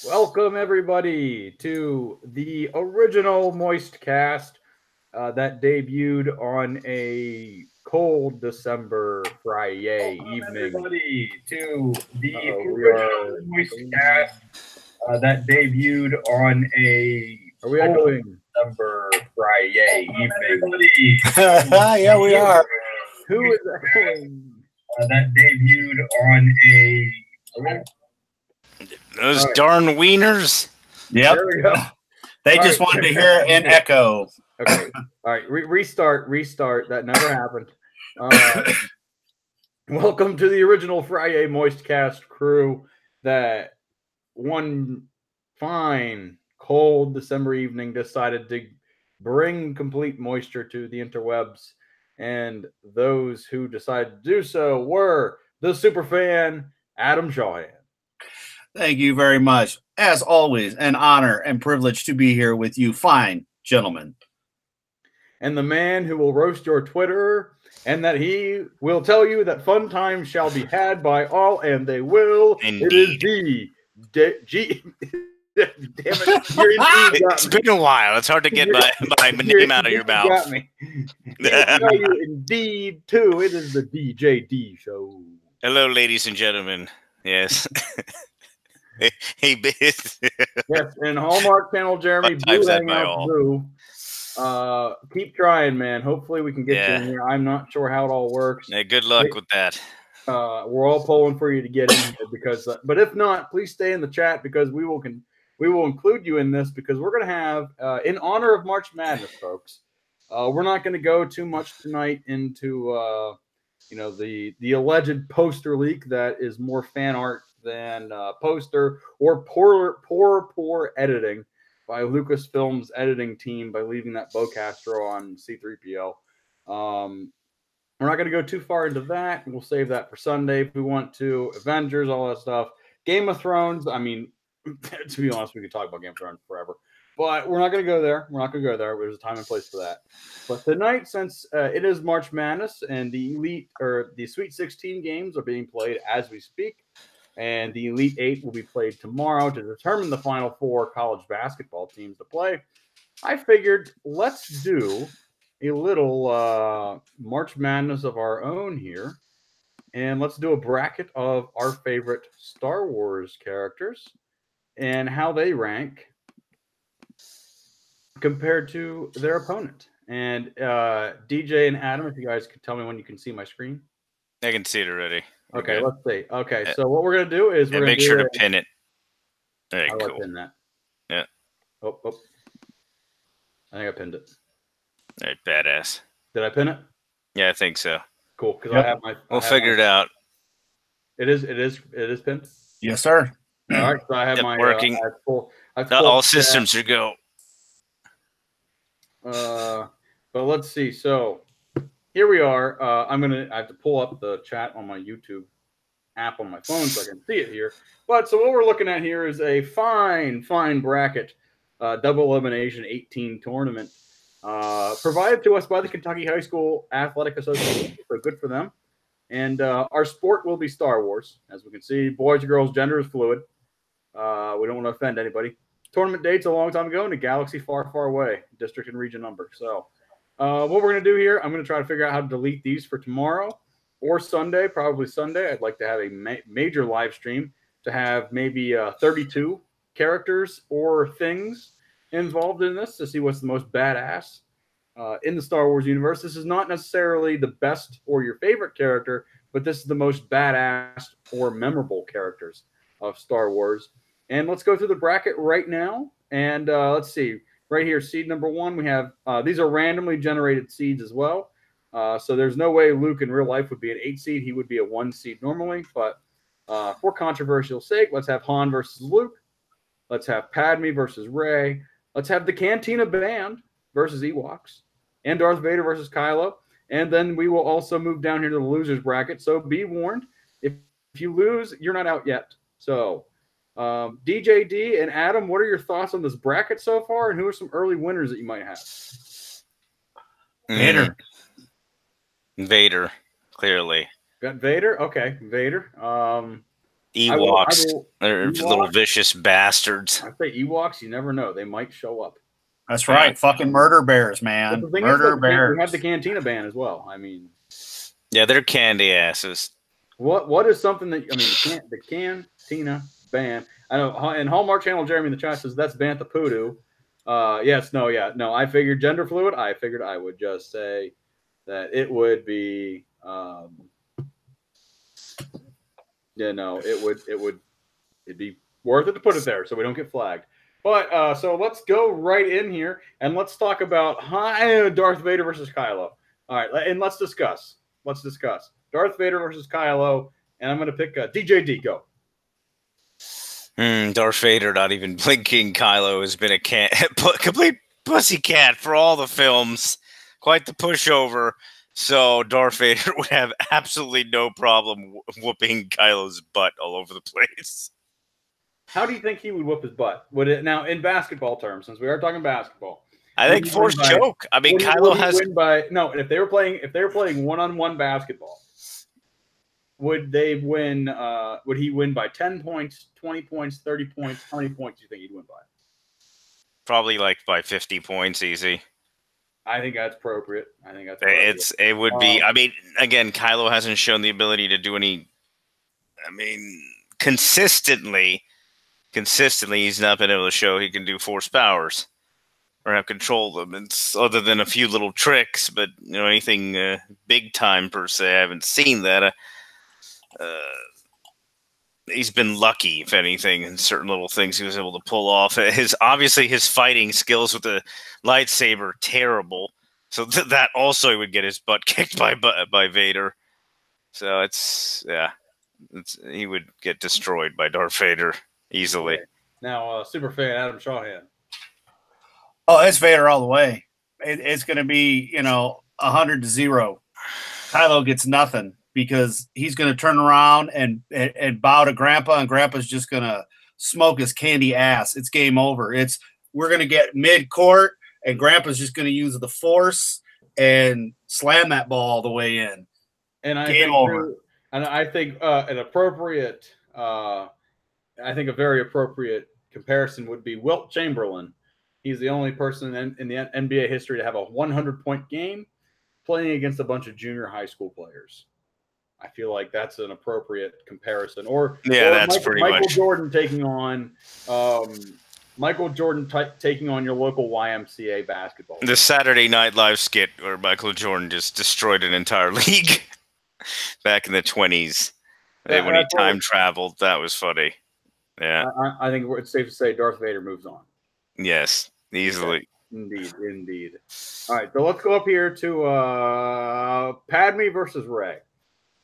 Welcome everybody to the original Moist Cast that debuted on a cold December FriYAY Welcome evening. everybody to the We are. original Moist Cast that debuted on a Are we echoing? December FriYAY evening. Yeah, we are. Who is echoing? That debuted on a. Those darn wieners. Yep. There we go. They just wanted to hear an echo. Okay. All right. Restart. That never happened. Welcome to the original FriYAY Moist Cast crew that one fine cold December evening decided to bring complete moisture to the interwebs. And those who decided to do so were the superfan Adam Shawhan. Thank you very much. As always, an honor and privilege to be here with you fine gentlemen. And the man who will roast your Twitter, and that he will tell you that fun times shall be had by all, and they will. Indeed. It is the Damn it! You're indeed got It's me. been a while. It's hard to get my name out of your mouth. Got me. You indeed too. It is the DJD show. Hello, ladies and gentlemen. Yes. Hey, biz. Yes, and Hallmark Channel Jeremy Fun times Blue had by Hangout all. Blue. Keep trying, man. Hopefully we can get you in here. I'm not sure how it all works. Yeah, good luck with that. We're all pulling for you to get in here because, but if not, please stay in the chat because we will include you in this because we're going to have, in honor of March Madness, folks. We're not going to go too much tonight into, the alleged poster leak that is more fan art than poster or poor editing by Lucasfilm's editing team by leaving that Bowcastro on C-3PO. We're not going to go too far into that. We'll save that for Sunday if we want to. Avengers, all that stuff. Game of Thrones. I mean, to be honest, we could talk about Game of Thrones forever. But we're not going to go there. There's a time and place for that. But tonight, since it is March Madness and the Elite or the Sweet 16 games are being played as we speak, and the Elite 8 will be played tomorrow to determine the Final Four college basketball teams to play, I figured let's do a little March Madness of our own here. And let's do a bracket of our favorite Star Wars characters and how they rank compared to their opponent. And DJ and Adam, if you guys could tell me when you can see my screen. I can see it already. Okay, let's see. Okay, so what we're going to do is we're going to make sure to pin it. All right, How cool. do I pin that? Yeah. Oh. I think I pinned it. All right, badass. Did I pin it? Yeah, I think so. Cool, because I have my. We'll figure it out. It is pinned. Yes, sir. All right, so I have my working. All systems are go. But let's see. So here we are. I have to pull up the chat on my YouTube app on my phone so I can see it here. But so what we're looking at here is a fine bracket, double elimination 18 tournament, provided to us by the Kentucky High School Athletic Association. So good for them. And our sport will be Star Wars, as we can see. Boys and girls, gender is fluid. We don't want to offend anybody. Tournament dates a long time ago in a galaxy far, far away. District and region number. So what we're going to do here, I'm going to try to figure out how to delete these for tomorrow or Sunday, probably Sunday. I'd like to have a major live stream to have maybe 32 characters or things involved in this to see what's the most badass in the Star Wars universe. This is not necessarily the best or your favorite character, but this is the most badass or memorable characters of Star Wars. And let's go through the bracket right now. And let's see. Right here, seed number 1, we have these are randomly generated seeds as well. So there's no way Luke in real life would be an 8 seed. He would be a 1 seed normally. But for controversial sake, let's have Han versus Luke. Let's have Padme versus Rey. Let's have the Cantina Band versus Ewoks. And Darth Vader versus Kylo. And then we will also move down here to the losers bracket. So be warned, if you lose, you're not out yet. So DJD and Adam, what are your thoughts on this bracket so far? And who are some early winners that you might have? Vader, clearly. Got Vader? Okay, Vader. Ewoks. They're little Ewoks? vicious bastards. I say Ewoks. You never know; they might show up. That's right. Fucking murder bears, man. But the thing murder is, bears. we have the Cantina ban as well. I mean, yeah, they're candy asses. What is something that the Cantina ban? I know. And Hallmark Channel Jeremy in the chat says that's Bantha Poodoo. Yes, no, yeah, no. I figured gender fluid. I figured I would just say that it would be. Yeah, no, it'd be worth it to put it there so we don't get flagged. But so let's go right in here and let's talk about Darth Vader versus Kylo. All right, and let's discuss. Darth Vader versus Kylo, and I'm going to pick DJD. Go. Darth Vader, not even blinking. Kylo has been a complete pussycat for all the films. Quite the pushover. So Darth Vader would have absolutely no problem whooping Kylo's butt all over the place. How do you think he would whoop his butt? Would it now in basketball terms? Since we are talking basketball, I think forced choke. I mean, Kylo has win by no. If they were playing one-on-one basketball, would they win? Would he win by 10 points, 20 points, 30 points? How many points do you think he'd win by? Probably like by 50 points, easy. I think that's appropriate. It would be. I mean, again, Kylo hasn't shown the ability to do any. I mean, consistently, he's not been able to show he can do force powers or have control of them. It's other than a few little tricks, but anything big time per se, I haven't seen that. He's been lucky, if anything, in certain little things he was able to pull off. Obviously his fighting skills with the lightsaber terrible, so that also would get his butt kicked by Vader. So he would get destroyed by Darth Vader easily. Okay. Now, super fan Adam Shawhan. Oh, it's Vader all the way. It's going to be 100-0. Kylo gets nothing, because he's going to turn around and bow to Grandpa, and Grandpa's just going to smoke his candy ass. It's game over. We're going to get mid-court, and Grandpa's just going to use the Force and slam that ball all the way in. And game over. And I think an appropriate, I think a very appropriate comparison would be Wilt Chamberlain. He's the only person in the NBA history to have a 100-point game playing against a bunch of junior high school players. I feel like that's an appropriate comparison. That's pretty much Michael Jordan taking on your local YMCA basketball. The Saturday Night Live skit where Michael Jordan just destroyed an entire league back in the 20s when he time traveled. That was funny. Yeah, I think it's safe to say Darth Vader moves on. Yes, easily. Indeed. All right, so let's go up here to Padme versus Rey.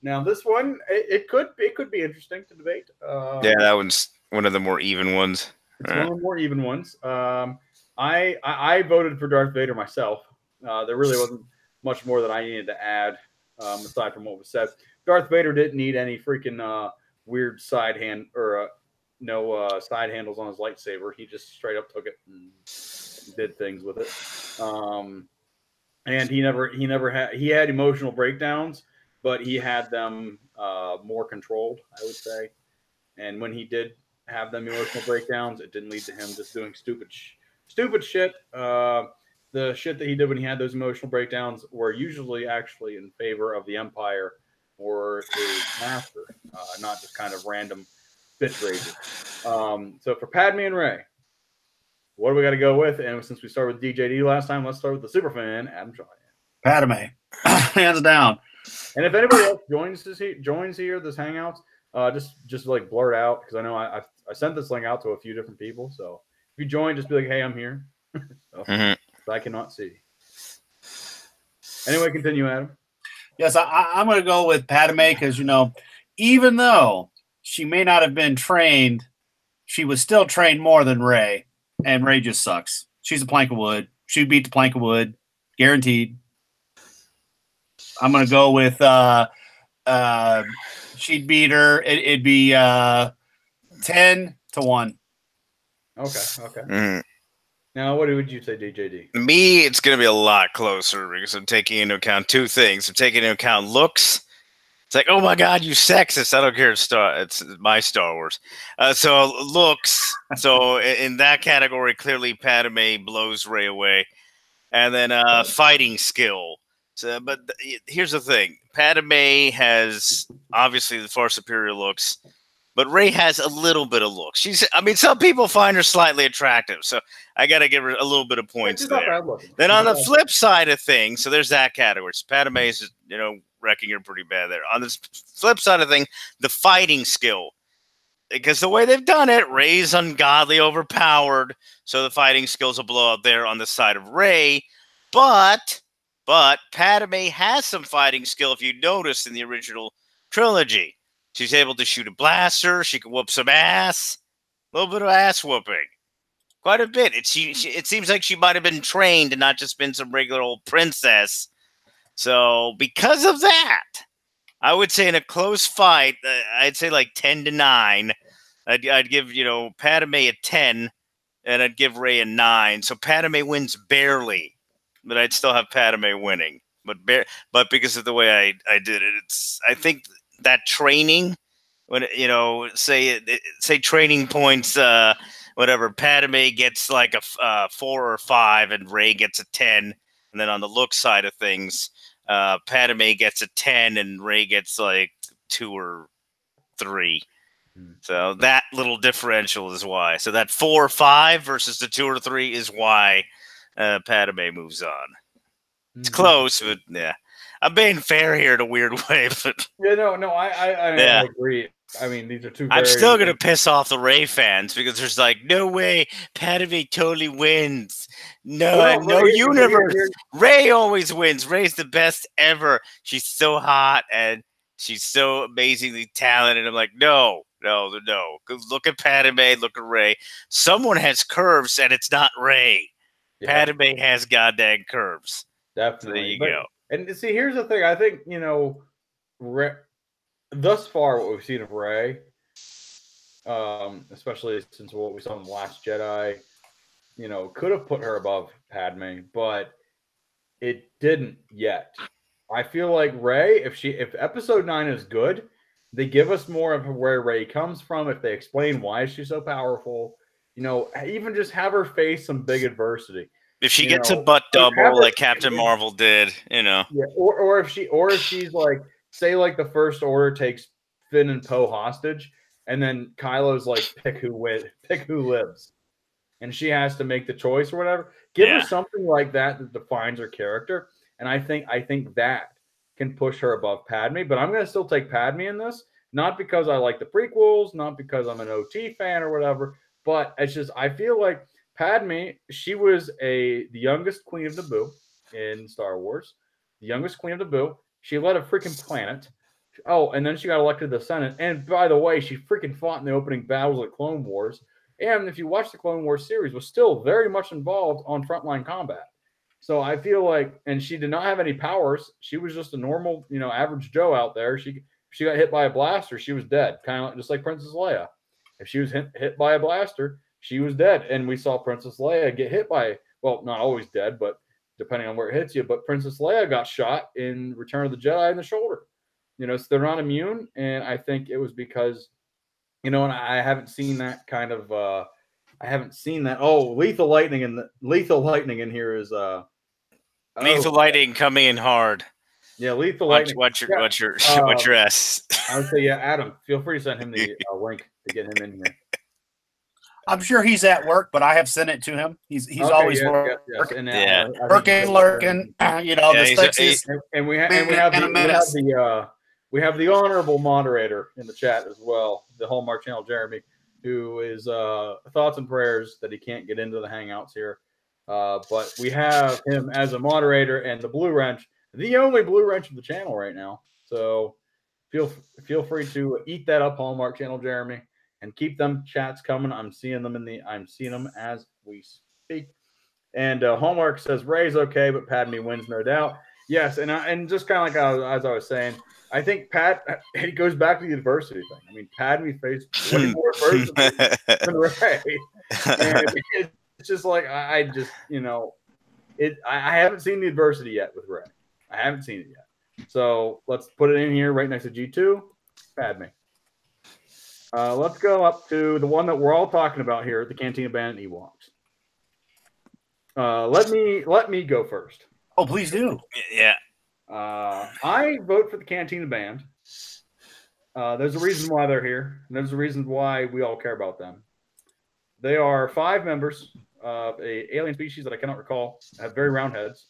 Now, this one it could be interesting to debate. That one's one of the more even ones. It's one of the more even ones. I voted for Darth Vader myself. There really wasn't much more that I needed to add aside from what was said. Darth Vader didn't need any freaking weird side hand or no side handles on his lightsaber. He just straight up took it and did things with it. And he had emotional breakdowns, but he had them more controlled, I would say. And when he did have them emotional breakdowns, it didn't lead to him just doing stupid shit. The shit that he did when he had those emotional breakdowns were usually actually in favor of the Empire or his master, not just kind of random bit rages. So for Padme and Rey, what do we got to go with? And since we started with DJD last time, let's start with the superfan, Adam Shaw. Padme, hands down. And if anybody else joins here, this Hangouts, just like blurt out, because I know I sent this link out to a few different people. So if you join, just be like, hey, I'm here. I cannot see. Anyway, continue, Adam. Yes, I'm going to go with Padme because, even though she may not have been trained, she was still trained more than Rey, and Rey just sucks. She's a plank of wood. She beat the plank of wood, guaranteed. I'm going to go with she'd beat her. It'd be 10-1. Okay. Mm. Now, what would you say, DJD? Me, it's going to be a lot closer because I'm taking into account two things. I'm taking into account looks It's like, oh my God, you sexist. I don't care. It's my Star Wars. So looks. So in that category, clearly Padme blows Rey away. And then fighting skill. So, but here's the thing. Padme has obviously the far superior looks. But Rey has a little bit of looks. Some people find her slightly attractive. So I got to give her a little bit of points there. Then on the flip side of things, so there's that category. So Padme is, wrecking her pretty bad there. On the flip side of thing, the fighting skill, because the way they've done it, Rey's ungodly overpowered, so the fighting skills will blow out there on the side of Rey. But Padme has some fighting skill. If you notice in the original trilogy, she's able to shoot a blaster. She can whoop some ass. A little bit of ass whooping, quite a bit. It seems like she might have been trained and not just been some regular old princess. So because of that, I would say in a close fight, I'd say like 10-9. I'd give Padme a 10, and I'd give Rey a 9. So Padme wins barely, but I'd still have Padme winning. But because of the way I did it, I think that training, when say training points, whatever, Padme gets like a 4 or 5, and Rey gets a 10, and then on the look side of things, Padme gets a 10 and Rey gets like 2 or 3. So that little differential is why. So that 4 or 5 versus the 2 or 3 is why Padme moves on. It's close, but yeah. I'm being fair here in a weird way, but I agree. I mean, these are two. I'm still gonna piss off the Rey fans because there's like no way Padme totally wins. No universe. Rey always wins. Rey's the best ever. She's so hot and she's so amazingly talented. I'm like, no. Look at Padme. Look at Rey. Someone has curves, and it's not Rey. Yeah. Padme has goddamn curves. Definitely. So there you go. And see, here's the thing. I think thus far, what we've seen of Rey, especially since what we saw in The Last Jedi, could have put her above Padme, but it didn't yet. I feel like Rey, if Episode 9 is good, they give us more of where Rey comes from. If they explain why she's so powerful, even just have her face some big adversity. If she gets a butt double like Captain Marvel did, Yeah, or if she's like, say like the First Order takes Finn and Poe hostage, and then Kylo's like, pick who lives, and she has to make the choice or whatever. Give her something like that defines her character, and I think that can push her above Padme. But I'm gonna still take Padme in this, not because I like the prequels, not because I'm an OT fan or whatever, but it's just I feel like Padme, she was the youngest queen of Naboo in Star Wars, the youngest queen of Naboo. She led a freaking planet. Oh, and then she got elected to the Senate. And by the way, she freaking fought in the opening battles of Clone Wars. And if you watch the Clone Wars series, was still very much involved on frontline combat. So I feel like, and she did not have any powers. She was just a normal, average Joe out there. She got hit by a blaster, she was dead, kind of just like Princess Leia. If she was hit by a blaster, she was dead. And we saw Princess Leia get hit by, well, not always dead, but depending on where it hits you. But Princess Leia got shot in Return of the Jedi in the shoulder. So they're not immune. And I think it was because, and I haven't seen that kind of, I haven't seen that. Oh, lethal lightning in here is lethal lightning coming in hard. Yeah, lethal lightning. What's your S? I would say, Adam, feel free to send him the link to get him in here. I'm sure he's at work, but I have sent it to him. He's okay, always working, lurking. And we have the honorable moderator in the chat as well, the Hallmark Channel Jeremy, who is thoughts and prayers that he can't get into the Hangouts here. But we have him as a moderator and the Blue Wrench, the only Blue Wrench of the channel right now. So feel free to eat that up, Hallmark Channel Jeremy. And keep them chats coming. I'm seeing them as we speak. And Hallmark says Rey's okay, but Padme wins, no doubt. Yes, and just kind of like as I was saying, I think it goes back to the adversity thing. I mean, Padme faced way more adversity than Rey, and it's just like I haven't seen the adversity yet with Rey. I haven't seen it yet. So let's put it in here right next to G2. Padme. Let's go up to the one that we're all talking about here, the Cantina Band and Ewoks. Let me go first. Oh, please do. Yeah. I vote for the Cantina Band. There's a reason why they're here, and there's a reason why we all care about them. They are 5 members of a alien species that I cannot recall. Have very round heads,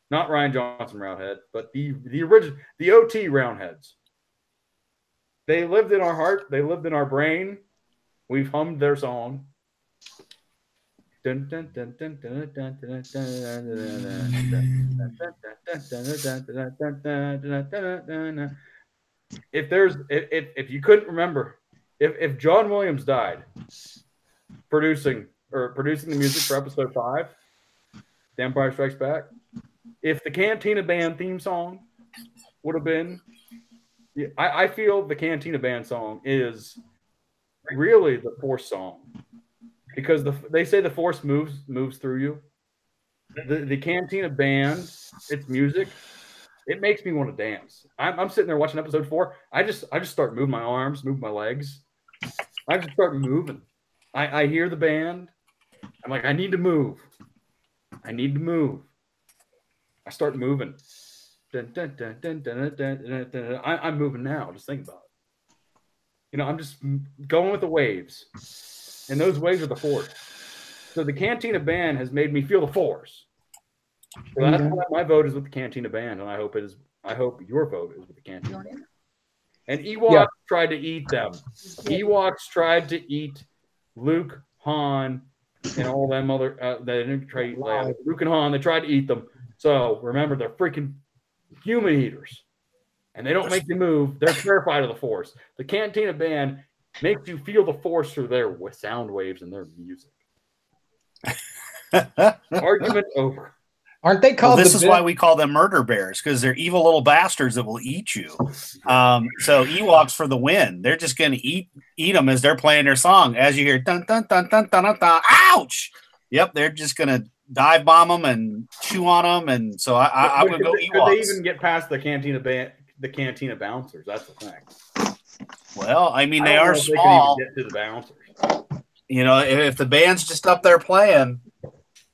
not Ryan Johnson round head, but the original, the OT round heads. They lived in our heart. They lived in our brain. We've hummed their song. If you couldn't remember, if John Williams died producing the music for episode 5, The Empire Strikes Back, if the Cantina Band theme song would have been, I feel the Cantina Band song is really the Force song, because they say the Force moves through you. The Cantina Band, its music, it makes me want to dance. I'm sitting there watching episode 4. I just start moving my arms, moving my legs. I just start moving. I hear the band. I'm like, I need to move. I need to move. I start moving. I'm moving now. Just think about it. You know, I'm just going with the waves. And those waves are the Force. So the Cantina Band has made me feel the Force. So that's why my vote is with the Cantina Band, and I hope your vote is with the Cantina Band. And Ewoks tried to eat them. Ewoks tried to eat Luke, Han, and all them other. They didn't try to eat Leia. Luke and Han. They tried to eat them. So remember, they're freaking human eaters, and they don't make you move. They're terrified of the Force. The Cantina Band makes you feel the Force through their sound waves and their music. Argument over. Aren't they called? Well, this is why we call them murder bears, because they're evil little bastards that will eat you. So Ewoks for the win. They're just going to eat them as they're playing their song. As you hear dun dun dun dun dun dun, dun ouch! Yep, they're just going to dive bomb them and chew on them. And so I'm going to go Ewoks. Could they even get past the Cantina Band, the Cantina bouncers? That's the thing. Well, I mean, they are small. They could even get to the bouncers. You know, if the band's just up there playing,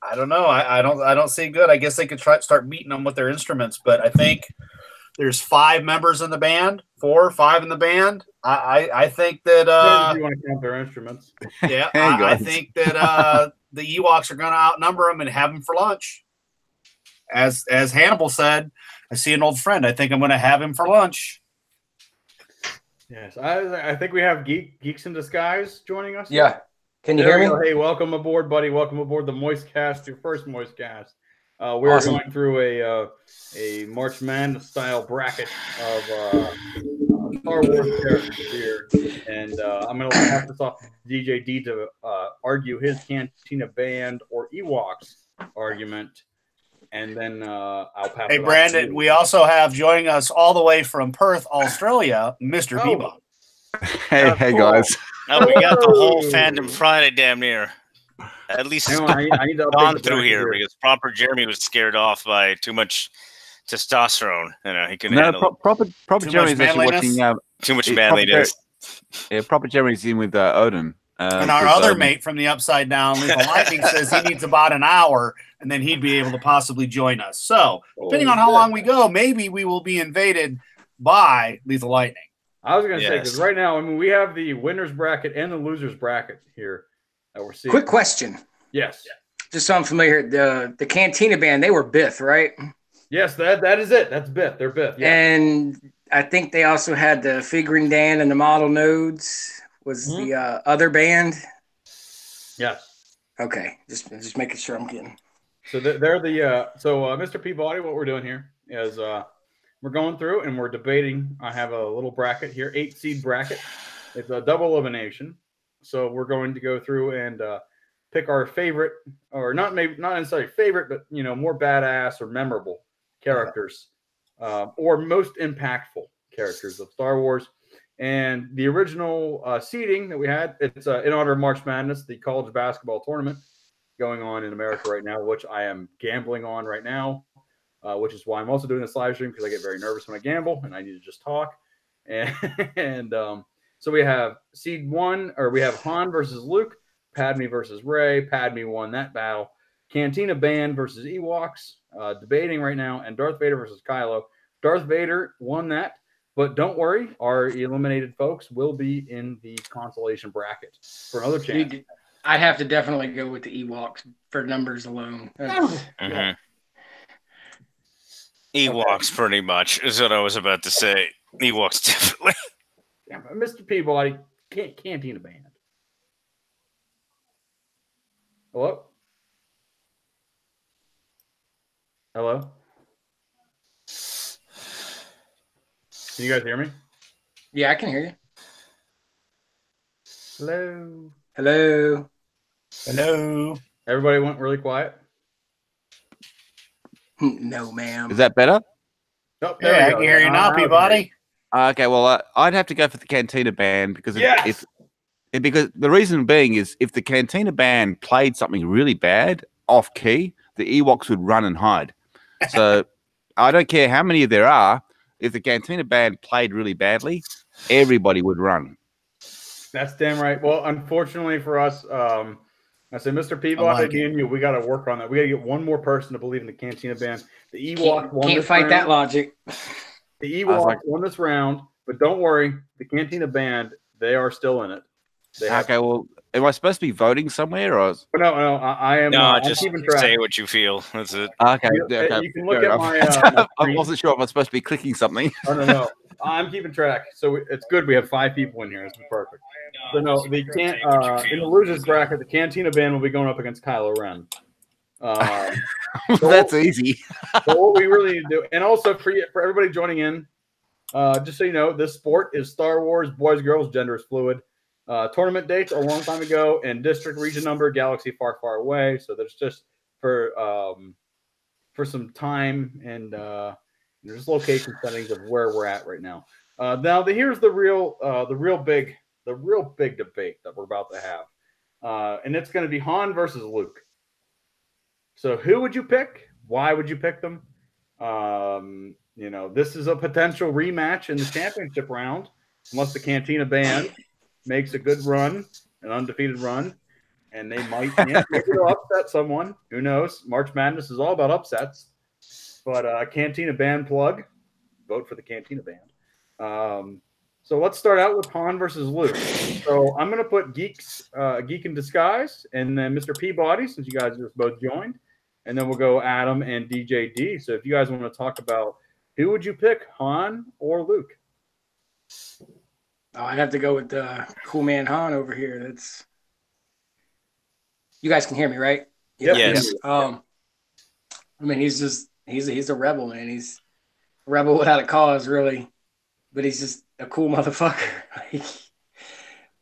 I don't know. I don't see good. I guess they could start beating them with their instruments, but I think there's 5 members in the band, 4 or 5 in the band. I think that you want to count their instruments. Yeah, I think that the Ewoks are going to outnumber them and have them for lunch. As Hannibal said, I see an old friend. I think I'm going to have him for lunch. Yes, I think we have Geeks in Disguise joining us. Yeah. Can you hear me? Hey, welcome aboard, buddy. Welcome aboard the Moist Cast, your first Moist Cast. We're going through a March Madness style bracket of Star Wars characters here, and I'm going to pass this off to DJ D to argue his Cantina Band or Ewoks argument, and then I'll pass. Hey, Brandon, we also have joining us all the way from Perth, Australia, Mr. Bebop. Hey guys. Oh, we got the whole Fandom Friday damn near. At least it's gone through here because proper Jeremy was scared off by too much testosterone. You know, he couldn't handle proper Jeremy's actually watching too much manliness. Proper Jeremy's in with Odin. And our other mate from the Upside Down, Lethal Lightning, says he needs about an hour, and then he'd be able to possibly join us. So, depending on how long we go, maybe we will be invaded by Lethal Lightning. I was going to say, because right now, I mean, we have the winner's bracket and the loser's bracket here that we're seeing. Quick question. Yes. Just so I'm familiar, the Cantina Band, they were Bith, right? Yes, that is it. That's Bith. They're Bith. Yeah. And I think they also had the Figuring Dan and the Model Nodes was the other band. Yes. Okay. Just making sure I'm getting. So they're the Mr. Peabody, what we're doing here is we're going through and we're debating. I have a little bracket here, 8-seed bracket. It's a double elimination. So we're going to go through and pick our favorite, or not necessarily favorite, but more badass or memorable characters, or most impactful characters of Star Wars. And the original seeding that we had, it's in honor of March Madness, the college basketball tournament going on in America right now, which I am gambling on right now. which is why I'm also doing this live stream because I get very nervous when I gamble and I need to just talk. And so we have seed 1, or we have Han versus Luke, Padme versus Rey. Padme won that battle. Cantina Band versus Ewoks, debating right now, and Darth Vader versus Kylo. Darth Vader won that, but don't worry, our eliminated folks will be in the consolation bracket for another chance. I'd have to definitely go with the Ewoks for numbers alone. Ewoks, pretty much, is what I was about to say. Ewoks, definitely. Yeah, Mr. Peabody, Cantina Band. Hello? Hello? Can you guys hear me? Yeah, I can hear you. Hello? Hello? Hello. Everybody went really quiet? No, ma'am. Is that better? Oh, Yeah, I can hear you now, Peabody. Okay, well, I'd have to go for the Cantina Band because because the reason being is if the Cantina Band played something really bad off key, the Ewoks would run and hide. So I don't care how many there are. If the Cantina Band played really badly, everybody would run. That's damn right. Well, unfortunately for us, I said, Mr. Peabody, me and you, we got to work on that. We got to get one more person to believe in the Cantina Band. The Ewoks can't fight that logic. The Ewoks won this round, but don't worry, the Cantina Band, they are still in it. Okay, well, am I supposed to be voting somewhere? Or no, I am. No, I'm just keeping track. say what you feel. That's it. Okay, You can look at my. I wasn't sure if I was supposed to be clicking something. No. I'm keeping track, so it's good. We have 5 people in here. It's perfect. So no, in the losers bracket, the Cantina Band will be going up against Kylo Ren. That's easy. So what we really need to do, and also for everybody joining in, just so you know, this sport is Star Wars, boys, girls, gender is fluid. Tournament dates a long time ago, and district, region number, galaxy far, far away. So there's just for some time and there's location settings of where we're at right now. Now here's the real big debate that we're about to have, and it's going to be Han versus Luke. So who would you pick? Why would you pick them? This is a potential rematch in the championship round, unless the Cantina Band makes a good run, an undefeated run, and they might maybe they'll upset someone. Who knows? March Madness is all about upsets. But Cantina Band plug, vote for the Cantina Band. So let's start out with Han versus Luke. So I'm going to put Geek in Disguise, and then Mr. Peabody, since you guys just both joined, and then we'll go Adam and DJ D. So if you guys want to talk about who would you pick, Han or Luke? Oh, I'd have to go with the cool man Han over here. That's you guys can hear me, right? Yes. I mean, he's a rebel, man. He's a rebel without a cause, really. But he's just a cool motherfucker.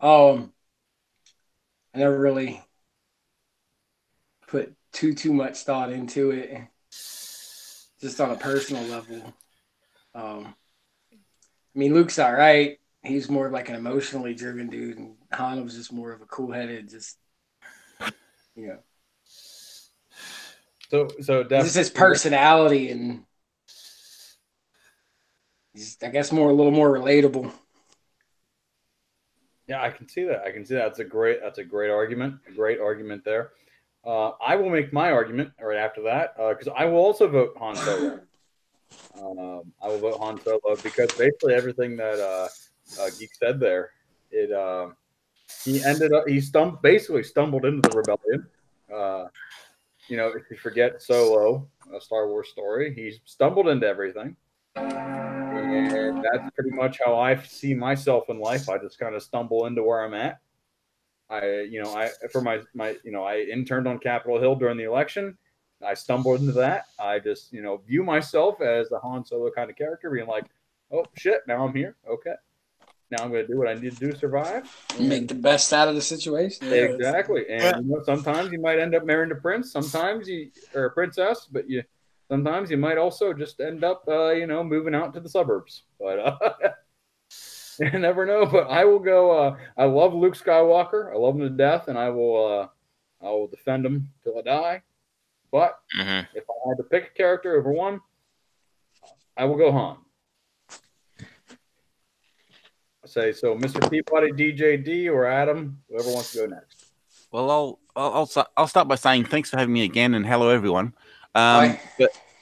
I never really put too much thought into it, just on a personal level. I mean, Luke's all right. He's more of like an emotionally driven dude, and Han was just more of a cool-headed, just So definitely just his personality, and he's, I guess, a little more relatable. Yeah, I can see that. That's a great argument. A great argument there. I will make my argument right after that because I will also vote Han Solo. I will vote Han Solo because basically everything that Geek said there, he basically stumbled into the rebellion. If you forget Solo, a Star Wars story, he stumbled into everything. And that's pretty much how I see myself in life. I just kind of stumble into where I'm at. I interned on Capitol Hill during the election. I stumbled into that. I just, view myself as the Han Solo kind of character, being like, oh shit, now I'm here. Okay. Now I'm going to do what I need to do to survive. Make the best out of the situation. Exactly. And sometimes you might end up marrying a prince. Sometimes or a princess, but sometimes you might also just end up, moving out to the suburbs. But you never know. But I will go. I love Luke Skywalker. I love him to death, and I will defend him till I die. But if I had to pick a character over one, I will go Han. Say so, Mr. Peabody, DJD, or Adam, whoever wants to go next. Well, I'll start by saying thanks for having me again, and hello everyone. Hi.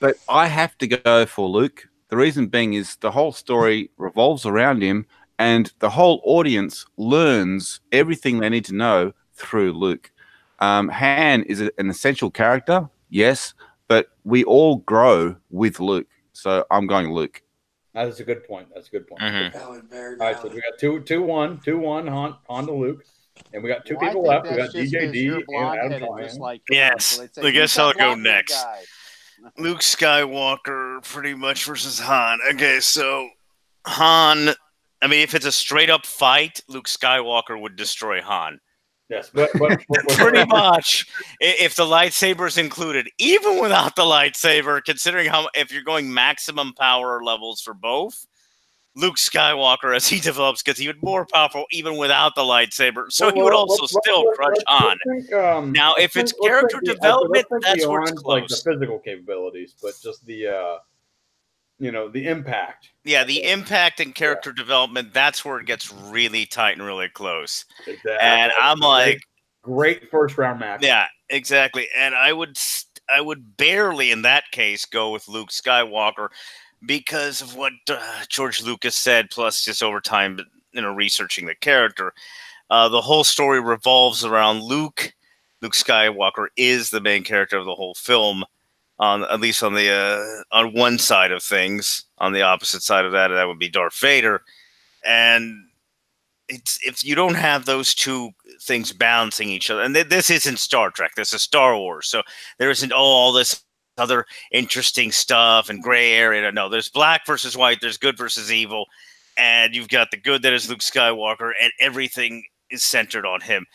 But I have to go for Luke. The reason being is the whole story revolves around him, and the whole audience learns everything they need to know through Luke. Han is an essential character, yes, but we all grow with Luke. So I'm going Luke. That's a good point. That's a good point. Mhm. Valid, very All right, so valid. we got 2-1, Han to Luke, and we got two Well, I people think left. We that's got just 'cause you're DJD and blonde-headed, Adam just Callahan. like Yes, so they'd say, I guess "Who's that I'll go blonde haired next. guy?" Luke Skywalker, pretty much versus Han. Okay, so Han. I mean, if it's a straight up fight, Luke Skywalker would destroy Han. Yes, but Pretty much, if the lightsaber is included, even without the lightsaber, considering how if you're going maximum power levels for both, Luke Skywalker, as he develops, gets even more powerful even without the lightsaber. So he would also still crush Han. Now, if it's character development, that's where it's beyond like the close. physical capabilities, but just the the impact. Yeah, the impact and character development, that's where it gets really tight and really close. Exactly. And I'm like, great first round match. yeah, exactly. And I would barely in that case go with Luke Skywalker because of what George Lucas said, plus just over time, researching the character. The whole story revolves around Luke. Luke Skywalker is the main character of the whole film, at least on the on one side of things. On the opposite side of that, that would be Darth Vader. And it's if you don't have those two things balancing each other, and this isn't Star Trek, this is Star Wars, so there isn't all this other interesting stuff and gray area. No, there's black versus white, there's good versus evil, and you've got the good that is Luke Skywalker, and everything is centered on him.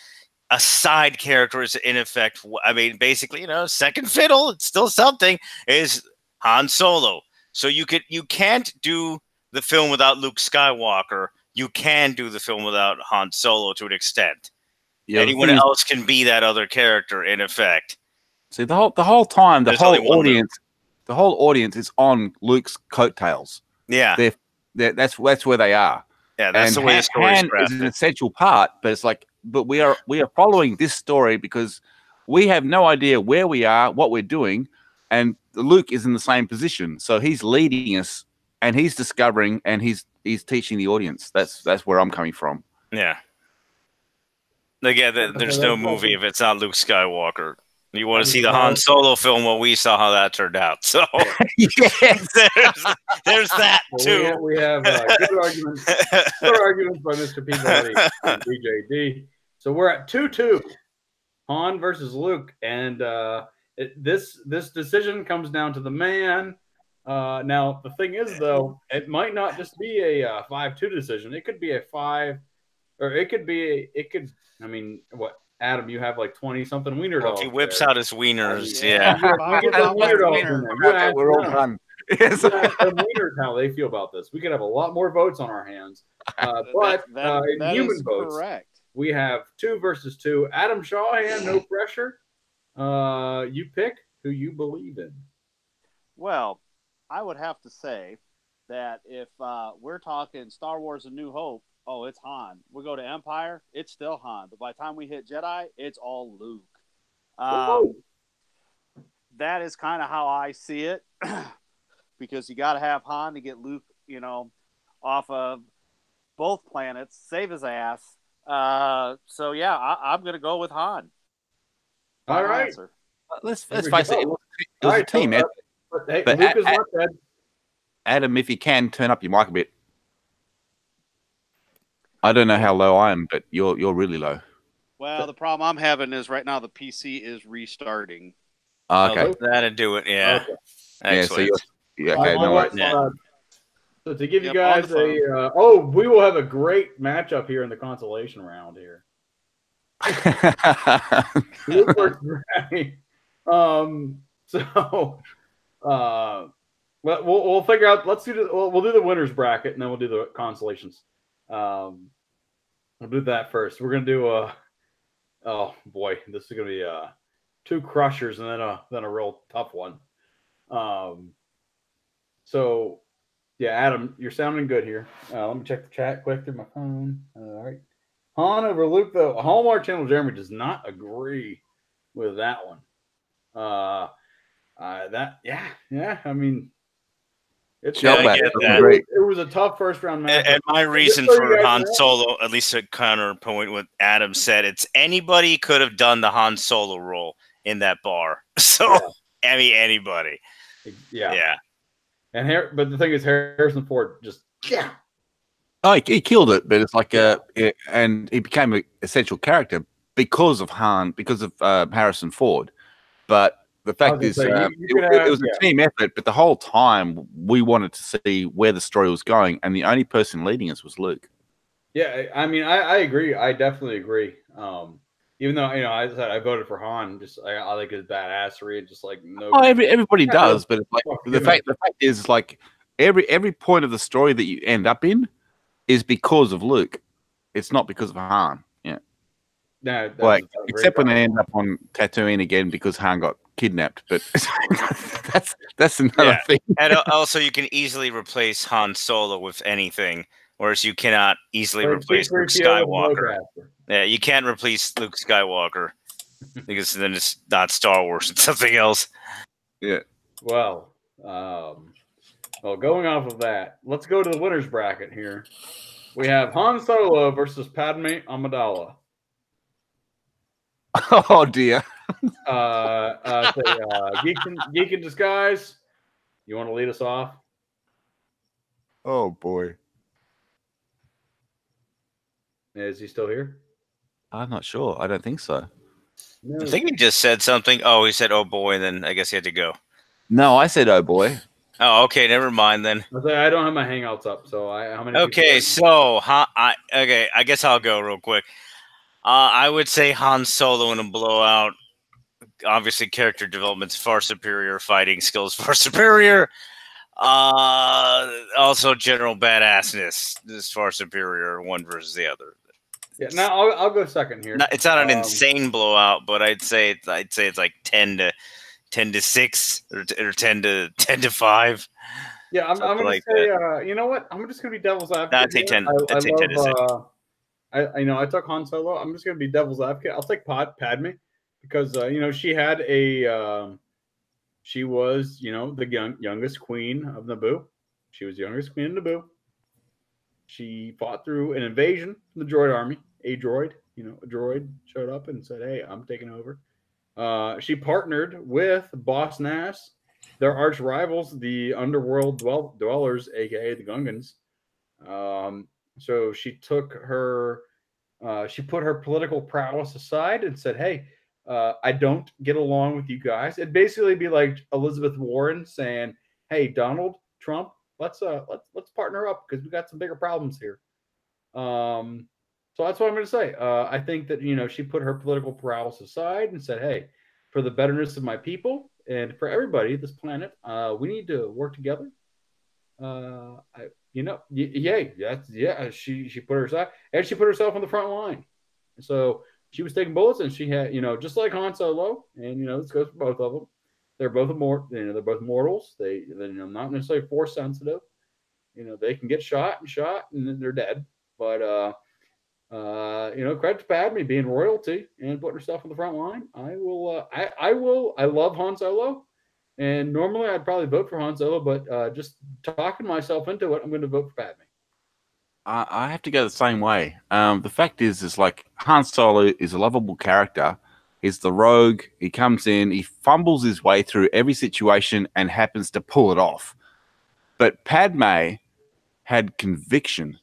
A side character is in effect, I mean, basically, second fiddle, it's still something, is Han Solo. So you can't do the film without Luke Skywalker. You can do the film without Han Solo to an extent. Yeah, anyone else can be that other character in effect. See, the whole time, There's only one the whole audience is on Luke's coattails. Yeah, that's where they are. Yeah, that's the way the story's Han is an crafted. essential part, but it's like, but we are following this story because we have no idea where we are, what we're doing, and Luke is in the same position, so he's leading us, and he's discovering, and he's teaching the audience. That's where I'm coming from. Yeah. Again, there's no movie if it's not Luke Skywalker. You want to see the Han Solo film? Well, we saw how that turned out. So yes, there's that too. Well, we have good arguments. Good arguments by Mr. Peabody and DJD. So we're at 2-2, Han versus Luke, and this decision comes down to the man. Now the thing is, though, it might not just be a 5-2 decision. It could be a 5, or it could. I mean, what? Adam, you have like 20-something wiener dogs. He whips out his wieners. Yeah. We're all done. Yes. Wieners, how they feel about this. We could have a lot more votes on our hands. But in human votes, correct. we have 2 versus 2. Adam Shawhan, no pressure. You pick who you believe in. Well, I would have to say that if we're talking Star Wars: A New Hope, oh, it's Han. We go to Empire, it's still Han. But by the time we hit Jedi, it's all Luke. That is kind of how I see it, because you got to have Han to get Luke, off of both planets, save his ass. So yeah, I'm going to go with Han. All right. Let's face it. It was a team effort. Hey, But Luke is not dead. Adam, if you can, turn up your mic a bit. I don't know how low I am, but you're really low. Well, the problem I'm having is right now the PC is restarting. Okay. That'd do it. Yeah. Okay. Excellent. Okay. No worries. So to give you Yep, guys on the we will have a great matchup here in the consolation round here. Luke versus Ray. We'll figure out. Let's do we'll do the winners bracket, and then we'll do the consolations. We'll do that first. We're gonna do oh boy, this is gonna be 2 crushers and then a real tough one. So Yeah, Adam, you're sounding good here. Let me check the chat quick through my phone. All right. Han over Luke, though. Hallmark Channel Jeremy does not agree with that one. Yeah. I mean, it's Yeah, tough. I get that. It was a tough first round match. And my reason for Han Solo, at least a counterpoint what Adam said, it's anybody could have done the Han Solo role in that bar. So, yeah. I mean, anybody. Yeah. And but the thing is, Harrison Ford just Oh, he killed it, but it's like and he became an essential character because of Harrison Ford. But the fact is, it was a team effort. But the whole time, we wanted to see where the story was going, and the only person leading us was Luke. Yeah, I mean, I agree. I definitely agree. Even though I said I voted for Han, just I like his badassery, and just like no. Oh, everybody does, but it's like the fact is like every point of the story that you end up in is because of Luke. It's not because of Han. Yeah. No, like except when they end up on Tatooine again because Han got kidnapped, but that's another thing. And also, you can easily replace Han Solo with anything, whereas you cannot easily replace Luke Skywalker. Yeah, you can't replace Luke Skywalker because then it's not Star Wars; it's something else. Yeah. Well, going off of that, let's go to the winners bracket here. We have Han Solo versus Padme Amidala. Oh dear. Geek in Disguise. You want to lead us off? Oh boy. Is he still here? I'm not sure. I don't think so. No. I think he just said something. Oh, he said, "Oh boy," and then I guess he had to go. No, I said, "Oh boy." Oh, okay. Never mind then. I don't have my Hangouts up, so how many? Okay, so I guess I'll go real quick. I would say Han Solo in a blowout. Obviously, character development's far superior. Fighting skills far superior. Also, general badassness is far superior. One versus the other. Yeah. Now I'll go second here. It's not an insane blowout, but I'd say it's like 10 to 6 or 10 to 5. Yeah, I'm going to say. You know what? I'm just going to be devil's advocate. I'd say 10. I'd say 10 to 6. I took Han Solo. I'm just going to be devil's advocate. I'll take Padme because she had she was the youngest queen of Naboo. She was the youngest queen of Naboo. She fought through an invasion from the droid army. A droid showed up and said, "Hey, I'm taking over." She partnered with Boss Nass, their arch rivals, the underworld dwellers, aka the Gungans. So she took she put her political prowess aside and said, "Hey, I don't get along with you guys." It'd basically be like Elizabeth Warren saying, "Hey, Donald Trump, let's partner up because we got some bigger problems here." So that's what I'm going to say. I think that she put her political prowess aside and said, "Hey, for the betterness of my people and for everybody this planet, we need to work together." She put herself and she put herself on the front line. So she was taking bullets, and she had just like Han Solo, and this goes for both of them. They're both they're both mortals. They're not necessarily force sensitive. They can get shot, and then they're dead. But credit to Padme being royalty and putting herself on the front line. I love Han Solo, and normally I'd probably vote for Han Solo, but just talking myself into it, I'm going to vote for Padme. I have to go the same way. The fact is like Han Solo is a lovable character. He's the rogue. He comes in, he fumbles his way through every situation and happens to pull it off. But Padme had conviction.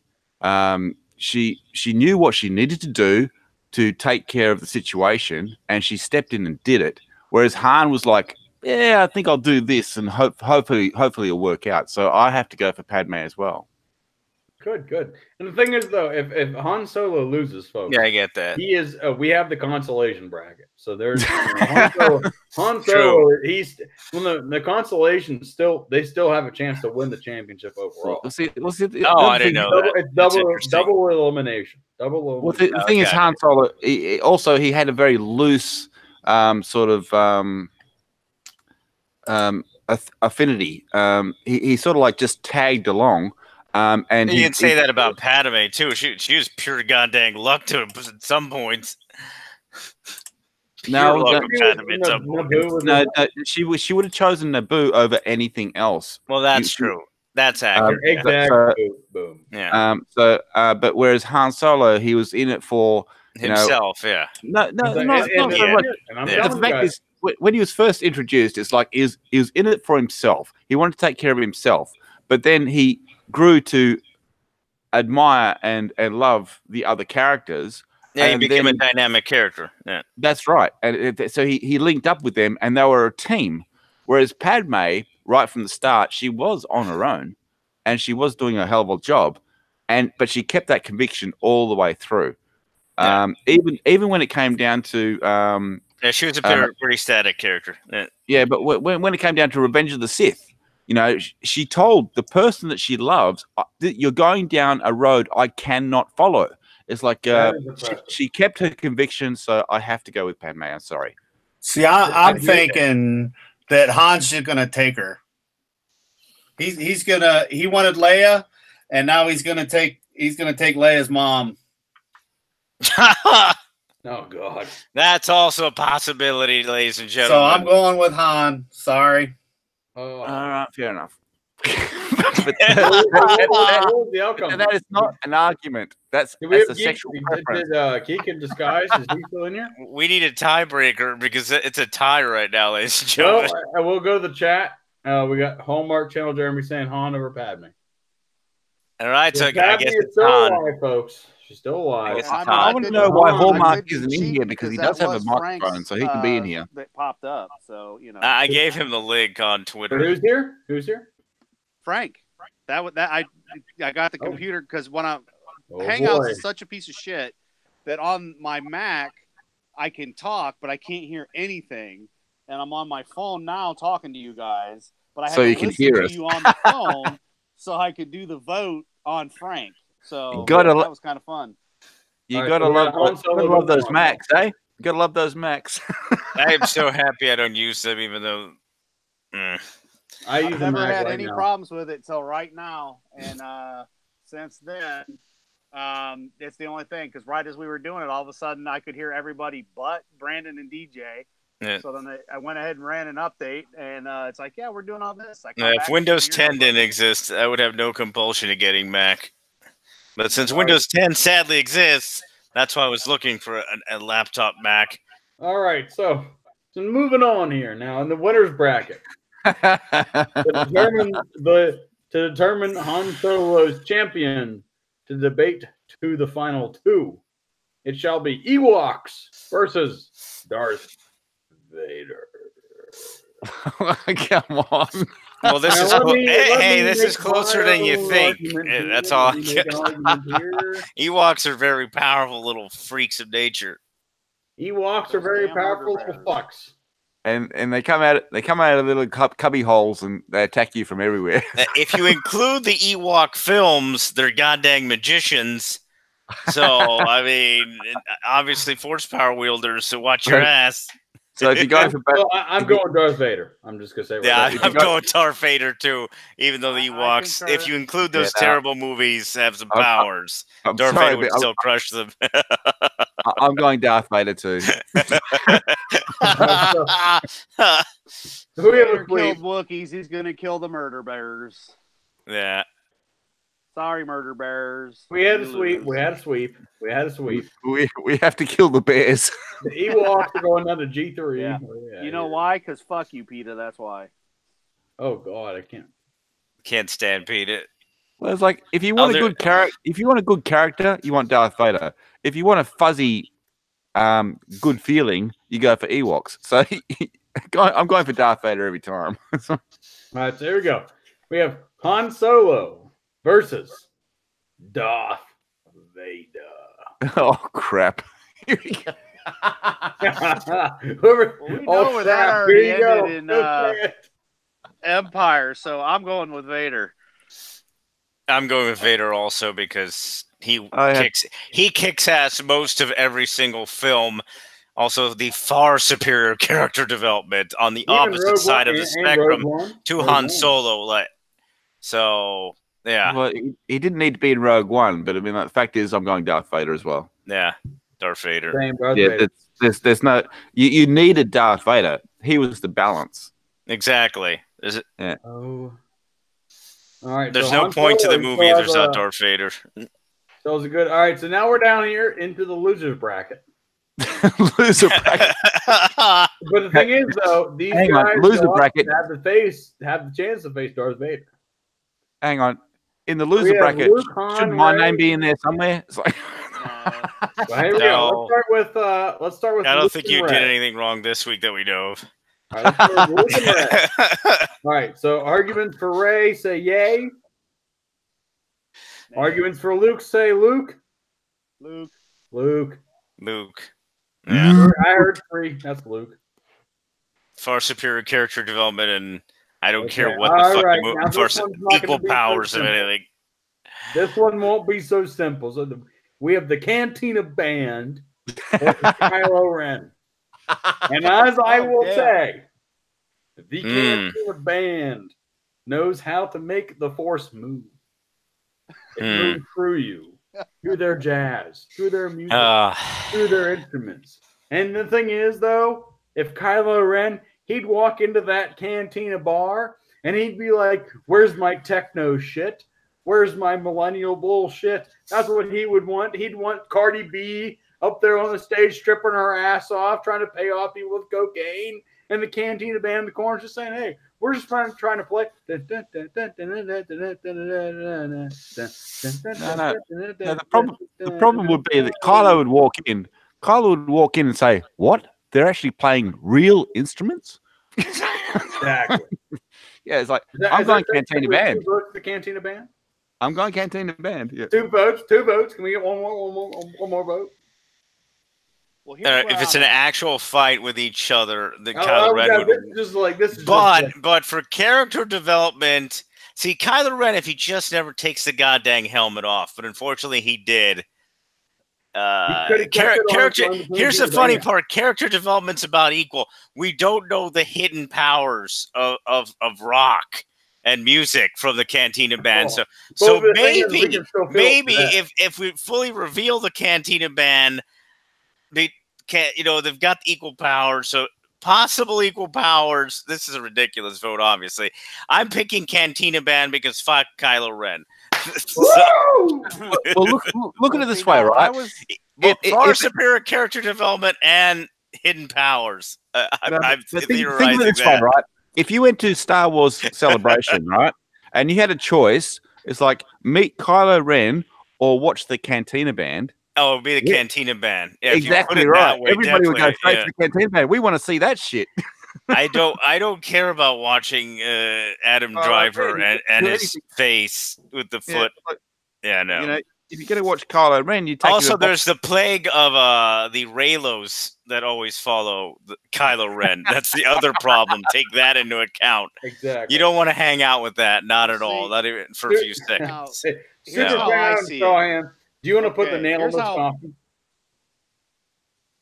She knew what she needed to do to take care of the situation, and she stepped in and did it. Whereas Han was like, "Yeah, I think I'll do this, and hopefully it'll work out." So I have to go for Padme as well. Good. And the thing is, though, if Han Solo loses, folks, yeah, I get that. He is. We have the consolation bracket, so there's Han Solo. He's the consolation. They still have a chance to win the championship overall. I didn't know that. It's double elimination. Well, the thing is, Han Solo. He had a very loose sort of affinity. He sort of like just tagged along. And you can say that about Padme too. She was pure goddamn luck to him at some points. No, she would have chosen Naboo over anything else. Well, that's true. That's accurate. Exactly. Boom. Yeah. But whereas Han Solo, he was in it for himself. Yeah. No, not so much. The fact is, when he was first introduced, it's like he was in it for himself. He wanted to take care of himself, but then he grew to admire and love the other characters. Yeah, he became a dynamic character. Yeah, that's right. And so he linked up with them, and they were a team. Whereas Padme, right from the start, she was on her own, and she was doing a hell of a job, but she kept that conviction all the way through. Yeah. Even when it came down to she was a pretty static character. Yeah, but when it came down to Revenge of the Sith, she told the person that she loves, "You're going down a road I cannot follow." It's like she kept her conviction, so I have to go with Padme. I'm sorry. See, I'm thinking that Han's just gonna take her. He wanted Leia, and now he's gonna take Leia's mom. Oh God, that's also a possibility, ladies and gentlemen. So I'm going with Han. Sorry. All right, fair enough. That is not an argument. That's a sexual preference. Did Geek in Disguise, is he still in here? We need a tiebreaker because it's a tie right now, ladies and gentlemen. Well, we'll go to the chat. We got Hallmark Channel Jeremy saying Han over Padme. All right, so I guess it's still alive, folks. She's still alive. I want to know why Hallmark isn't in here because he does have a microphone, so he can be in here. That popped up, so I gave him the link on Twitter. Who's here? Who's here? Frank. I got the computer because when Hangouts is such a piece of shit that on my Mac I can talk, but I can't hear anything, and I'm on my phone now talking to you guys, but I have to listen to you on the phone so I could do the vote on Frank. So that was kind of fun. You gotta love those Macs, eh? You gotta love those Macs. I am so happy I don't use them, even though. I've never had any problems with it till right now, and since then, it's the only thing. Because right as we were doing it, all of a sudden I could hear everybody but Brandon and DJ. Yeah. So then I went ahead and ran an update, and it's like, yeah, we're doing all this. If Windows 10 didn't exist, I would have no compulsion of getting Mac. But since Windows 10 sadly exists, that's why I was looking for a laptop Mac. All right, so moving on here now in the winners bracket. to determine Han Solo's champion to debate to the final two, it shall be Ewoks versus Darth Vader. Come on. Well, this is closer than you think. That's all. Ewoks are very powerful little freaks of nature. Ewoks are very powerful little fucks. And they come out of little cubby holes and they attack you from everywhere. If you include the Ewok films, they're goddamn magicians. So I mean, obviously force power wielders. So watch your ass. So if you go for, I'm going Darth Vader. I'm just gonna say. I'm going Darth Vader too. Even though the Ewoks, if you include those terrible movies, have some powers, Darth Vader would still crush them. I'm going Darth Vader too. Whoever killed Wookiees, he's gonna kill the murder bears. Yeah. Sorry, murder bears. We had a sweep. We have to kill the bears. The Ewoks are going down to G3. Yeah. You know why? Because fuck you, Peter. That's why. Oh God, I can't stand Peter. Well, it's like if you want a good character, you want Darth Vader. If you want a fuzzy, good feeling, you go for Ewoks. So I'm going for Darth Vader every time. All right, so here we go. We have Han Solo versus Darth Vader. Oh crap! We know where that already ended in Empire, so I'm going with Vader. I'm going with Vader also because he kicks ass most of every single film. Also, the far superior character development on the Even opposite Rogue side One of the and Rogue spectrum One. to Rogue Han One. Solo. Like, so yeah, Well, he didn't need to be in Rogue One, but I mean, like, the fact is, I'm going Darth Vader as well. yeah, Darth Vader. Same, Darth Yeah, Vader. there's no you needed Darth Vader. He was the balance. Exactly. Is it? Yeah. Oh. All right. There's so no Han point to Solo the movie if there's still has not Darth Vader. So is it good? All right. So now we're down here into the losers bracket. Loser bracket. But the thing is, though, these Hang on, guys loser go up bracket. have the chance to face Darth Vader. Hang on. In the We loser have bracket, Luke, Han, should my Ray. name be in there somewhere? It's like, Well, here we go. Let's start with. I don't Luke think and you Ray. did anything wrong this week that we know of. All right, let's start with Luke and Ray. All right. So arguments for Ray say yay. Arguments for Luke say Luke. Luke. Luke. Luke. Yeah. I heard 3. That's Luke. Far superior character development, and I don't Okay. care what the All fuck right. the Now movie. this For one's not equal gonna be so powers of simple. anything. This one won't be so simple. So we have the Cantina Band versus Kylo Ren. And as I will say, the Cantina Band knows how to make the Force move. It moves through you, through their jazz, through their music, through their instruments. And the thing is, though, if Kylo Ren, he'd walk into that Cantina bar and he'd be like, "Where's my techno shit? Where's my millennial bullshit?" That's what he would want. He'd want Cardi B up there on the stage stripping her ass off, trying to pay off people with cocaine, and the Cantina Band in the corner just saying, "Hey, we're just trying to play." No, the problem would be that Kylo would walk in. Kylo would walk in and say, "What? They're actually playing real instruments?" Exactly. Yeah, it's like I'm going Cantina Band. 2 votes for the Cantina Band. I'm going Cantina Band. Yeah. 2 votes. 2 votes. Can we get one more vote? Well, here's If it's an actual fight with each other, the Oh, Kylo Ren yeah, would. this is But for character development, see, Kylo Ren, if he just never takes the goddamn helmet off, but unfortunately he did. Character. Here's the funny part: character development's about equal. We don't know the hidden powers of rock and music from the Cantina Band. So maybe if we fully reveal the Cantina Band, they can't. They've got equal powers. So possible equal powers. This is a ridiculous vote. Obviously, I'm picking Cantina Band because fuck Kylo Ren. Well, look at it this way, right? Far superior character development and hidden powers. I'm theorizing that. Right? If you went to Star Wars Celebration, right, and you had a choice, it's like meet Kylo Ren or watch the Cantina Band. Oh, it'd be the Cantina Band. Yeah, exactly right. Everybody would go straight to the Cantina Band. We want to see that shit. I don't care about watching Adam Driver and his face with the foot. Yeah, no. If you're going to watch Kylo Ren, you take. Also, there's the plague of the Reylos that always follow Kylo Ren. That's the other problem. Take that into account. Exactly. You don't want to hang out with that. Not at all. Not even for a few seconds. Here's how I see it. Do you want to put the nail in the coffin?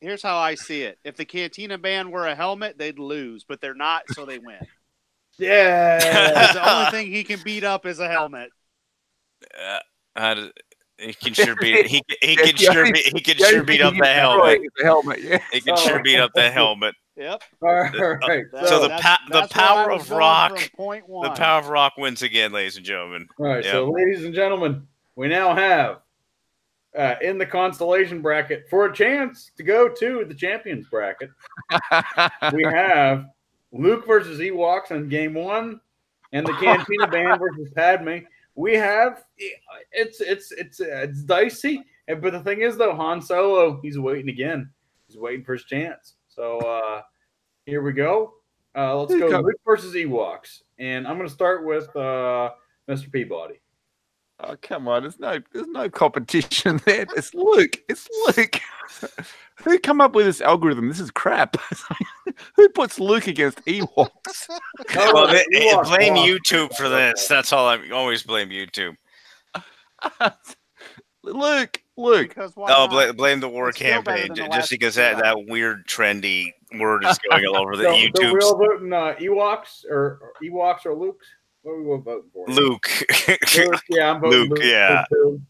Here's how I see it. If the Cantina Band were a helmet, they'd lose, but they're not, so they win. Yeah. The only thing he can beat up is a helmet. He can sure beat. He can sure beat up the helmet. He can sure beat up the helmet. Yep. All right. So the power of rock. The power of rock wins again, ladies and gentlemen. All right. So, ladies and gentlemen, we now have in the constellation bracket for a chance to go to the champions bracket. We have Luke versus Ewoks on game 1, and the Cantina Band versus Padme. We have it's dicey, but the thing is though, Han Solo, he's waiting again. He's waiting for his chance. So here we go. Let's go Luke versus Ewoks, and I'm going to start with Mr. Peabody. Oh, come on. There's no competition there. It's Luke. It's Luke. Who come up with this algorithm? This is crap. Who puts Luke against Ewoks? Well, blame YouTube for this. That's all. I always blame YouTube. Luke. Luke. Because why not? blame the war It's still better campaign than the just last because Jedi. that weird trendy word is going all over the So YouTube. we're all voting Ewoks or Luke's. What are we voting for? Luke. Luke, yeah, I'm voting Luke, yeah. too.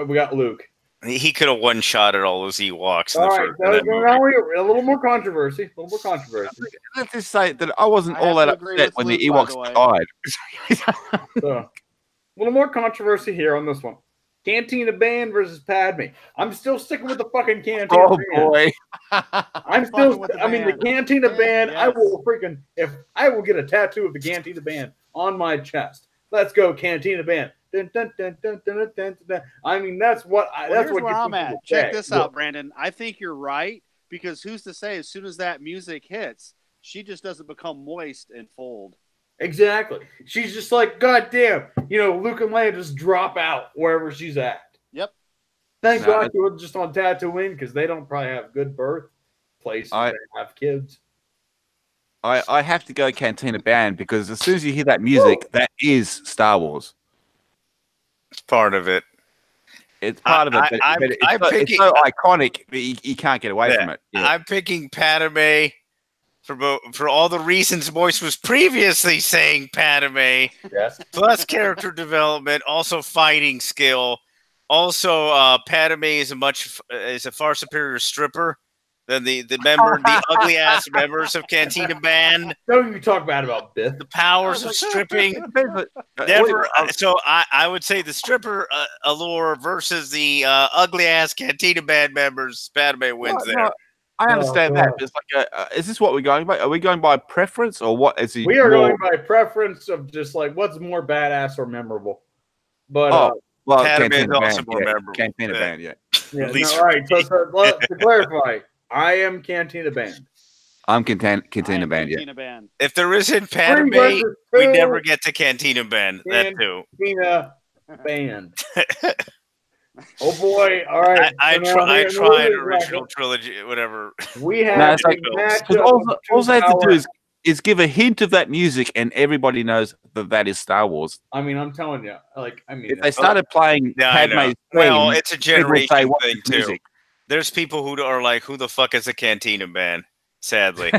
We got Luke. He could have one shot at all those Ewoks. All right, now a little more controversy. A little more controversy. Let's just say that I wasn't all that upset when the Ewoks died. So, a little more controversy here on this one. Cantina Band versus Padme. I'm still sticking with the fucking Cantina Band. Boy. The Cantina Band, yes. I will get a tattoo of the Cantina Band on my chest. Let's go, Cantina Band. Dun, dun, dun, dun, dun, dun, dun, dun. I mean, that's what I'm at. Check this out, Brandon. I think you're right, because who's to say as soon as that music hits, she just doesn't become moist and fold. Exactly. She's just like, God damn, Luke and Leia just drop out wherever she's at. Yep. Thank God she wasn't just on Tatooine, because they don't probably have good birth places. They have kids. I have to go Cantina Band, because as soon as you hear that music, that is Star Wars. It's part of it. It's part of it, but it's so iconic that you can't get away from it. Yeah. I'm picking Padme for all the reasons Moise was previously saying Padme. Yes. Plus character development, also fighting skill. Also, Padme is a far superior stripper than the ugly ass members of Cantina Band. Don't you talk bad about Biff. The powers of stripping. Never. So I would say the stripper allure versus the ugly ass Cantina Band members. Padme wins there. No, I understand that. It's like, is this what we're going by? Are we going by preference, or what? We are going by preference of just like what's more badass or memorable. But well, Padme is also more memorable. Cantina Band, yeah. All right. So to clarify, I am Cantina Band. I'm Cantina Band, yeah. Band. If there isn't Padme, we never get to Cantina Band. That too. Cantina Band. Oh boy! All right. I tried original trilogy, whatever. We have all they have to do is give a hint of that music, and everybody knows that is Star Wars. I mean, I'm telling you, if they started playing Padme's well, it's a generation thing too. Music. There's people who are like, "Who the fuck is a Cantina Band?" Sadly,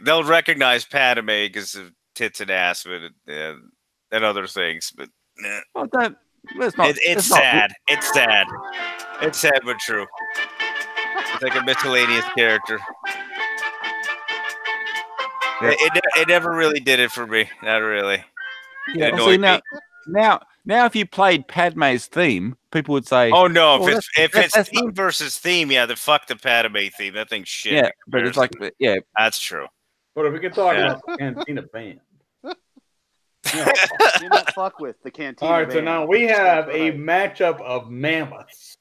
they'll recognize Padme because of tits and ass, and other things. But it's sad. It's sad. It's sad but true. It's like a miscellaneous character. Yeah. It never really did it for me. Not really. Yeah. See, now, if you played Padme's theme, people would say, "Oh no!" If it's theme versus theme, yeah, then fuck the Padme theme. That thing's shit. Yeah, but it's like, yeah, that's true. But if we can talk about the Cantina Band, do not fuck with the Cantina. All right, Band. so now we have a matchup of mammoths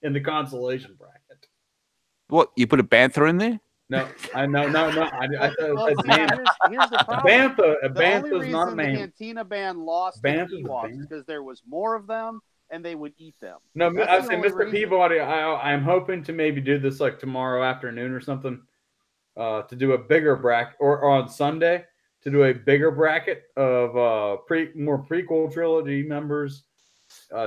in the consolation bracket. What, you put a bantha in there? No. I said here's the problem. Bantha's not a man. The Cantina Band lost to Ewoks because there was more of them and they would eat them. No, I say, Mr. Peabody, I'm hoping to maybe do this like tomorrow afternoon or something, to do a bigger bracket, or on Sunday to do a bigger bracket of more prequel trilogy members,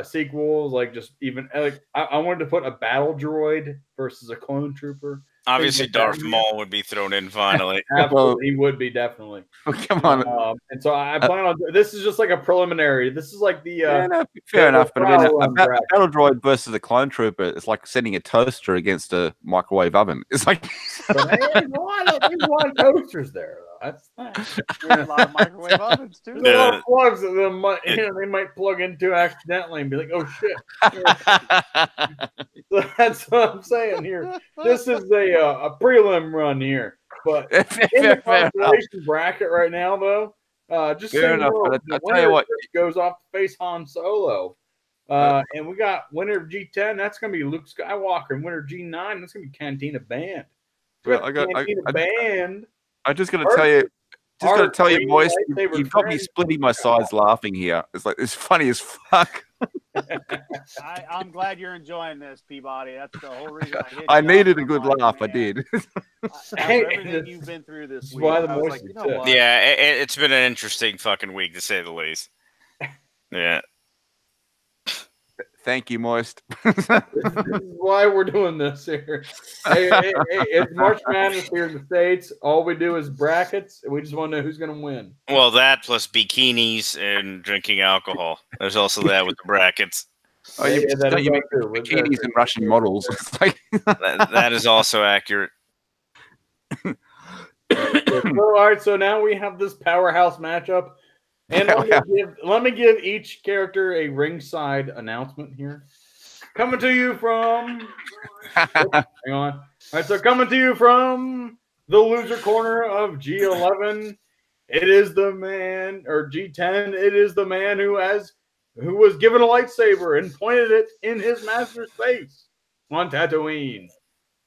sequels, like just even like I wanted to put a battle droid versus a clone trooper. Obviously, Darth Maul would be thrown in finally. Absolutely, he would be definitely. Come on. And so I plan on. This is just like a preliminary. This is like the. Fair enough, but I mean, a battle droid versus a clone trooper, it's like sending a toaster against a microwave oven. It's like. But there's a lot of toasters there, though. That's a lot of microwave ovens too. There's a lot of plugs that they might plug into accidentally and be like, "Oh shit." So that's what I'm saying here. This is a prelim run here, but in the consolation bracket right now, though, just so you know, the winner goes off to face Han Solo, and we got winner of G10. That's going to be Luke Skywalker, and winner of G9. That's going to be Cantina Band. Cantina Band. I'm just going to tell you, boys, you've got me splitting my sides laughing here. It's like, it's funny as fuck. I'm glad you're enjoying this, Peabody. That's the whole reason I needed a good laugh. Man. I did. After everything you've been through this week, I was like, you know what? Yeah, it's been an interesting fucking week, to say the least. Yeah. Thank you, Moist. This is why we're doing this here. Hey, it's March Madness here in the States. All we do is brackets, and we just want to know who's going to win. Well, that plus bikinis and drinking alcohol. There's also that with the brackets. Oh, you make bikinis and Russian models. That is also accurate. All right, so now we have this powerhouse matchup. And let me give each character a ringside announcement here. Coming to you from hang on. All right, so coming to you from the loser corner of G11, it is the man, or G10, it is the man who was given a lightsaber and pointed it in his master's face on Tatooine.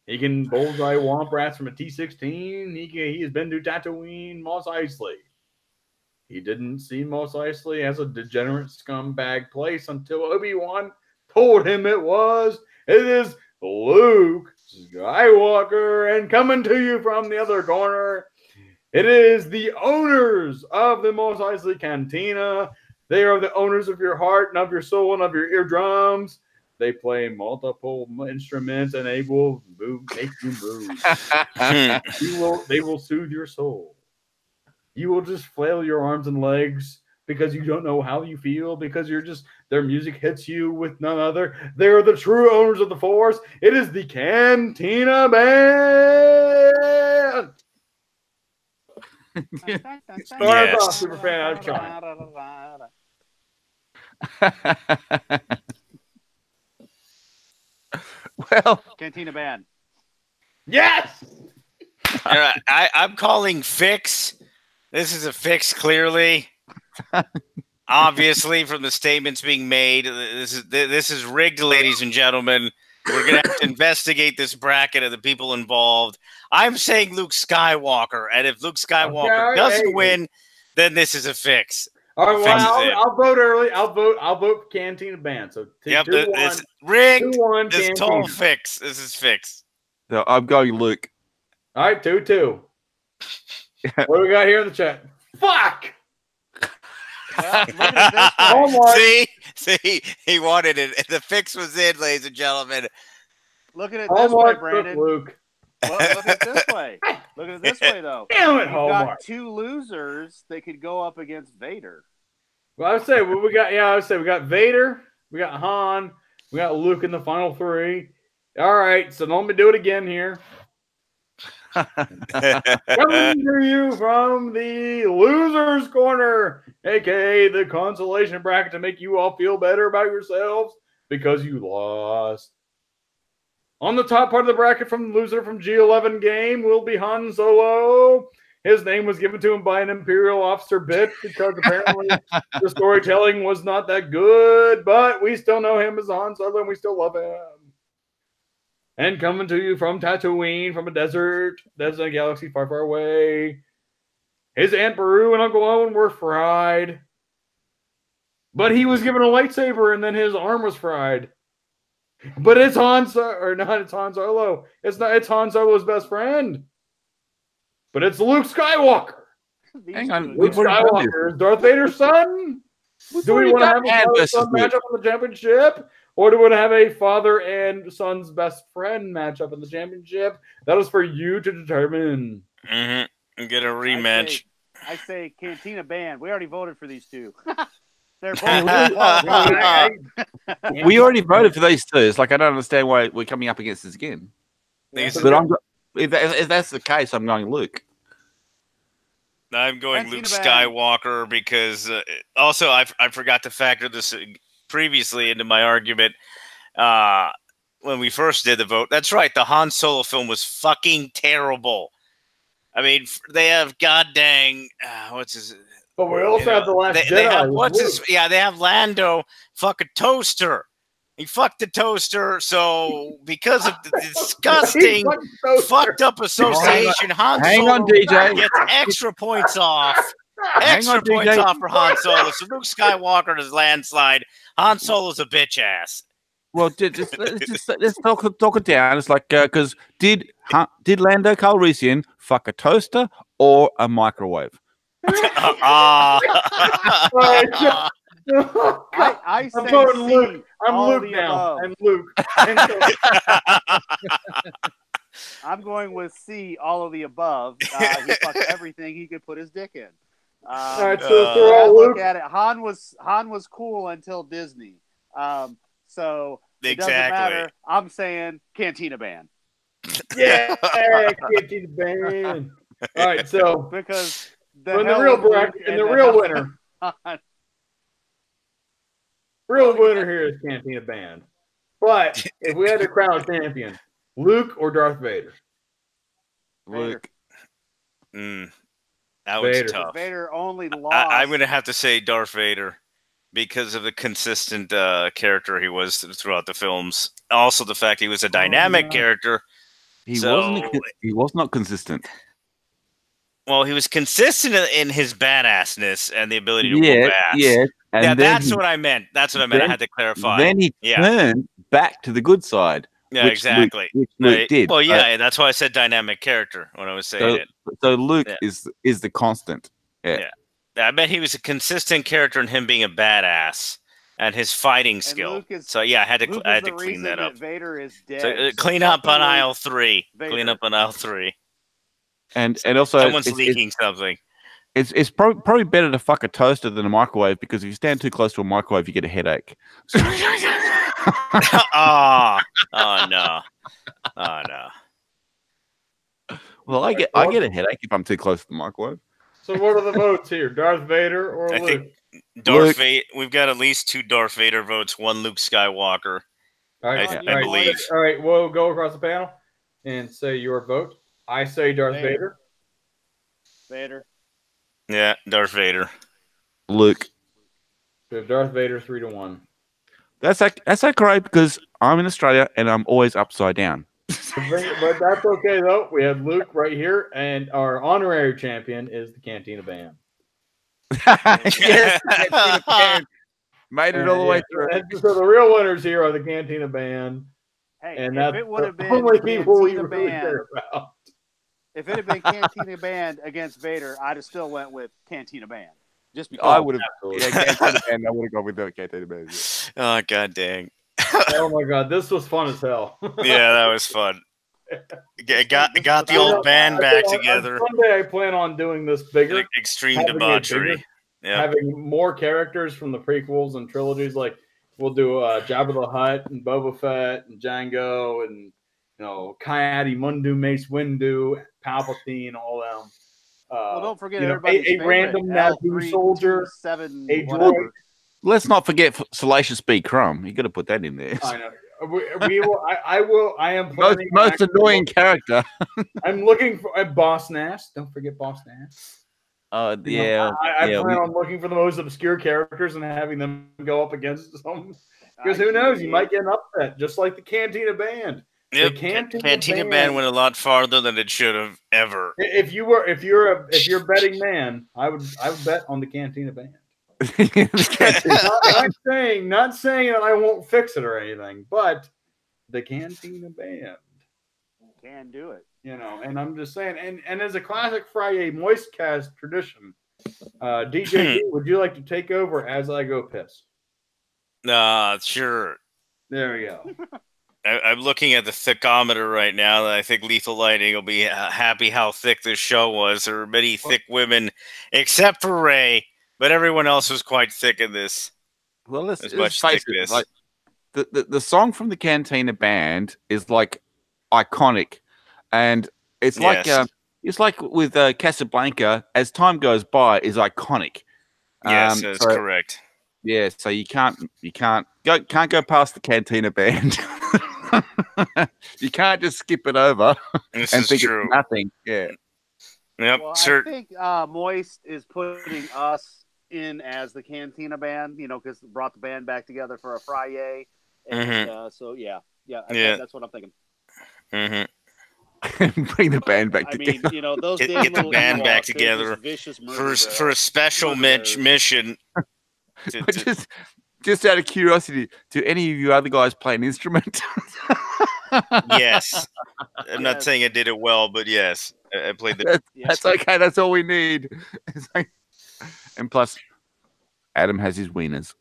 He can bullseye womp rats from a T-16. He has been to Tatooine, Mos Eisley. He didn't see Mos Eisley as a degenerate scumbag place until Obi-Wan told him it was. It is Luke Skywalker. And coming to you from the other corner, it is the owners of the Mos Eisley Cantina. They are the owners of your heart and of your soul and of your eardrums. They play multiple instruments and they will make you move. They will soothe your soul. You will just flail your arms and legs because you don't know how you feel, because their music hits you with none other. They're the true owners of the Force. It is the Cantina Band. Start us off, super fan out of time. Well, Cantina Band. Yes. I'm calling fix. This is a fix, clearly. Obviously, from the statements being made, this is rigged, ladies and gentlemen. We're going to have to investigate this bracket and the people involved. I'm saying Luke Skywalker, and if Luke Skywalker doesn't win, then this is a fix. All right, well, I'll vote early. I'll vote Cantina Band. So this rigged. 2-1 This is total fix. This is fix. So I'm going Luke. All right, 2-2. What do we got here in the chat? Fuck! Well, look at this see, he wanted it. The fix was in, ladies and gentlemen. Look at it this way, Brandon. Luke. Well, look at it this way. Look at it this way, though. Damn it, You've Hallmark. got two losers that could go up against Vader. Well, I would say we got Vader, we got Han, we got Luke in the final three. All right, so let me do it again here. Coming to you from the losers corner, aka the consolation bracket, to make you all feel better about yourselves because you lost. On the top part of the bracket from the loser from G11 game will be Han Solo. His name was given to him by an Imperial officer bit because apparently the storytelling was not that good, but we still know him as Han Solo and we still love him. And coming to you from Tatooine, from a desert galaxy far, far away, his Aunt Beru and Uncle Owen were fried. But he was given a lightsaber and then his arm was fried. But it's Han Solo. It's Han Solo's best friend. But it's Luke Skywalker. Hang on. Luke Skywalker is Darth Vader's son. Do we want to have a father-son matchup on the championship? Or do we want to have a father and son's best friend matchup in the championship? That is for you to determine. Mm-hmm. Get a rematch. I say Cantina Band. We already voted for these two. They're both. We already voted for these two. It's like I don't understand why we're coming up against this again. But if that's the case, I'm going Luke. I'm going Luke Skywalker because also I forgot to factor this previously into my argument when we first did the vote. That's right. The Han Solo film was fucking terrible. I mean, they have goddamn what's his. But we also have the Last Jedi. They have Lando fuck a toaster. He fucked the toaster, so because of the disgusting, fucked up association, Han Solo gets extra points off. Extra points off for Han Solo. So Luke Skywalker does landslide. Han Solo's a bitch ass. Well, let's talk it down. It's like because did Lando Calrissian fuck a toaster or a microwave? I say voting C, Luke. I'm all Luke the now. above. I'm Luke. I'm going with C, all of the above. He fucks everything he could put his dick in. All right, so for all look Luke. at it. Han was cool until Disney. So it doesn't matter. I'm saying Cantina Band. Yeah, Cantina Band. All right, so because the real bracket and the real winner. Real winner here is Cantina Band. But if we had to crown a champion, Luke or Darth Vader? Luke. That was tough. Vader only lost. I'm going to have to say Darth Vader because of the consistent character he was throughout the films. Also, the fact he was a dynamic character. He was not consistent. Well, he was consistent in his badassness and the ability to whoop ass. Yeah, and that's what I meant. That's what I meant. I had to clarify. Then he turned back to the good side. Yeah, exactly. Which Luke did. Well, yeah, that's why I said dynamic character when I was saying it. So Luke is the constant. Yeah. I bet he was a consistent character in him being a badass and his fighting skill. I had to clean that up. Vader is dead. So, clean up on aisle 3. Clean up on aisle 3. And also, someone's leaking something. It's probably better to fuck a toaster than a microwave, because if you stand too close to a microwave, you get a headache. Oh no! Well, I get a headache if I'm too close to the microwave. So what are the votes here? Darth Vader or Luke? Think Darth Vader. We've got at least 2 Darth Vader votes, 1 Luke Skywalker. All right, I believe. All right, we'll go across the panel and say your vote. I say Darth Vader. Vader. Yeah, Darth Vader. Luke. We have Darth Vader 3-1. That's great, because I'm in Australia and I'm always upside down. But that's okay though. We have Luke right here, and our honorary champion is the Cantina Band. Yes, Cantina Band. Made it all the way through. So the real winners here are the Cantina Band. Hey, and if it would have been only people we Cantina really Band, care about. If it had been Cantina Band against Vader, I'd have still went with Cantina Band. Just because I would have. Yeah, Cantina Band. I would have gone with the Cantina Band. Oh god dang! Oh my god, this was fun as hell. Yeah, that was fun. Got the old band back together. Someday I plan on doing this bigger. Extreme debauchery. Yep. Having more characters from the prequels and trilogies. Like we'll do Jabba the Hutt and Boba Fett and Django and Ki-Adi Mundi, Mace Windu, Palpatine, all them. Well, don't forget a random Naboo soldier, a droid. Let's not forget Salacious B. Crumb. You got to put that in there. I know. We will. I will. I am planning most annoying character. I'm looking for Boss Nass. Don't forget Boss Nass. I plan on looking for the most obscure characters and having them go up against them. Because who knows? You might get an upset, just like the Cantina Band. Yep. The Cantina Band went a lot farther than it should have ever. If you're a betting man, I would bet on the Cantina Band. not saying that I won't fix it or anything, but the Cantina Band can do it. And I'm just saying, and as a classic FriYAY Moistcast tradition, DJ, would you like to take over as I go piss? Sure. There we go. I'm looking at the thickometer right now, and I think Lethal Lightning will be happy how thick this show was. There were many thick women, except for Ray, but everyone else was quite thick in this. Well, let's face it. Like, the song from the Cantina Band is like iconic, and it's like with Casablanca. As time goes by, is iconic. Yes, that's correct. Yeah, so you can't go past the Cantina Band. You can't just skip it over and think it's nothing. Yeah. Yep. Well, I think Moist is putting us in as the Cantina Band, because it brought the band back together for a FriYAY. And so that's what I'm thinking. Bring the band back together. I mean, those get the band back together for a special mission. Just out of curiosity, do any of you other guys play an instrument? Yes. I'm not saying I did it well, but yes, I played the. That's okay. That's all we need. And plus, Adam has his wieners.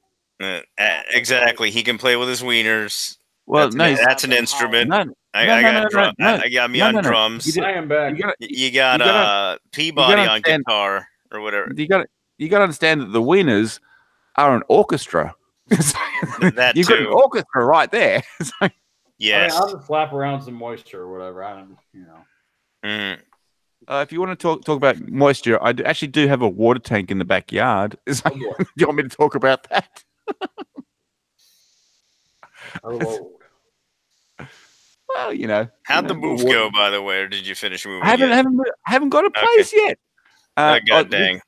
Exactly. He can play with his wieners. Well, that's an instrument. No, I got me on drums. I am back. You got Peabody on guitar or whatever. You got to understand that the wieners are an orchestra. That You've got an orchestra right there. Yes. I'll just flap around some moisture or whatever. I don't, If you want to talk about moisture, I actually do have a water tank in the backyard. Do you want me to talk about that? Oh. Well, you know. How'd the move go, by the way, or did you finish moving? I haven't got a place yet. God dang.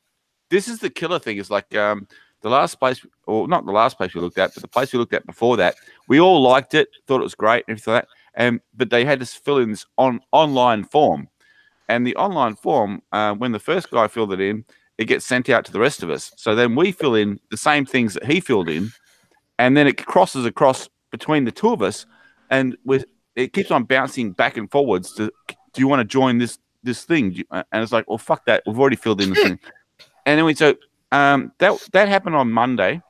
This is the killer thing. Is like the last place, or not the last place we looked at, but the place we looked at before that. We all liked it, thought it was great, and everything like that. But they had us fill in this online form. And the online form, when the first guy filled it in, it gets sent out to the rest of us. So then we fill in the same things that he filled in, and then it crosses across between the two of us, and it keeps on bouncing back and forwards. Do you want to join this thing? And it's like, well, fuck that. We've already filled in this thing. And anyway, so that happened on Monday,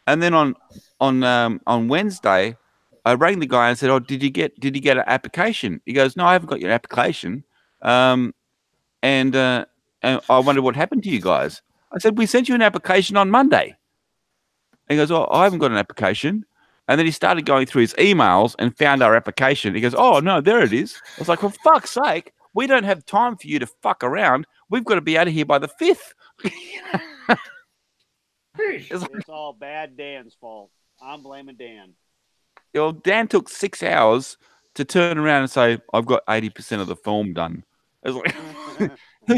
and then on Wednesday, I rang the guy and said, "Oh, did you get an application?" He goes, "No, I haven't got your application." And I wondered what happened to you guys. I said, "We sent you an application on Monday." And he goes, "Oh, I haven't got an application." And then he started going through his emails and found our application. He goes, "Oh, no, there it is." I was like, "For fuck's sake, we don't have time for you to fuck around. We've got to be out of here by the 5th. It's all bad Dan's fault. I'm blaming Dan. Dan took 6 hours to turn around and say, "I've got 80% of the form done." I was like,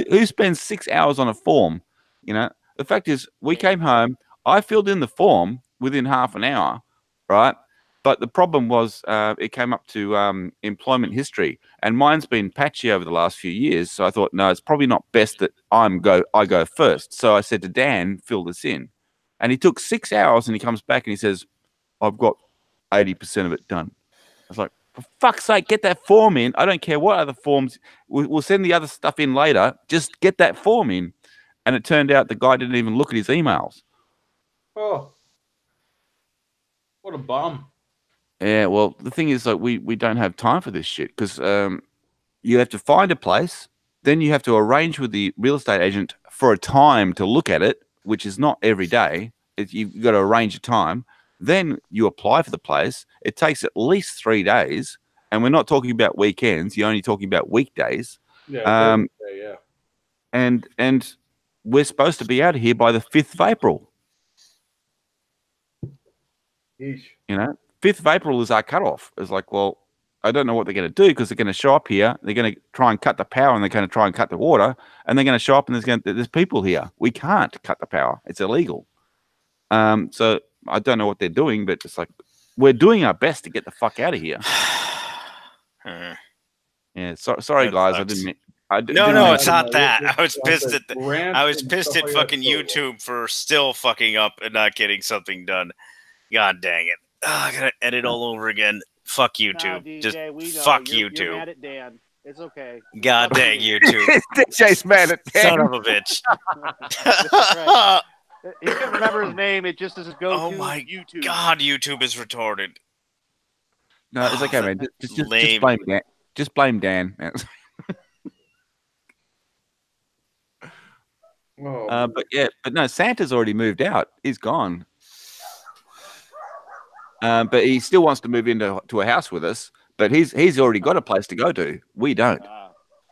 who spends 6 hours on a form? You know, the fact is, we came home. I filled in the form within half an hour, right? But the problem was it came up to employment history, and mine's been patchy over the last few years. So I thought, no, it's probably not best that I go first. So I said to Dan, "Fill this in," and he took 6 hours, and he comes back and he says, "I've got 80% of it done." I was like, "For fuck's sake, get that form in. I don't care what other forms. We'll send the other stuff in later. Just get that form in." And it turned out the guy didn't even look at his emails. Oh, what a bum. Yeah, well, the thing is, like, we don't have time for this shit because you have to find a place, then you have to arrange with the real estate agent for a time to look at it, which is not every day. You've got to arrange a time. Then you apply for the place. It takes at least 3 days, and we're not talking about weekends. You're only talking about weekdays. Yeah. And we're supposed to be out of here by the 5th of April. Yeesh. You know, 5th of April is our cutoff. It's like, well, I don't know what they're going to do because they're going to show up here. They're going to try and cut the power, and they're going to try and cut the water, and they're going to show up, and there's people here. We can't cut the power. It's illegal. So I don't know what they're doing, but it's like we're doing our best to get the fuck out of here. Yeah, sorry guys, I didn't. No, it's not that. I was pissed at fucking YouTube for still fucking up and not getting something done. God dang it! I gotta edit all over again. Fuck YouTube. No, DJ, Just fuck YouTube. You're mad at Dan. It's okay. God dang YouTube. DJ's mad at Dan. Son of a bitch. Right. He couldn't remember his name. It just is GoT. Oh my YouTube. God, YouTube is retarded. No, it's okay, man. Just blame Dan. Just blame Dan. But no, Santa's already moved out. He's gone. But he still wants to move into a house with us. But he's already got a place to go to. We don't.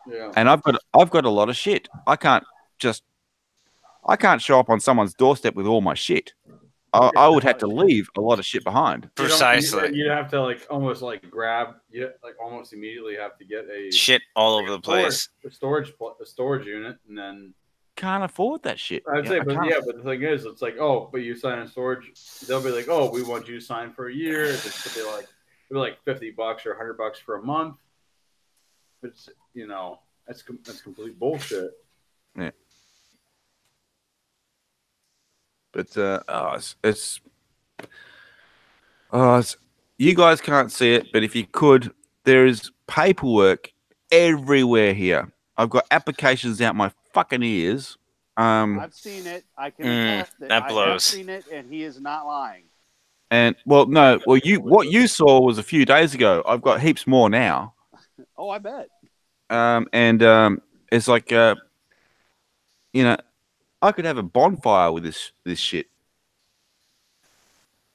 Yeah. And I've got a lot of shit. I can't show up on someone's doorstep with all my shit. I would have to leave a lot of shit behind. Precisely. You'd have to almost grab. You almost immediately have to get a shit all over the place. A storage unit, and then can't afford that shit. I'd say, but the thing is, it's like, oh, but you sign in storage. They'll be like, oh, we want you to sign for a year. It'll be like $50 or $100 for a month. It's that's complete bullshit. Yeah. But you guys can't see it, but if you could, there is paperwork everywhere here. I've got applications out my fucking ears, I've seen it. I can attest that that I have blows. seen it, and he is not lying. And well, no, well, what you saw was a few days ago. I've got heaps more now. Oh, I bet. It's like you know, I could have a bonfire with this shit.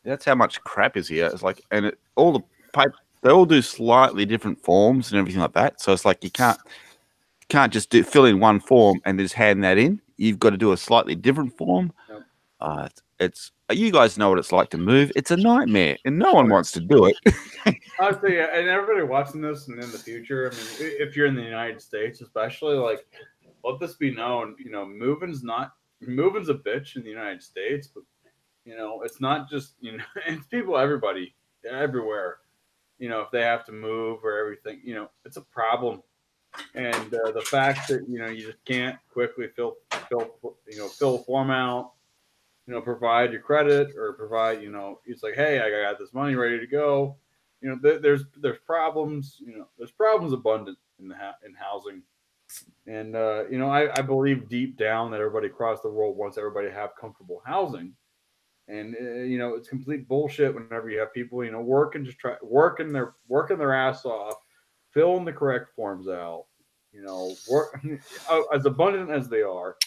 That's how much crap is here. It's like, and all the pipe, they all do slightly different forms and everything like that. So it's like you can't just fill in one form and just hand that in. You've got to do a slightly different form. Yep. It's you guys know what it's like to move. It's a nightmare, and no one wants to do it. Honestly, yeah, and everybody watching this and in the future, I mean, if you're in the United States, especially, like, let this be known, moving's a bitch in the United States, but it's not just it's people, everybody, everywhere. If they have to move or everything, it's a problem. And the fact that you just can't quickly fill a form out, provide your credit or provide, it's like, hey, I got this money ready to go. There's problems. There's problems abundant in in housing, and I believe deep down that everybody across the world wants everybody to have comfortable housing, and it's complete bullshit whenever you have people working their ass off, filling the correct forms out, work as abundant as they are.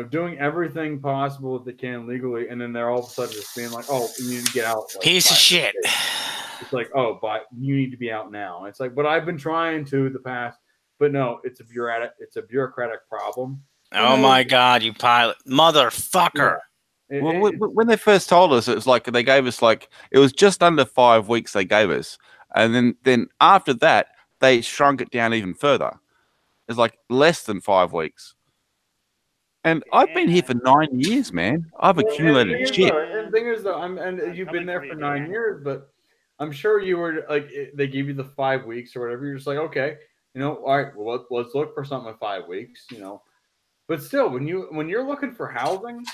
Doing everything possible that they can legally, and then they're all of a sudden just being like, "Oh, you need to get out." Like, Piece of shit. It's like, "Oh, but you need to be out now." It's like, but I've been trying to the past, but no, it's a bureaucratic problem. Oh my God, you pilot motherfucker! Yeah. Well, when they first told us, it was like they gave us it was just under 5 weeks they gave us, and then after that they shrunk it down even further. It's like less than 5 weeks. And I've been here for 9 years, man. I've accumulated shit. And the thing is, though, you've been there for 9 years, but I'm sure you were like, they gave you the 5 weeks or whatever. You're just like, okay, all right, well, let's look for something in 5 weeks, But still, when you're looking for housing,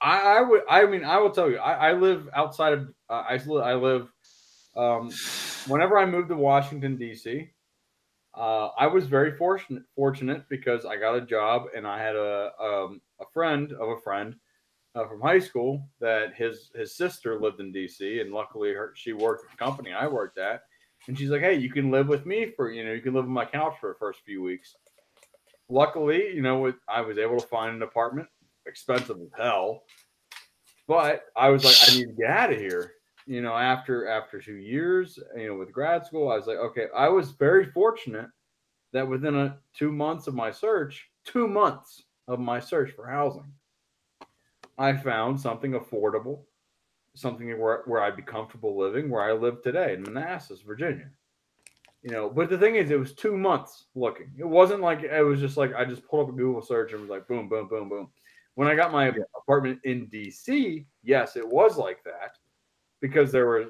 I will tell you, I live outside of, I live, whenever I moved to Washington, D.C., I was very fortunate because I got a job and I had a friend of a friend from high school that his sister lived in DC, and luckily she worked at the company I worked at, and she's like, hey, you can live with me for you can live on my couch for the first few weeks. Luckily, I was able to find an apartment, expensive as hell, but I was like, I need to get out of here. After 2 years, with grad school, I was like, okay, I was very fortunate that within 2 months of my search, 2 months of my search for housing, I found something affordable, something where I'd be comfortable living, where I live today in Manassas, Virginia. But the thing is, it was 2 months looking. It wasn't like it was just like I just pulled up a Google search and was like, boom, boom, boom, boom. When I got my apartment in DC, yes, it was like that. Because there were,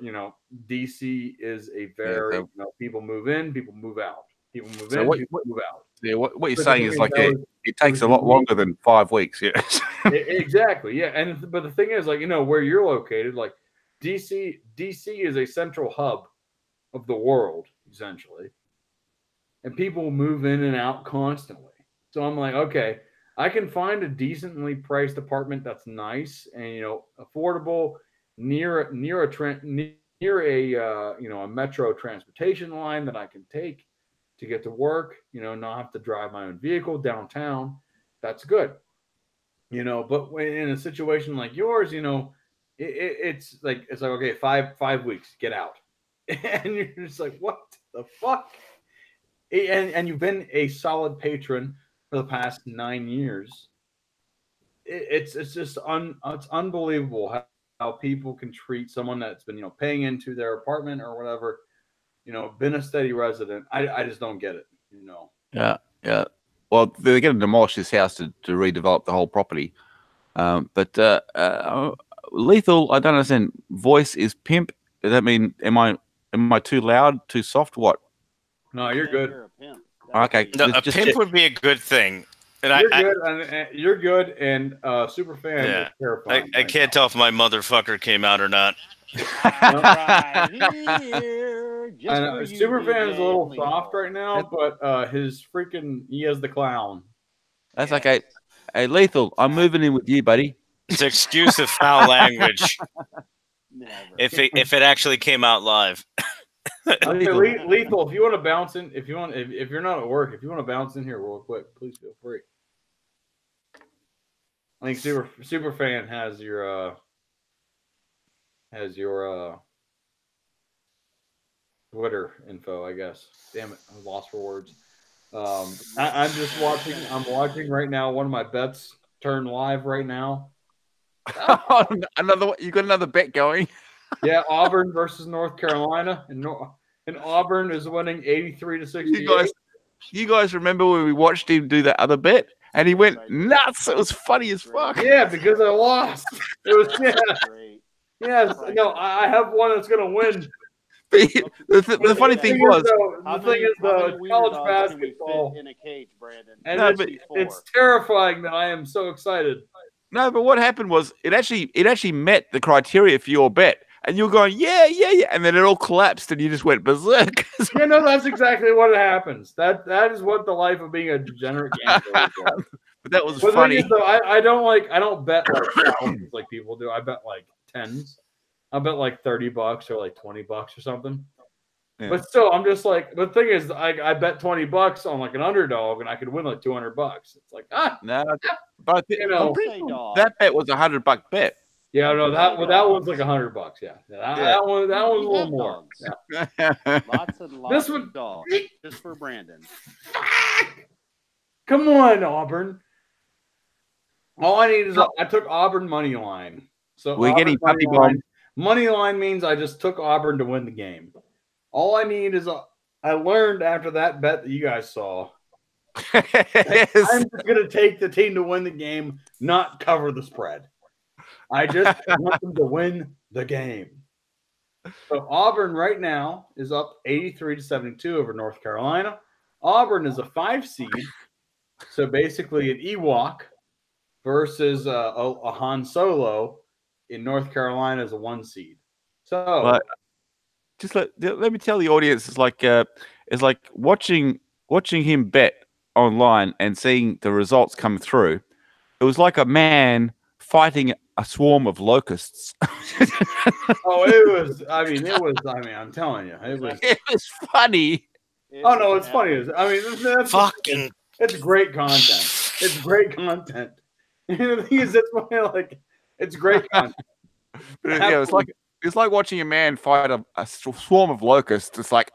DC is a very, people move in, people move out. People move in, people move out. Yeah, what you're saying is like it takes a lot longer than 5 weeks. Yeah, exactly. Yeah, but the thing is, like, where you're located, like DC is a central hub of the world essentially, and people move in and out constantly. So I'm like, okay, I can find a decently priced apartment that's nice and affordable near a metro transportation line that I can take to get to work, not have to drive my own vehicle downtown. That's good. But when in a situation like yours, it's like okay, five weeks, get out. And you're just like, what the fuck? And you've been a solid patron for the past 9 years. It's just it's unbelievable how people can treat someone that's been paying into their apartment or whatever, been a steady resident. I just don't get it. Yeah. Well, they're going to demolish this house to redevelop the whole property. But Lethal, I don't understand. Voice is pimp. Does that mean am I too loud, too soft? What? No, you're good. You're a pimp. Okay, No, a pimp would be a good thing. And you're good, and Superfan is terrifying. I can't tell if my motherfucker came out or not. Right here, I know Superfan is a little soft right now, but he has the clown. That's okay. Hey, Lethal, I'm moving in with you, buddy. It's an excuse of foul language. Never. If it actually came out live. Lethal, if you want to bounce in, if you're not at work, if you want to bounce in here real quick, please feel free. I think super fan has your Twitter info, I guess. Damn it, I'm lost for words. I'm just watching. I'm watching right now. One of my bets turn live right now. Another, you got another bet going? Yeah, Auburn versus North Carolina, and Auburn is winning 83 to 68. You guys remember when we watched him do that other bet, and he went nuts? It was funny as fuck. Yeah, because I lost. It was Great. Yes, no, I have one that's gonna win. The funny thing was, the college basketball in a cage, Brandon. And it's terrifying that I am so excited. No, but what happened was it actually met the criteria for your bet, and you were going, yeah, and then it all collapsed, and you just went berserk. Yeah, no, that's exactly what happens. That is what the life of being a degenerate gambler is like. But that was funny. Though, I don't bet like thousands like people do. I bet like tens. I bet like $30 or like $20 or something. Yeah. But still, I'm just like, the thing is, I bet $20 on like an underdog, and I could win like $200. It's like no, but I'm pretty sure that bet was $100 bet. Yeah, no, that one's like $100. Yeah, that one's a little more. Yeah. Lots and lots of dogs just for Brandon. Come on, Auburn. All I need is I took Auburn money line. So we're getting puppy bomb. Money line means I just took Auburn to win the game. All I need is I learned after that bet that you guys saw. Yes. I'm just going to take the team to win the game, not cover the spread. I just want them to win the game. So Auburn right now is up 83 to 72 over North Carolina. Auburn is a 5 seed. So basically an Ewok versus a Han Solo in North Carolina is a 1 seed. So but just let me tell the audience, it's like watching him bet online and seeing the results come through. It was like a man fighting a swarm of locusts. I'm telling you, it was funny. It's funny. That's fucking. It's great content. It's great content. The thing is, it's great content. Yeah, it's like watching a man fight a swarm of locusts. It's like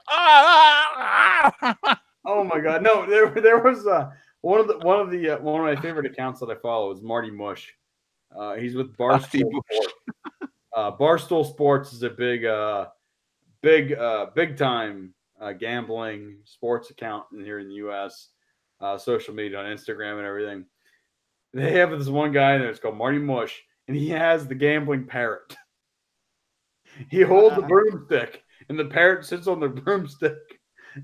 oh my god! No, there was one of my favorite accounts that I follow is Marty Mush. He's with Barstool Sports. Barstool Sports is a big time gambling sports account here in the U.S. Social media on Instagram and everything. They have this one guy there. It's called Marty Mush, and he has the gambling parrot. He holds the broomstick, and the parrot sits on the broomstick,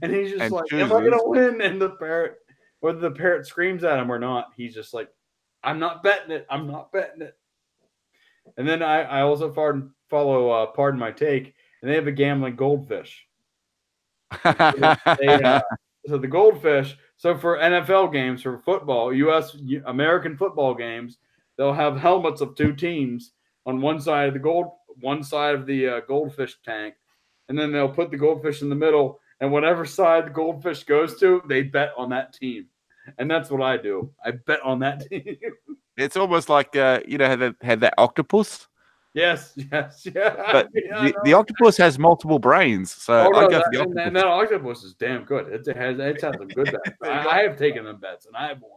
and he's just like, "Am I gonna win?" And the parrot, whether the parrot screams at him or not, he's just like, "I'm not betting it. I'm not betting it." And then I also follow Pardon My Take, and they have a gambling goldfish. So the goldfish. So for NFL games, for football, American football games, they'll have helmets of 2 teams on one side of the goldfish tank, and then they'll put the goldfish in the middle, and whatever side the goldfish goes to, they bet on that team. And that's what I do. I bet on that team. It's almost like had that octopus. Yes, yeah. But the octopus has multiple brains, so I go for the octopus. And that octopus is damn good. It's had some good bets. I have taken them bets, and I have won.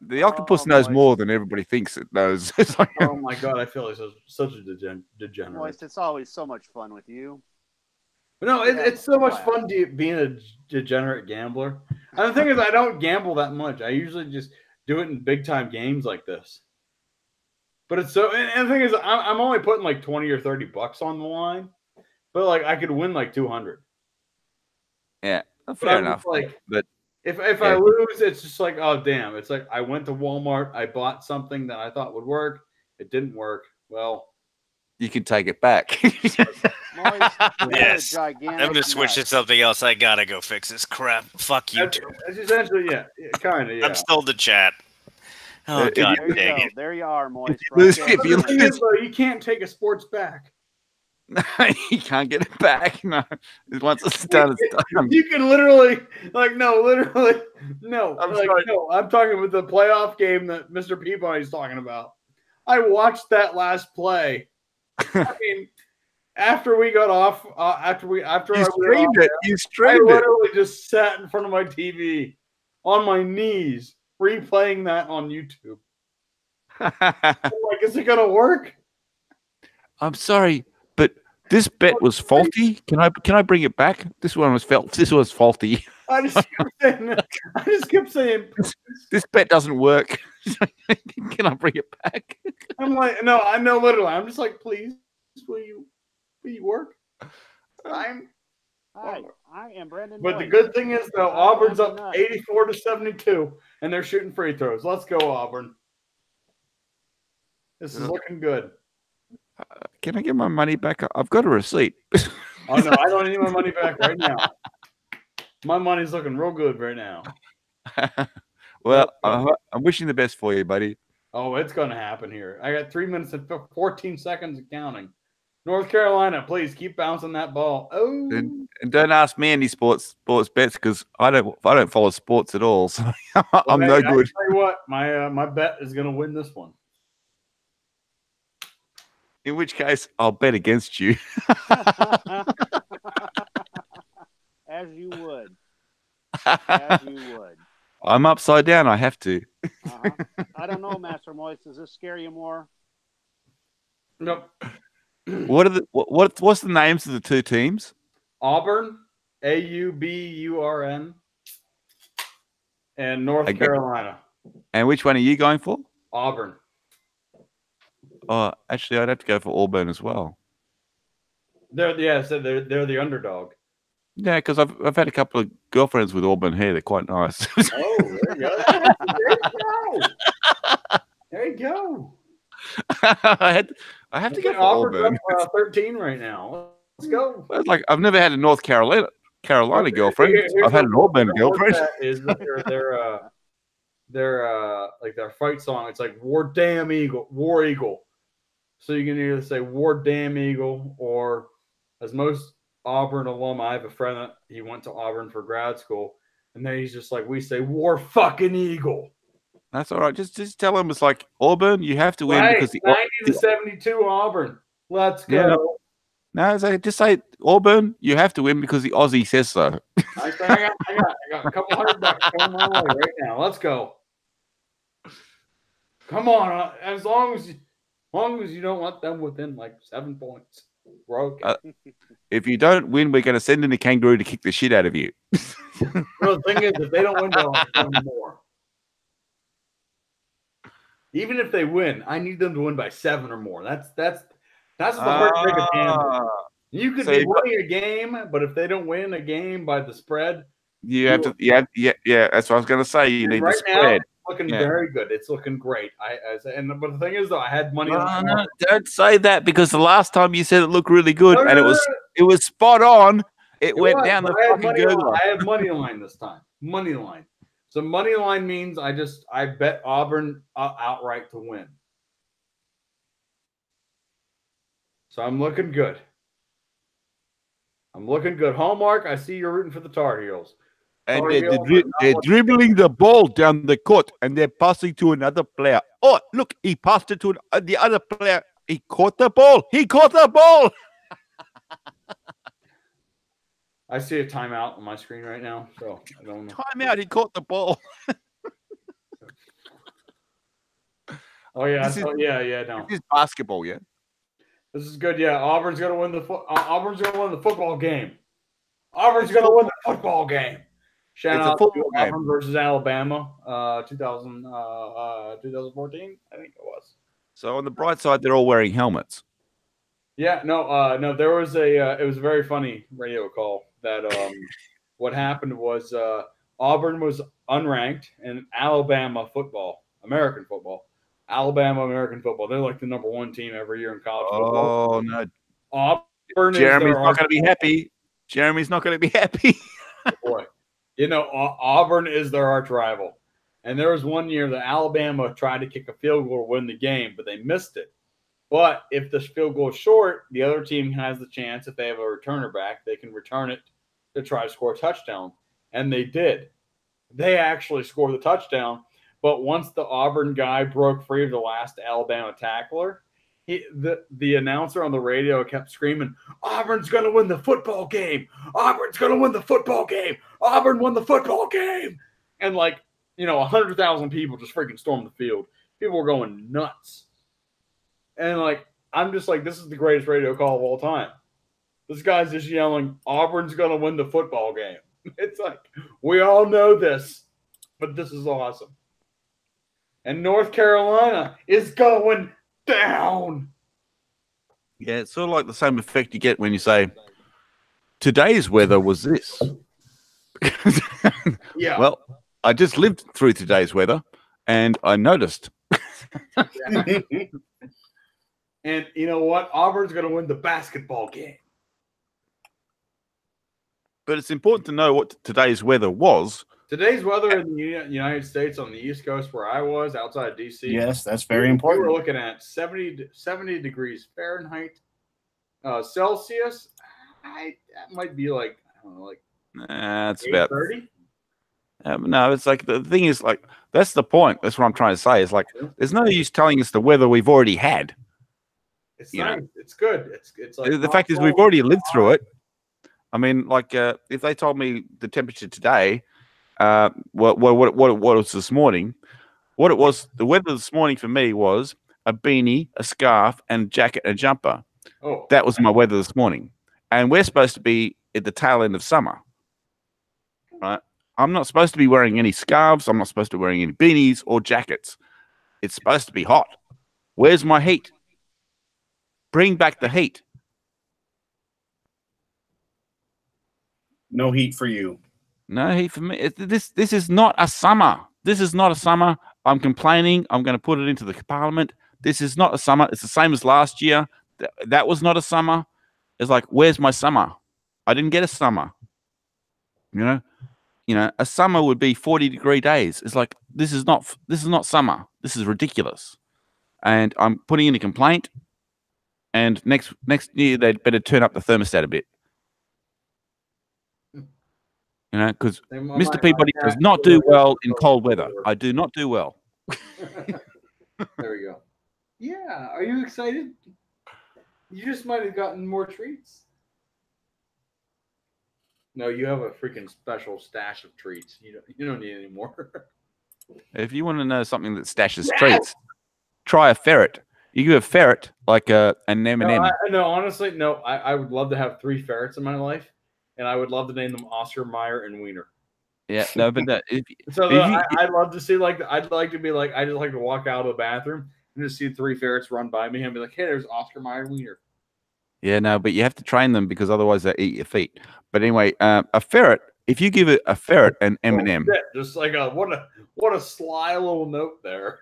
The octopus knows more than everybody thinks it knows. Oh my god, I feel like such a degenerate. Moist, it's always so much fun with you. But no, it's so much fun being a degenerate gambler. And the thing is, I don't gamble that much. I usually just do it in big time games like this. But it's so, and the thing is, I'm only putting like $20 or $30 on the line, but like I could win like 200. Yeah, fair enough. But if I lose, it's just like, oh damn! It's like I went to Walmart, I bought something that I thought would work, it didn't work. Well, you can take it back. Yes, I'm gonna switch to something else. I gotta go fix this crap. Fuck you. That's essentially, yeah, kind of. Yeah. I'm still the chat. Oh, God There you dang go. it. There you are, Moist. Lose- Right if there. you The thing lose- is, though, you can't take a sports back. you can't get it back. No, once it's done, it's done. You can literally, literally, no. I'm sorry. No, I'm talking about the playoff game that Mr. Peabody's talking about. I watched that last play. I mean, after we got off, after You I went streamed off, it. You I streamed it. literally just sat in front of my TV on my knees, replaying that on YouTube. I'm like, is it gonna work? I'm sorry, but this bet was faulty. Can I bring it back? This was faulty. I just kept saying, This bet doesn't work. Can I bring it back? I'm like, no, I know literally. I'm just like, please, will you work? Hi, I am Brandon. But the Moist. good thing is though, I Auburn's am up not. 84-72, and they're shooting free throws. Let's go, Auburn. This is looking good. Can I get my money back? I've got a receipt. Oh no, I don't need my money back right now. My money's looking real good right now. Well, I'm wishing the best for you, buddy. Oh, it's going to happen here. I got 3 minutes and 14 seconds of counting. North Carolina, please keep bouncing that ball. Oh, And don't ask me any sports bets because I don't follow sports at all. So I'm no I good. tell you what, my bet is going to win this one. In which case, I'll bet against you. As you would. As you would. I'm upside down. I have to. Uh-huh. I don't know, Master Moist. Does this scare you more? Nope. What's the names of the two teams? Auburn, AUBURN, and North Okay. Carolina. And which one are you going for? Auburn. Oh, actually, I'd have to go for Auburn as well. They're the underdog. Yeah, because I've had a couple of girlfriends with Auburn hair. They're quite nice. Oh, there you go. There you go. There you go. I have to go for Auburn's Auburn. up 13 right now. Let's go. Well, it's like I've never had a North Carolina girlfriend. Here's I've had an Auburn what girlfriend. that is their fight song. It's like War Damn Eagle, War Eagle. So you can either say War Damn Eagle, or as most Auburn alum, I have a friend that he went to Auburn for grad school, and then he's just like, we say War fucking Eagle. That's all right. Just tell them it's like Auburn. You have to win Right, because 90-72 Auburn. Let's go. Yeah, no, just say Auburn. You have to win because the Aussie says so. I got a couple $100 coming my way right now. Let's go. Come on, as long as you don't let them within like 7 points, we're okay. If you don't win, we're going to send in a kangaroo to kick the shit out of you. No, the thing is, if they don't win, they'll have 7 more. Even if they win, I need them to win by 7 or more. That's the heartbreak of gambling. You could be winning a game, but if they don't win a game by the spread, you have to. Yeah. That's what I was going to say. You need right the spread. now, it's looking very good. It's looking great. But the thing is, though, I had money on. No, don't say that because the last time you said it looked really good and it was spot on. It went down the fucking Google. I have money line this time. Money line. So money line means I bet Auburn outright to win. So I'm looking good. Hallmark, I see you're rooting for the Tar Heels. And they're dribbling the ball down the court and they're passing to another player. Oh, look, he passed it to the other player. He caught the ball. I see a timeout on my screen right now, so I don't know. Timeout. He caught the ball. Oh yeah, no. This is basketball, yeah. This is good. Yeah, Auburn's gonna win the football game. Auburn's gonna win the football game. Shout out to Auburn versus Alabama, 2014, I think it was. So on the bright side, they're all wearing helmets. Yeah, no. There was it was a very funny radio call that what happened was Auburn was unranked and Alabama American football. They're like the number 1 team every year in college football. Oh no, Auburn. Jeremy's not going to be happy. Boy, Auburn is their arch rival, And there was one year that Alabama tried to kick a field goal to win the game, but they missed it. But if the field goal is short, the other team has the chance, if they have a returner back, they can return it to try to score a touchdown. And they did. They actually scored the touchdown. But once the Auburn guy broke free of the last Alabama tackler, the announcer on the radio kept screaming, Auburn's going to win the football game. Auburn's going to win the football game. Auburn won the football game. And 100,000 people just freaking stormed the field. People were going nuts. And I'm just like, this is the greatest radio call of all time. This guy's just yelling, Auburn's going to win the football game. It's like, we all know this, but this is awesome. And North Carolina is going down. Yeah, it's sort of like the same effect you get when you say, today's weather was this. Yeah. Well, I just lived through today's weather, and I noticed. And you know what? Auburn's going to win the basketball game. But it's important to know what today's weather was. Today's weather in the United States on the East Coast where I was, outside of D.C. Yes, that's very important. We were looking at 70 degrees Fahrenheit. Celsius, that might be I don't know, it's about 30. No, it's like the thing is that's the point. That's what I'm trying to say. Is there's no use telling us the weather we've already had. It's nice. It's good. It's like the fact is we've already lived through it. I mean, if they told me the temperature today, what it was this morning, what it was, the weather this morning for me was a beanie, a scarf, and a jacket and a jumper. Oh, that was my weather this morning, and we're supposed to be at the tail end of summer, right? I'm not supposed to be wearing any scarves. I'm not supposed to be wearing any beanies or jackets. It's supposed to be hot. Where's my heat? Bring back the heat. No heat for you. No heat for me. This is not a summer. This is not a summer. I'm complaining. I'm going to put it into the parliament. This is not a summer. It's the same as last year. That was not a summer. It's like, where's my summer? I didn't get a summer. You know, a summer would be 40-degree days. It's like, this is not summer. This is ridiculous. And I'm putting in a complaint. And next year they'd better turn up the thermostat a bit. You know, because Mr. Peabody does not do well in cold weather. I do not do well. There we go. Yeah, are you excited? You just might have gotten more treats. No, you have a freaking special stash of treats. You don't need any more. If you want to know something that stashes treats, try a ferret. You give a ferret like an M&M. No, honestly, no. I would love to have 3 ferrets in my life, and I would love to name them Oscar, Mayer, and Wiener. Yeah, no, but I'd love to see I'd like to be I just like to walk out of the bathroom and just see 3 ferrets run by me and be like, hey, there's Oscar, Mayer, and Wiener. Yeah, no, but you have to train them because otherwise they eat your feet. But anyway, a ferret. If you give a ferret an M&M, just like what a sly little note there.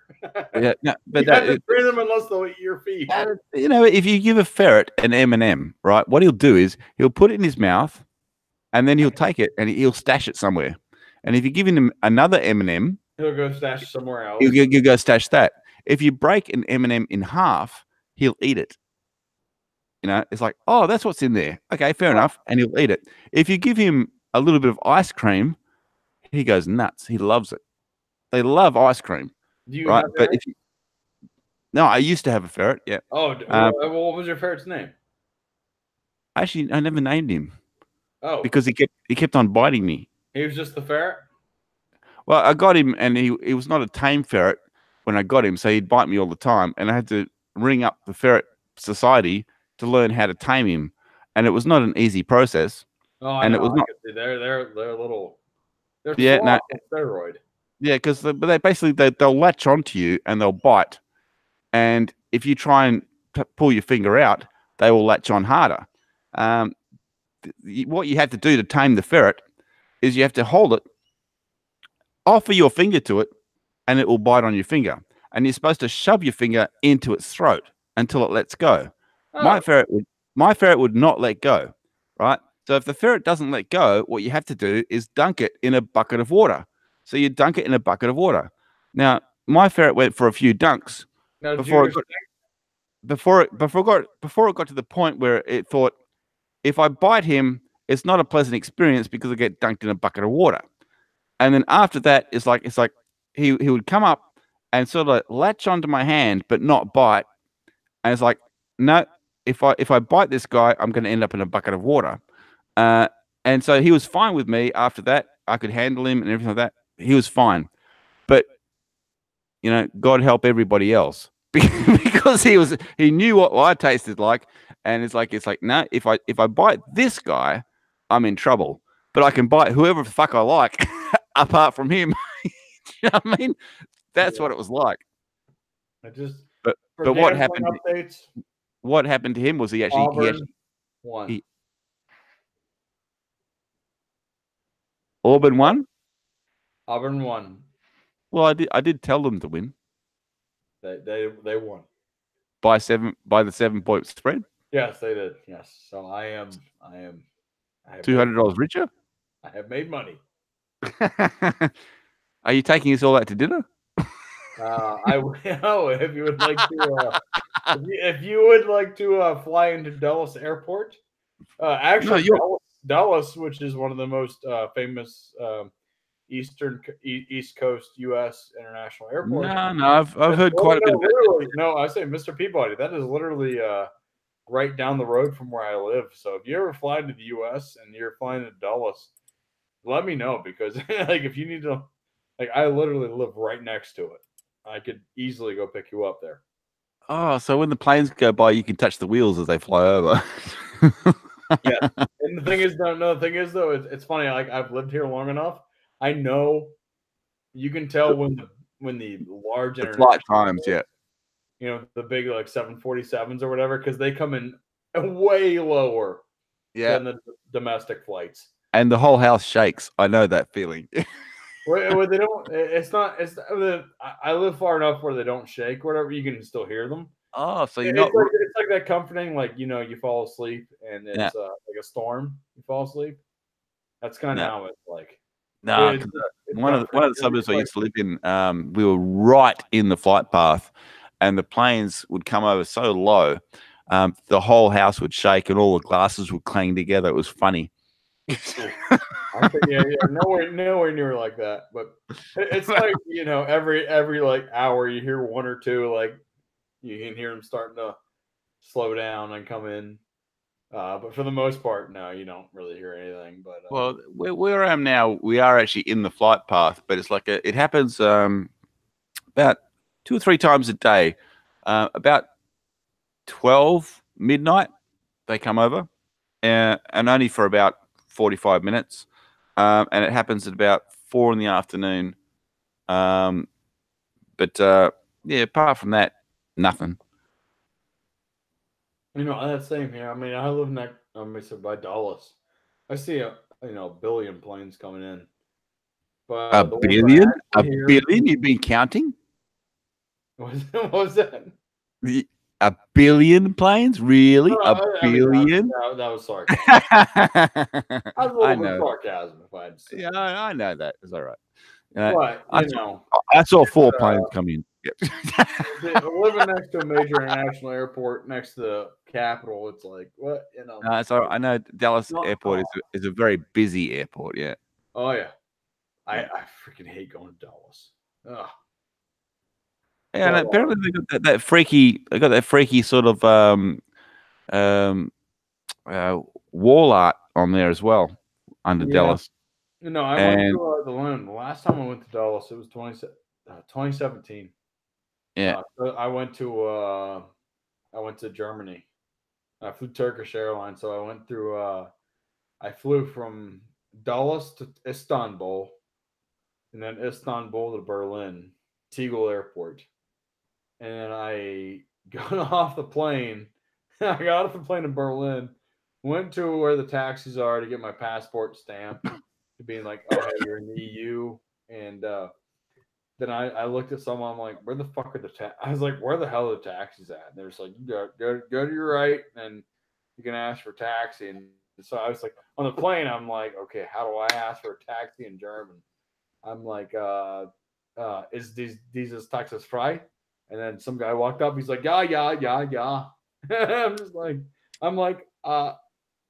Yeah, no, but you have to train them unless they'll eat your feet. You know, if you give a ferret an M&M, right, what he'll do is he'll put it in his mouth, and then he'll take it and he'll stash it somewhere. And if you're giving him another M&M, he'll go stash somewhere else. He'll go stash that. If you break an M&M in half, he'll eat it. You know, it's like, oh, that's what's in there. Okay, fair enough, and he'll eat it. If you give him a little bit of ice cream, he goes nuts. He loves it. They love ice cream, right? But no, I used to have a ferret. Yeah. Oh, what was your ferret's name? Actually, I never named him. Oh, because he kept on biting me. He was just the ferret. Well, I got him, and he was not a tame ferret when I got him, so he'd bite me all the time, and I had to ring up the ferret society to learn how to tame him, and it was not an easy process. Oh, and it was not. They're little. They're steroid. Yeah, because they basically they'll latch onto you and they'll bite, and if you try and pull your finger out, they will latch on harder. What you have to do to tame the ferret is you have to hold it, offer your finger to it, and it will bite on your finger. And you're supposed to shove your finger into its throat until it lets go. Oh. My ferret would not let go, right? So if the ferret doesn't let go, what you have to do is dunk it in a bucket of water. So you dunk it in a bucket of water. Now, my ferret went for a few dunks Now, before it got to the point where it thought, if I bite him, it's not a pleasant experience because I get dunked in a bucket of water. And then after that, it's like he would come up and sort of latch onto my hand but not bite. And it's like, no, if I bite this guy, I'm going to end up in a bucket of water. And so he was fine with me after that. I could handle him and everything like that. He was fine. But God help everybody else because he knew what I tasted like, and it's like no, if I bite this guy, I'm in trouble. But I can bite whoever the fuck I like, apart from him. You know what I mean? That's what it was like. I just but what happened? Updates. What happened to him was he actually won. Auburn won. Auburn won. Well, I did tell them to win. They won by the 7-point spread. Yes, they did. Yes, so I am $200 richer. I have made money. Are you taking us all out to dinner? I will if you would like to. If you would like to fly into Dulles Airport, actually Dulles, which is one of the most famous East Coast U.S. international airports. No, I've heard quite a bit about it. No, I say Mr. Peabody. That is literally right down the road from where I live. So if you ever fly to the U.S. and you're flying to Dulles, let me know because like if you need to, like I literally live right next to it. I could easily go pick you up there. Oh, so when the planes go by, you can touch the wheels as they fly over. Yeah, and the thing is, though, it's funny. Like I've lived here long enough, I know you can tell when the large flight times, yeah, the big like 747s or whatever, because they come in way lower than the domestic flights, and the whole house shakes. I know that feeling. Well, they don't. It's not. I live far enough where they don't shake. Whatever, you can still hear them. Oh, so it's like that comforting, like you fall asleep and it's like a storm. You fall asleep. That's kind of how it's like. No, one of the suburbs I used to live in, we were right in the flight path, and the planes would come over so low, the whole house would shake and all the glasses would clang together. It was funny. I think, nowhere near like that. But it's like every like hour you hear one or two, like you can hear them starting to slow down and come in. But for the most part, no, you don't really hear anything. But well, where I am now, we are actually in the flight path, but it's like it happens about 2 or 3 times a day. About 12 midnight, they come over, and only for about 45 minutes, and it happens at about 4 in the afternoon. But apart from that, nothing. That same here. I mean, I live by Dulles. I see a billion planes coming in. But a billion? A billion? You've been counting? What was that? A billion planes? Really? A billion? That was sarcasm. I was a little bit sarcasm, if I had to say. Yeah, I know that. It's all right. But, I saw 4 planes come in. Yep. Living next to a major international airport next to the capital, it's like, what? So I know Dallas Airport is a very busy airport, yeah. Oh, yeah. I freaking hate going to Dallas. Ugh. Yeah, and apparently they got that freaky sort of wall art on there as well under Dallas. I went to the last time I went to Dallas, it was 2017. Yeah. I went to Germany. I flew Turkish Airlines, so I went through. I flew from Dallas to Istanbul, and then Istanbul to Berlin, Tegel Airport. And then I got off the plane. I got off the plane in Berlin, went to where the taxis are to get my passport stamped, to being like, oh, hey, you're in the EU. And then I looked at someone, I'm like, where the fuck are I was like, where the hell are the taxis at? And they're just like, you go to your right, and you can ask for a taxi. And so I was like, on the plane, I'm like, okay, how do I ask for a taxi in German? I'm like, is dieses Texas fry? And then some guy walked up. He's like, yeah, yeah, yeah, yeah. I'm like,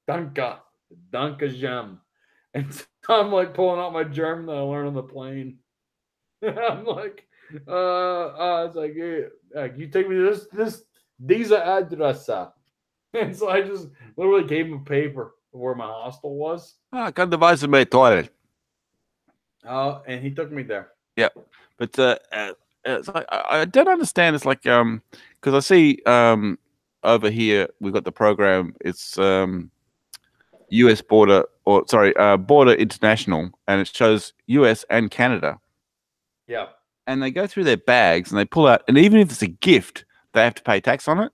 danke, danke gem. And so I'm like pulling out my German that I learned on the plane. I'm like, it's like, yeah, you take me to these address. And so I just literally gave him a paper of where my hostel was. Kan de wijze mee toilet. And he took me there. Yeah, but it's like I don't understand. It's like because I see over here we've got the program. It's U.S. border border international, and it shows U.S. and Canada. Yeah, and they go through their bags and they pull out, and even if it's a gift, they have to pay tax on it.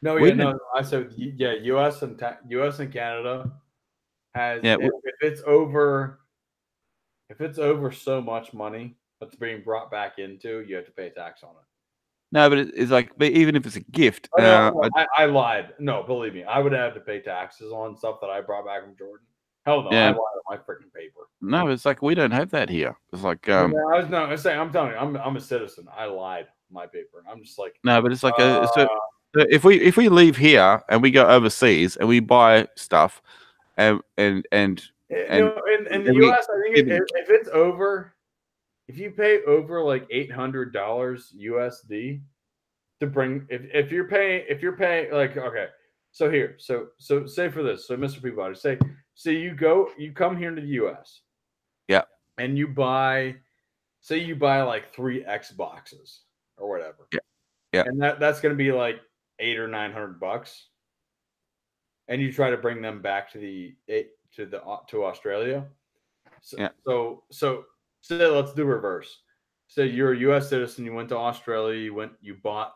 No, We yeah, didn't- no. I said, yeah, U.S. and Canada has Yeah, if it's over so much money that's being brought back into, you have to pay tax on it. No, but it's like, but even if it's a gift, Oh, no, I lied. No, believe me, I would have to pay taxes on stuff that I brought back from Jordan. Hell no, Yeah. I lied on my freaking paper. no, it's like we don't have that here. It's like I'm telling you, I'm a citizen. I lied on my paper. I'm just like, no, but it's like so if we leave here and we go overseas and we buy stuff and in the we- U.S. I think if it's over, if you pay over like $800 USD to bring, if you're paying like, okay, so here, so say for this, so Mr. Peabody, say you come here to the U.S. Yeah. and you buy like 3 Xboxes or whatever. Yeah. And that's going to be like $800 or $900, and you try to bring them back to Australia. So, Yeah. so let's do reverse. So you're a U.S. citizen. You went to Australia. You bought,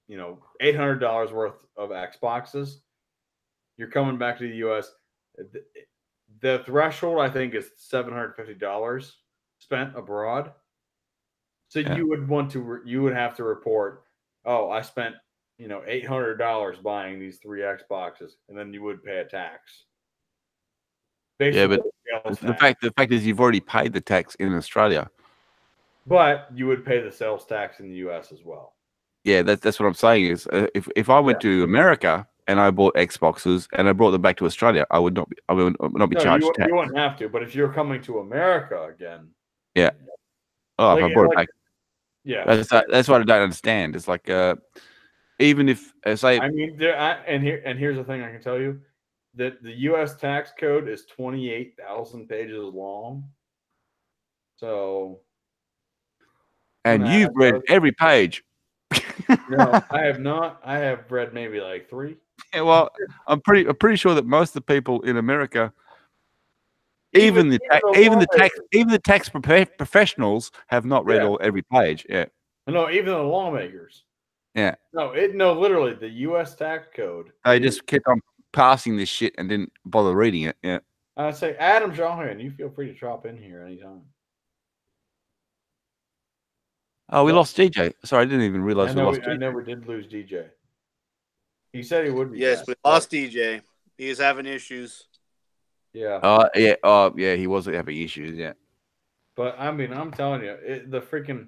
$800 worth of Xboxes. You're coming back to the U.S. The threshold, I think, is $750 spent abroad. So Yeah. you would have to report, oh, I spent $800 buying these 3 Xboxes, and then you would pay a tax. Yeah, Basically, but the fact is you've already paid the tax in Australia. but you would pay the sales tax in the U.S. as well. Yeah, that's what I'm saying is if I went to America and I bought Xboxes and I brought them back to Australia, I would not be charged tax. You wouldn't have to, but if you're coming to America again, Yeah. Oh, if I brought it back, yeah, that's what I don't understand. It's like even if say, I mean, here's the thing I can tell you that the U.S. tax code is 28,000 pages long. So, and you've read every page. No, I have not. I have read maybe like 3. Yeah, well, I'm pretty sure that most of the people in America, even the tax professionals, have not read every page. Yeah. No, even the lawmakers. Yeah. No, literally the U.S. tax code. They just kept on passing this shit and didn't bother reading it. Yeah. I say, Adam Johan, you feel free to drop in here anytime. Oh, we lost DJ. Sorry, I didn't even realize we lost DJ. I know we did lose DJ. He said he would be. Yes, we lost DJ. He is having issues. Yeah. Yeah. Oh, yeah. He was having issues. Yeah. But I mean, I'm telling you, the freaking.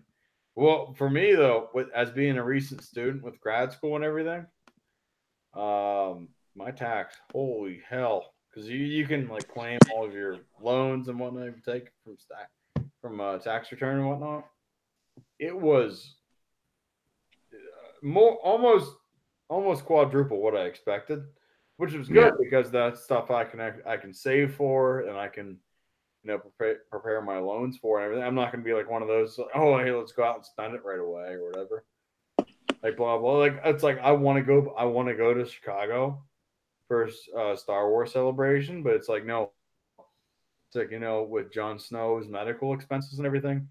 Well, for me though, as being a recent student with grad school and everything, my tax, holy hell, because you can like claim all of your loans and whatnot you take from tax return and whatnot. It was almost quadruple what I expected, which was good because that's stuff I can save for and I can prepare my loans for and everything. I'm not going to be like one of those, oh, hey, let's go out and spend it right away or whatever. Like blah blah. Like it's like I want to go to Chicago for Star Wars celebration, but it's like no. It's like with Jon Snow's medical expenses and everything.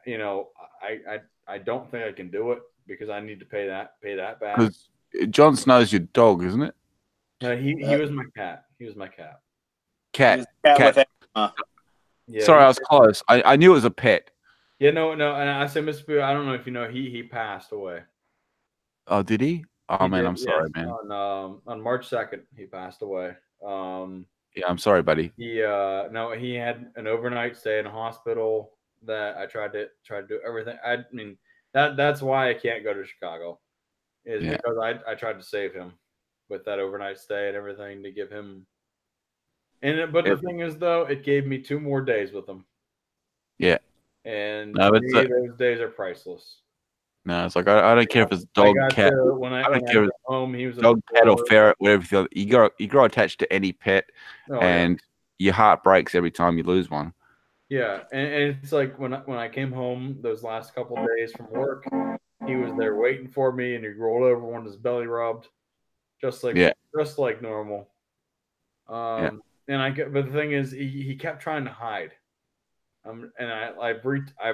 I don't think I can do it because I need to pay that back. Because Jon Snow's your dog, isn't it? No, he was my cat. He was my cat. Cat. Yeah, sorry, I was close. I knew it was a pet. Yeah, no, and I said, Mr. Boo, I don't know if you know, he passed away. Oh, did he? Oh, man, I'm sorry, man. On March 2nd, he passed away. Yeah, I'm sorry, buddy. He had an overnight stay in a hospital. that I tried to do everything. I mean that's why I can't go to Chicago, is because I tried to save him with that overnight stay and everything to give him. But the thing is, though, it gave me 2 more days with him. Yeah. And No, to me, those days are priceless. No, it's like I don't care if it's dog, cat. When I don't care if got home, he was dog, cat, or ferret, whatever. You grow attached to any pet, and your heart breaks every time you lose one. Yeah, and it's like when I came home those last couple of days from work, he was there waiting for me, and he rolled over, wanted his belly rubbed, just like normal. And but the thing is, he kept trying to hide. And I've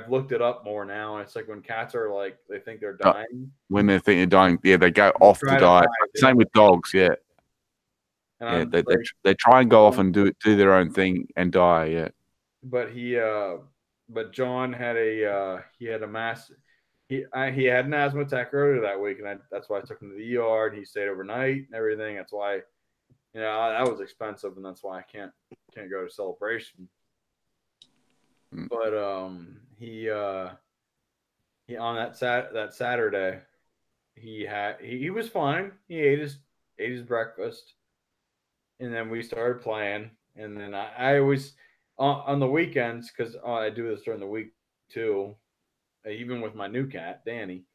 looked it up more now, and it's like when cats are like they think they're dying. When they think they're dying, they go off to die. Same with dogs, and they try and go off and do their own thing and die, But but John had he had an asthma attack earlier that week, and that's why I took him to the ER, and he stayed overnight and everything. That's why, that was expensive, and that's why I can't go to Celebration. But he on that Saturday, he was fine. He ate his breakfast, and then we started playing. And then I always on the weekends, because I do this during the week too. Even with my new cat Danny,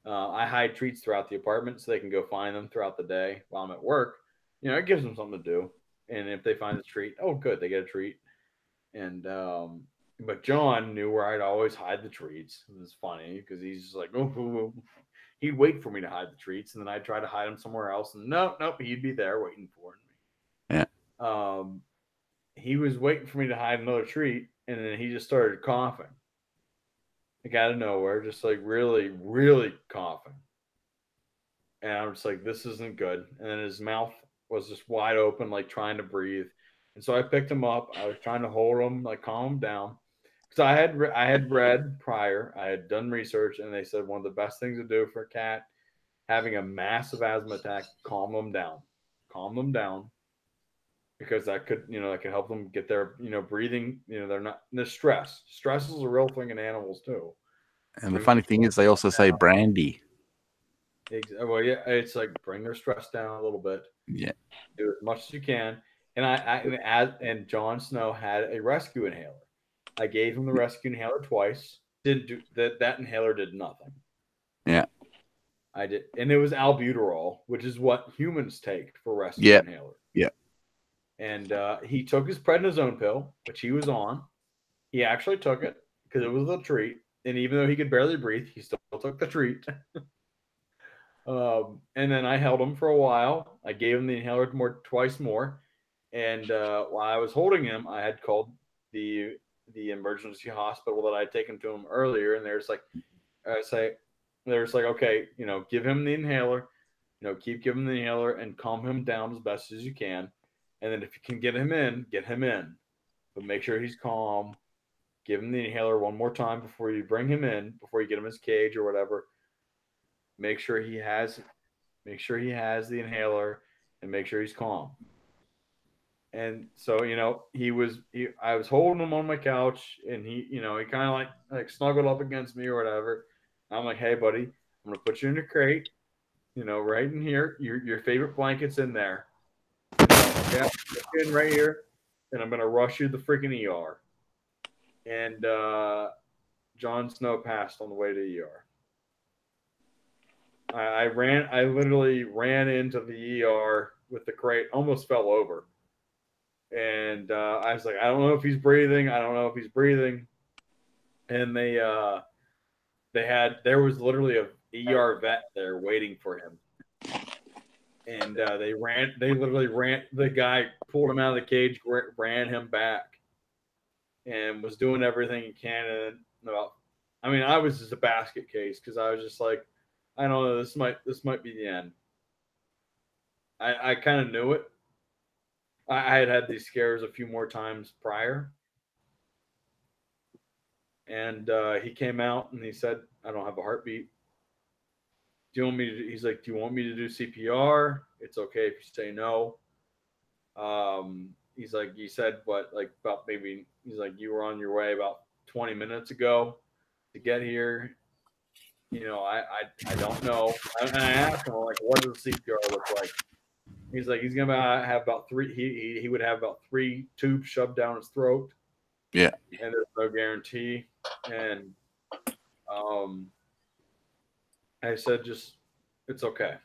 I hide treats throughout the apartment so they can go find them throughout the day while I'm at work. It gives them something to do. And if they find a treat, oh good, they get a treat. And but John knew where I'd always hide the treats. It was funny because he's just like, oh, he'd wait for me to hide the treats, and then I'd try to hide them somewhere else, and nope, he'd be there waiting for me. Yeah. He was waiting for me to hide another treat, and then he just started coughing, like out of nowhere, just like really, really coughing. And I'm just like, this isn't good. And then his mouth was just wide open, like trying to breathe. And so I picked him up. I was trying to hold him, like calm him down, because I had read prior, I had done research, and they said one of the best things to do for a cat having a massive asthma attack, calm them down, because that could help them get their breathing. They're not the stress. Stress is a real thing in animals too. And the funny thing is, they also say brandy. Well, yeah, it's like bring their stress down a little bit. Yeah, do as much as you can. And Jon Snow had a rescue inhaler. I gave him the rescue inhaler twice. Didn't do that inhaler did nothing. Yeah, I did, and it was albuterol, which is what humans take for rescue inhaler. Yeah. And he took his prednisone pill, which he was on. He actually took it because it was a treat. And even though he could barely breathe, he still took the treat. And then I held him for a while. I gave him the inhaler twice more. And while I was holding him, I had called the emergency hospital that I'd taken to him earlier. And there's like, okay, give him the inhaler, keep giving him the inhaler and calm him down as best as you can. And then if you can get him in, but make sure he's calm. Give him the inhaler one more time before you bring him in, before you get him his cage or whatever. Make sure he has the inhaler and make sure he's calm. And so, I was holding him on my couch, and he kind of like snuggled up against me or whatever. I'm like, hey buddy, I'm going to put you in a crate, right in here. Your favorite blanket's in there. Yeah, in right here. And I'm going to rush you to the freaking ER. And Jon Snow passed on the way to the ER. I literally ran into the ER with the crate, almost fell over. And I was like, I don't know if he's breathing. And there was literally a ER vet there waiting for him. And they literally ran, the guy pulled him out of the cage, ran him back, and was doing everything he can. And I was just a basket case, because I was just like, I don't know, this might be the end. I kind of knew it. I had these scares a few more times prior. And he came out and he said, I don't have a heartbeat. He's like, do you want me to do CPR? It's okay if you say no. He's like, you said, but like about maybe, he's like, you were on your way about 20 minutes ago to get here. You know, I don't know. And I asked him, like, what does CPR look like? He's like, he's gonna have about three. He would have about 3 tubes shoved down his throat. Yeah, and there's no guarantee. And I said, just it's okay.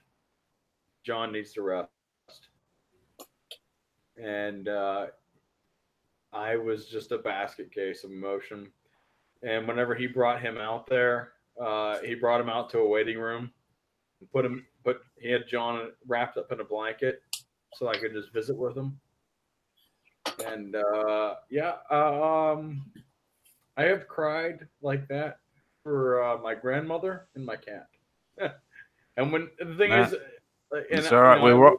John needs to rest. And I was just a basket case of emotion. And whenever he brought him out there, he brought him out to a waiting room and he had John wrapped up in a blanket so I could just visit with him. And I have cried like that for my grandmother and my cat. And when the thing is, and it's all right. We're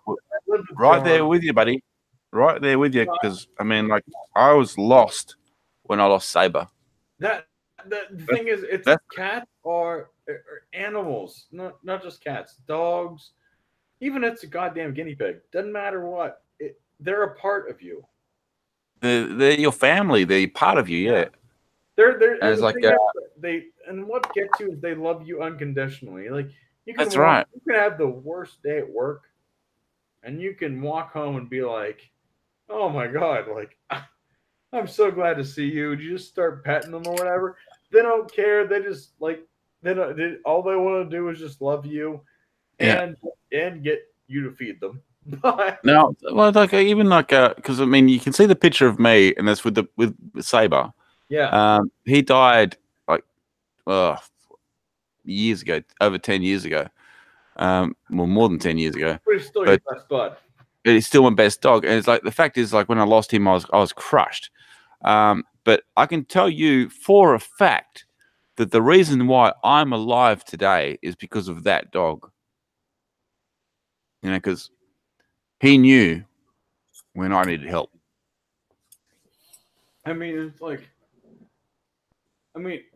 right there with you, buddy. Right there with you, because I mean, like, I was lost when I lost Saber. The thing is, cats are animals, not just cats, dogs. Even if it's a goddamn guinea pig, doesn't matter what. They're a part of you. They're your family. They're part of you. Yeah. They're and it's like and what gets you is they love you unconditionally. Like you can that's right. You can have the worst day at work, and you can walk home and be like, "Oh my god, like I'm so glad to see you." You just start petting them or whatever. They don't care. They just like all they want to do is just love you, and get you to feed them. Now, well, like even like because I mean, you can see the picture of me, and that's with Saber. Yeah. He died like years ago, over 10 years ago. Well, more than 10 years ago. But he's still your best bud. He's still my best dog, and it's like the fact is, like when I lost him, I was crushed. But I can tell you for a fact that the reason why I'm alive today is because of that dog. You know, because he knew when I needed help. I mean, it's like,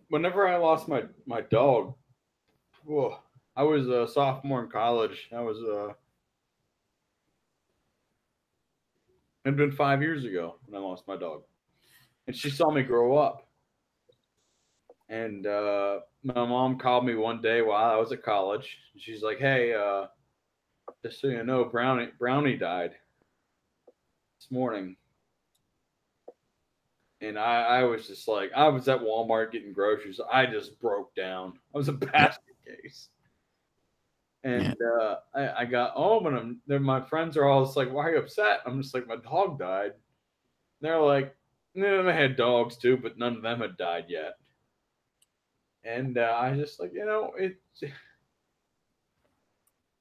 whenever I lost my dog, I was a sophomore in college. It'd been 5 years ago when I lost my dog, and she saw me grow up. And my mom called me one day while I was at college. She's like, "Hey, just so you know, Brownie died this morning." And I was just like, I was at Walmart getting groceries. I just broke down. I was a basket case. And I got home, and my friends are all just like, "Why are you upset?" I'm just like, "My dog died." And they're like, "No, they had dogs too, but none of them had died yet." And I just like,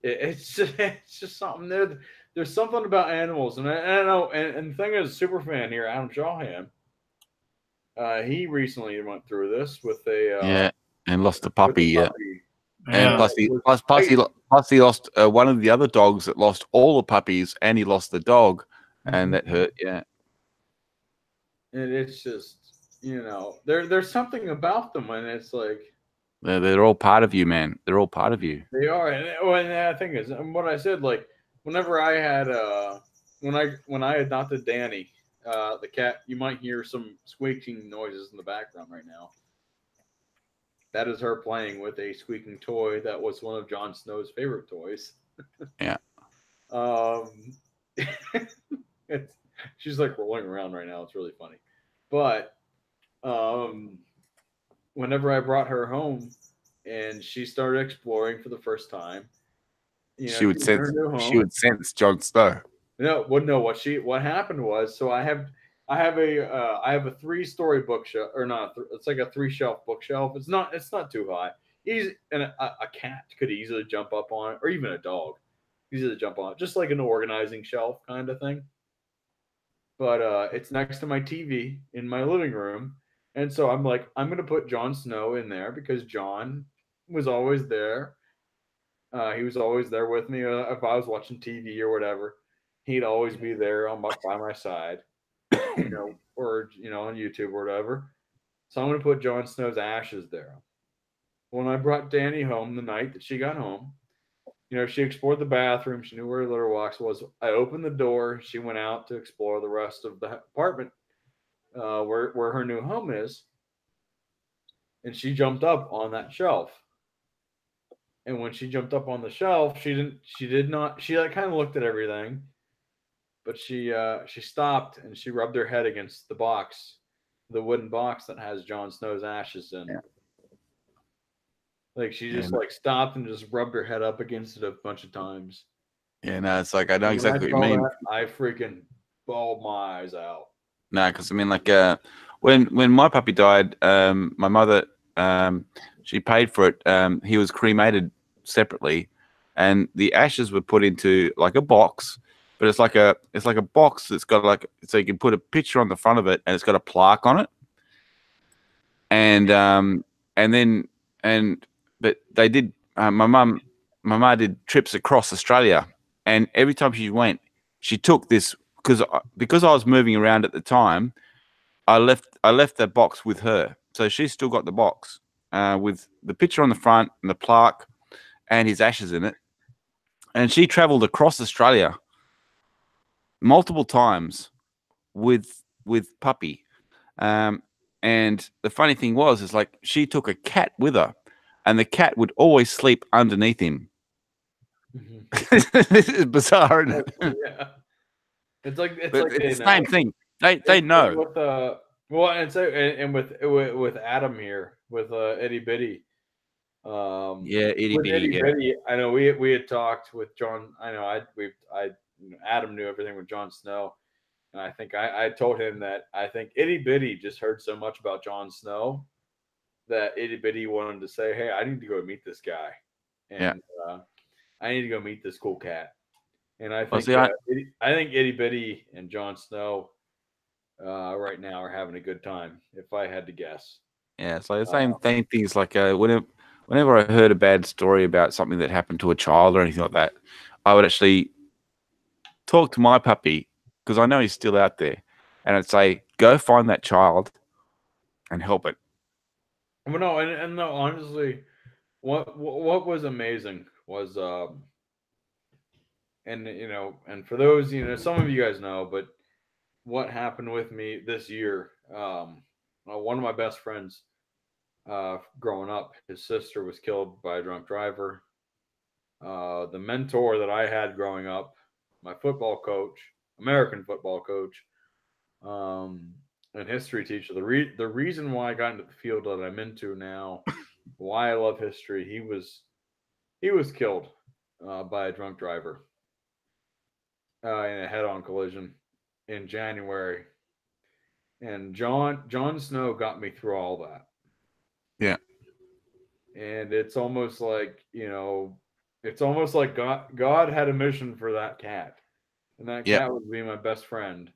it's just something there. There's something about animals, and I know. And the thing is, super fan here, Adam Shawham. He recently went through this with and lost a puppy. Yeah. And plus he lost one of the other dogs that lost all the puppies, and he lost the dog, and that hurt. Yeah. And it's just, there's something about them, and it's like they're all part of you, man. They're all part of you. They are, and the thing is, what I said, like whenever I had when I adopted Danny, the cat, you might hear some squeaking noises in the background right now. That is her playing with a squeaking toy that was one of Jon Snow's favorite toys. Yeah. She's like rolling around right now. It's really funny. But whenever I brought her home and she started exploring for the first time, she would sense Jon Snow. No, what happened was, so I have a 3-story bookshelf, or not? It's like a 3-shelf bookshelf. It's not too high. A cat could easily jump up on it, or even a dog easily jump on it, just like an organizing shelf kind of thing. But it's next to my TV in my living room, and so I'm like, I'm gonna put Jon Snow in there because Jon was always there. He was always there with me if I was watching TV or whatever. He'd always be there by my side, or on YouTube or whatever. So I'm gonna put Jon Snow's ashes there. When I brought Danny home the night that she got home, she explored the bathroom. She knew where her litter box was. I opened the door. She went out to explore the rest of the apartment, where her new home is. and she jumped up on that shelf. And when she jumped up on the shelf, she did not, she like kind of looked at everything, but she stopped and she rubbed her head against the box, the wooden box that has Jon Snow's ashes in. Yeah. Like she just Yeah. like stopped and just rubbed her head up against it a bunch of times. Yeah, no, it's like I know And when exactly I what you saw mean. that, I freaking bawled my eyes out. No, because I mean, like, when my puppy died, my mother, she paid for it. He was cremated separately, and the ashes were put into like a box, but it's like a box that's got like, so you can put a picture on the front of it, and it's got a plaque on it, and then but they did. My mum did trips across Australia, and every time she went, she took this because I was moving around at the time. I left that box with her, so she's still got the box with the picture on the front and the plaque and his ashes in it. And she travelled across Australia multiple times with puppy. And the funny thing is like she took a cat with her, and the cat would always sleep underneath him. This is bizarre, isn't it? Yeah, it's like it's the same thing. They know. With well, and so and with Adam here with Itty Bitty. Yeah, itty with bitty. Itty Yeah. Bitty, I know we had talked with John. I know Adam knew everything with Jon Snow, and I think I told him that I think Itty Bitty just heard so much about Jon Snow that Itty Bitty wanted to say, "Hey, I need to go meet this guy, and I need to go meet this cool cat." And I think I think Itty Bitty and Jon Snow right now are having a good time. If I had to guess. Yeah, so the same thing is like whenever I heard a bad story about something that happened to a child or anything like that, I would actually talk to my puppy because I know he's still out there, and I'd say, "Go find that child and help it." Well, no, and no, honestly, what was amazing was and and for those some of you guys know, but what happened with me this year? One of my best friends growing up, his sister was killed by a drunk driver. The mentor that I had growing up, my football coach, American football coach, and history teacher. The reason why I got into the field that I'm into now, why I love history, he was killed by a drunk driver in a head-on collision in January. And Jon Snow got me through all that. Yeah. And it's almost like God had a mission for that cat, and that cat would be my best friend.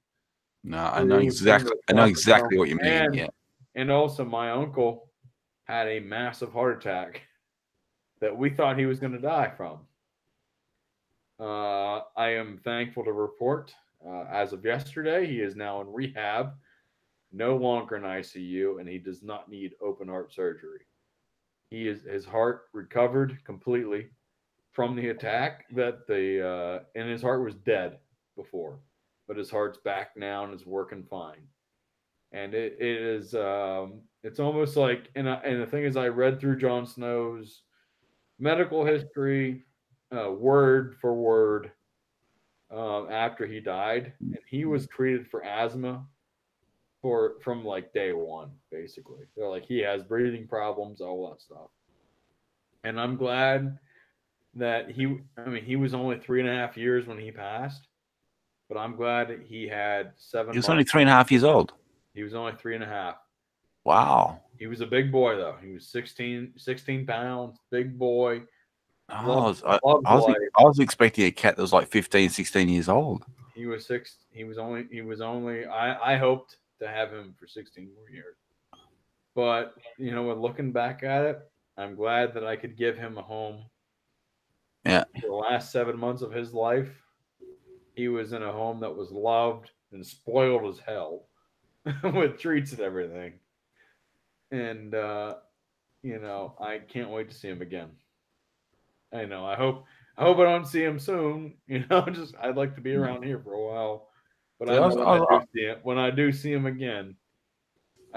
No, I know exactly what you mean. And also my uncle had a massive heart attack that we thought he was going to die from. I am thankful to report, as of yesterday, he is now in rehab, no longer in ICU, and he does not need open heart surgery. His heart recovered completely from the attack and his heart was dead before, but his heart's back now and is working fine. And it is it's almost like and the thing is, I read through Jon Snow's medical history word for word after he died, and he was treated for asthma from like day one. Basically, they're like, he has breathing problems, all that stuff. And I'm glad that he was only 3.5 years when he passed, but I'm glad that he had 7 He was months. only 3.5 years old. He was only 3.5. Wow. He was a big boy though. He was 16 pounds, big boy. I was expecting a cat that was like 15, 16 years old. He was only I hoped to have him for 16 more years. But when looking back at it, I'm glad that I could give him a home. Yeah. For the last 7 months of his life, he was in a home that was loved and spoiled as hell with treats and everything. And I can't wait to see him again. I know. I hope I don't see him soon. I'd like to be around here for a while. But when I do see him again,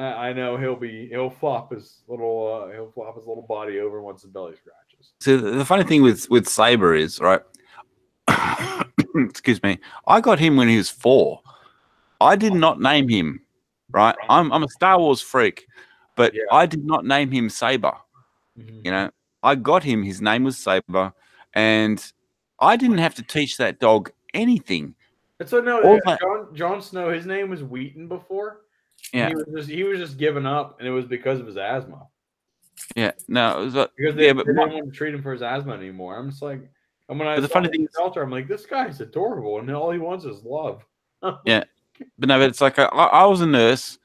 I know he'll flop his little body over once the belly scratches. So the funny thing with Saber is, right? Excuse me. I got him when he was 4. I did not name him, right? I'm a Star Wars freak, but I did not name him Saber. You know, I got him. His name was Saber, and I didn't have to teach that dog anything. So no, Jon Snow. His name was Wheaton before. Yeah, he was just giving up, and it was because of his asthma. Yeah, no, it was because they didn't want to treat him for his asthma anymore. I'm just like, and when I saw him in the shelter, I'm like, this guy's adorable, and all he wants is love. Yeah, but no, but it's like I was a nurse,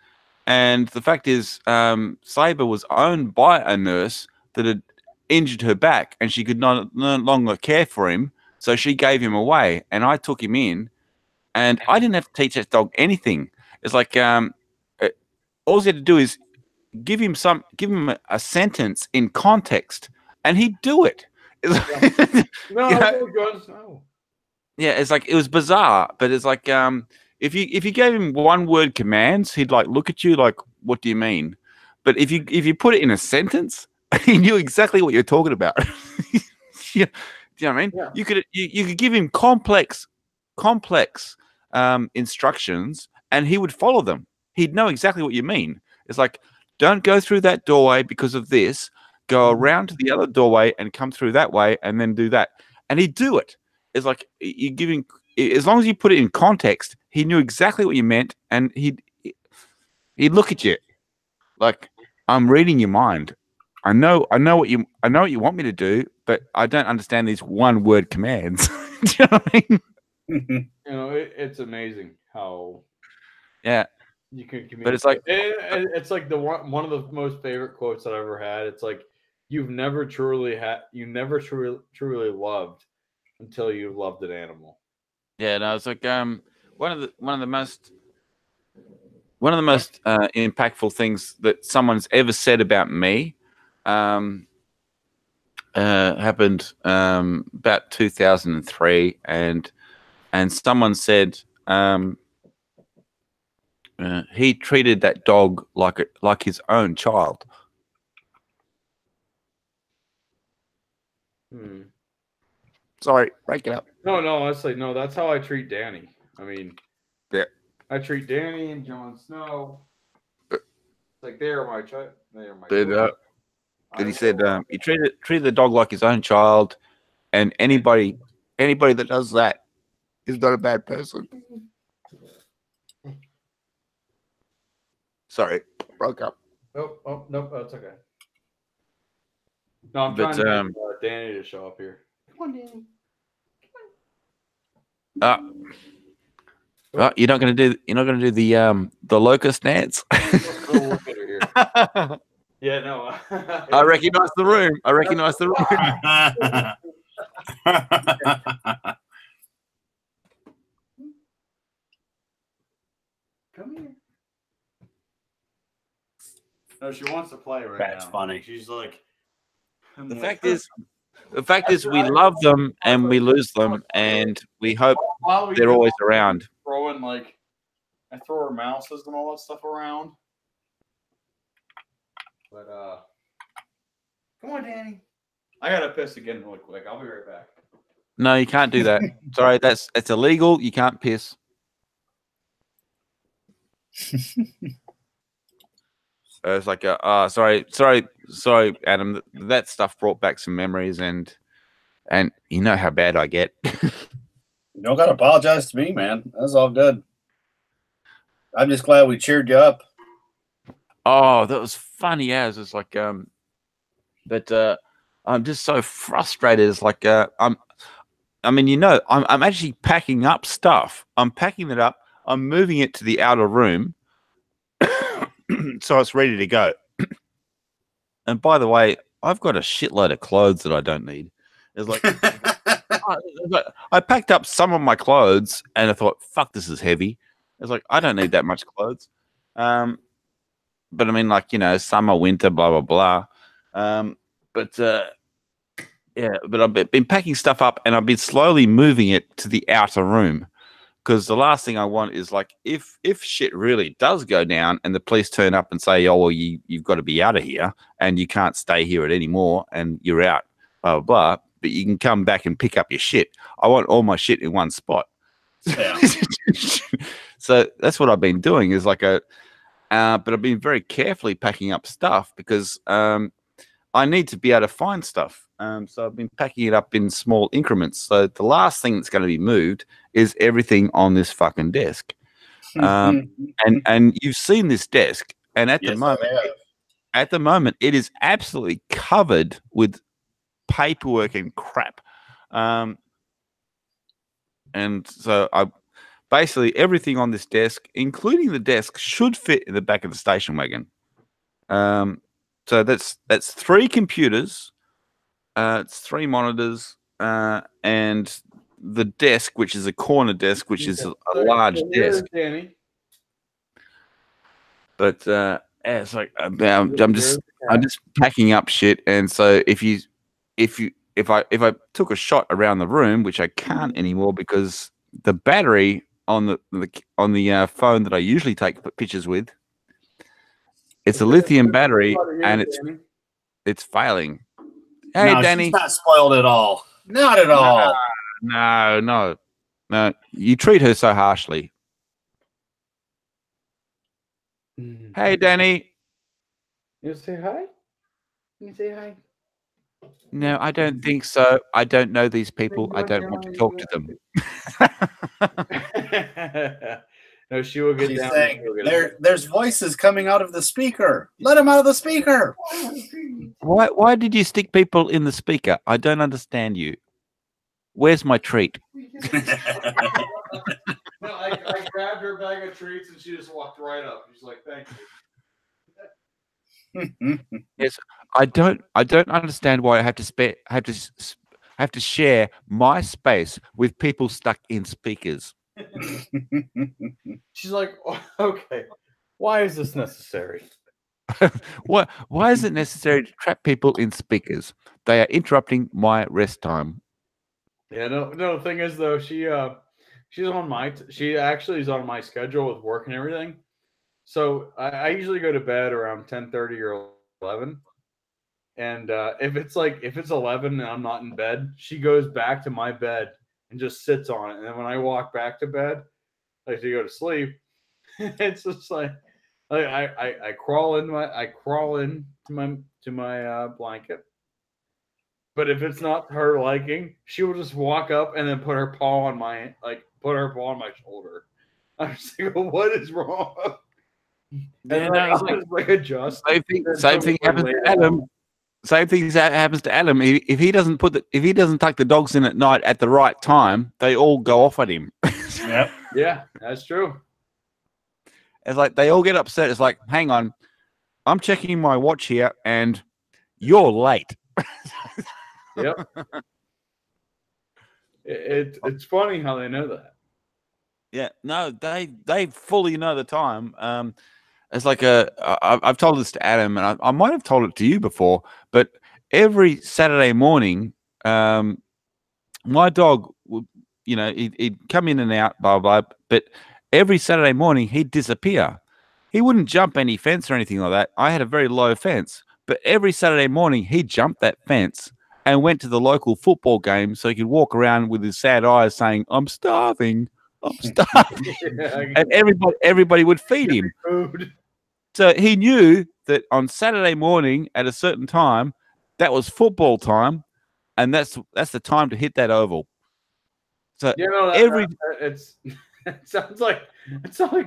and the fact is, Saber was owned by a nurse that had injured her back, and she could no longer care for him, so she gave him away, and I took him in, and I didn't have to teach that dog anything. It's like all he had to do is give him a sentence in context, and he'd do it. Yeah, it's like, it was bizarre, but it's like if you gave him one word commands, he'd like look at you like, what do you mean? But if you put it in a sentence, he knew exactly what you're talking about. Yeah. Do you know what I mean? Yeah. You could give him complex instructions, and he would follow them. He'd know exactly what you mean. It's like, don't go through that doorway because of this. Go around to the other doorway and come through that way, and then do that. And he'd do it. It's like, you giving, as long as you put it in context, he knew exactly what you meant, and he'd look at you like, I'm reading your mind. I know what you want me to do, but I don't understand these one-word commands. Do you know what I mean? You know, it's amazing how you can communicate. But it's like, it's like one of the most favorite quotes that I've ever had. It's like, you never truly loved until you loved an animal. Yeah, no, it's like one of the most impactful things that someone's ever said about me happened about 2003, and someone said he treated that dog like his own child. Sorry, break it up. No, honestly, no. That's how I treat Danny. I mean, yeah, I treat Danny and Jon Snow. It's like they are my child. But he said he treated the dog like his own child, and anybody that does that is not a bad person. Sorry, broke up. Nope, that's okay. No, I'm trying to get Danny to show up here. Come on, Danny. You're not going to do the locust dance. Yeah, no. I recognize the room. Come here. No, she wants to play right now. That's funny. She's like, the fact is, we love them and we lose them, and we hope they're always around. I throw her mouses and all that stuff around. But come on, Danny. I gotta piss again really quick. I'll be right back. No, you can't do that. Sorry, it's illegal. You can't piss. It's like, sorry, Adam. That stuff brought back some memories, and you know how bad I get. You don't gotta apologize to me, man. That's all good. I'm just glad we cheered you up. Oh, that was funny as it's like, but I'm just so frustrated. It's like, I'm actually packing up stuff. I'm packing it up. I'm moving it to the outer room, so it's ready to go. And by the way, I've got a shitload of clothes that I don't need. It's like, I packed up some of my clothes, and I thought, "Fuck, this is heavy." It's like, I don't need that much clothes. But I mean, like, you know, summer, winter, blah, blah, blah. But I've been packing stuff up, and I've been slowly moving it to the outer room because the last thing I want is like if shit really does go down and the police turn up and say, oh well, you've got to be out of here and you can't stay here at anymore and you're out, blah blah blah. But you can come back and pick up your shit. I want all my shit in one spot. Yeah. So that's what I've been doing is like but I've been very carefully packing up stuff because I need to be able to find stuff. So I've been packing it up in small increments. So the last thing that's going to be moved is everything on this fucking desk. And you've seen this desk, and at the moment, it is absolutely covered with paperwork and crap. And so basically everything on this desk, including the desk, should fit in the back of the station wagon. So that's 3 computers, it's 3 monitors, and the desk, which is a corner desk, which is a large desk. But it's like I'm just packing up shit, and so if I took a shot around the room, which I can't anymore because the battery on the phone that I usually take pictures with, it's a lithium battery and it's failing. Hey, no, Danny, she's not spoiled at all. Not at all. No. You treat her so harshly. Hey, Danny. You say hi? You say hi? No, I don't think so. I don't know these people. I don't want to talk to them. No, she will get She's down. saying, there's voices coming out of the speaker. Let him out of the speaker. Why did you stick people in the speaker? I don't understand you. Where's my treat? No, I grabbed her bag of treats and she just walked right up. She's like, "Thank you." Yes, I don't understand why I have to share my space with people stuck in speakers. She's like, oh, "Okay, why is this necessary?" Why is it necessary to trap people in speakers? They are interrupting my rest time. Yeah, no. The thing is, though, she's on she actually is on my schedule with work and everything. So I usually go to bed around 10:30 or 11. And if it's 11 and I'm not in bed, she goes back to my bed and just sits on it. And then when I walk back to bed, like to go to sleep, it's just like I crawl into my blanket. But if it's not her liking, she will just walk up and then put her paw on my shoulder. I'm just like, well, what is wrong? And I like adjust. Same thing happens to Adam. Same thing happens to Adam. If he doesn't tuck the dogs in at night at the right time, they all go off at him. Yep. Yeah, that's true. It's like they all get upset. It's like, hang on, I'm checking my watch here, and you're late. Yep. It's funny how they know that. Yeah, no, they fully know the time. It's like I've told this to Adam, and I might have told it to you before, but every Saturday morning, my dog would, he'd come in and out, blah, blah, but every Saturday morning he'd disappear. He wouldn't jump any fence or anything like that. I had a very low fence, but every Saturday morning he jumped that fence and went to the local football game so he could walk around with his sad eyes saying, I'm starving. And everybody would feed him. So he knew that on Saturday morning at a certain time, that was football time, and that's the time to hit that oval. So it sounds like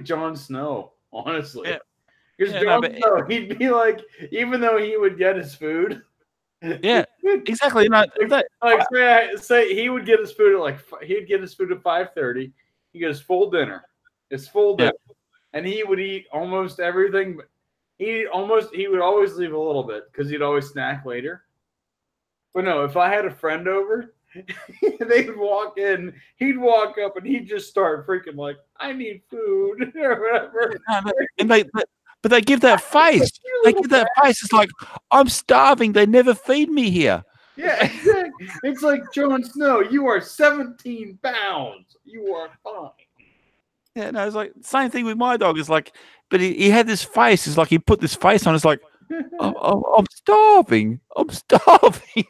Jon Snow, honestly. Because Jon Snow, he'd be like, even though he would get his food. Yeah, exactly. Say he would get his food at he'd get his food at 5:30. He gets full dinner. It's full dinner. And he would eat almost everything, but he would always leave a little bit because he'd always snack later. But no, if I had a friend over, they'd walk in, he'd walk up and he'd just start freaking like, I need food or whatever. But they give that face. They give that face. It's like, I'm starving. They never feed me here. Yeah, exactly. It's like, Jon Snow, you are 17 pounds. You are fine. Yeah, no, it's like same thing with my dog. It's like, but he had this face. It's like he put this face on. It's like, I'm starving. I'm starving.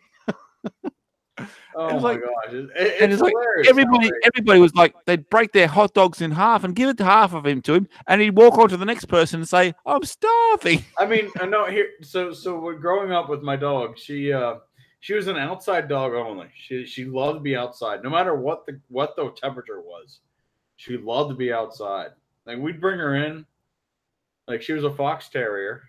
Oh my like, gosh, and it's it's like hilarious. everybody was like, they'd break their hot dogs in half and give it half of him to him, and he'd walk on to the next person and say, "I'm starving." I mean, I know here. So when growing up with my dog, she was an outside dog only. She loved to be outside, no matter what the temperature was. She loved to be outside. Like we'd bring her in, like she was a fox terrier,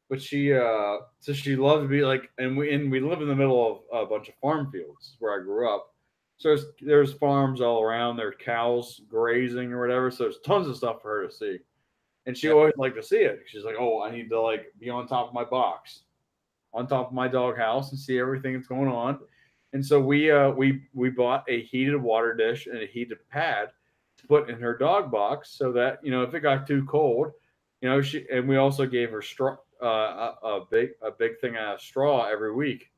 but so she loved to be like, and we live in the middle of a bunch of farm fields where I grew up. So there's farms all around. There's cows grazing or whatever. So there's tons of stuff for her to see, and she always liked to see it. She's like, oh, I need to like be on top of my box, on top of my dog house, and see everything that's going on. And so we bought a heated water dish and a heated pad to put in her dog box so that if it got too cold, and we also gave her straw, a big thing of straw every week,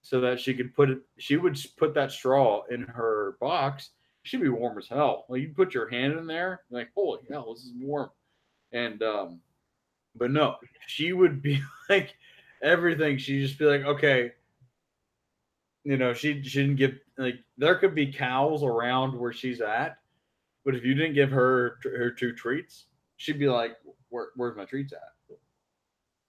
so that she could put it. She would put that straw in her box. She'd be warm as hell. Like you put your hand in there, like holy hell, this is warm. And but no, she would be like everything. She'd just be like, okay, she didn't give like there could be cows around where she's at, but if you didn't give her two treats, she'd be like, where's my treats at?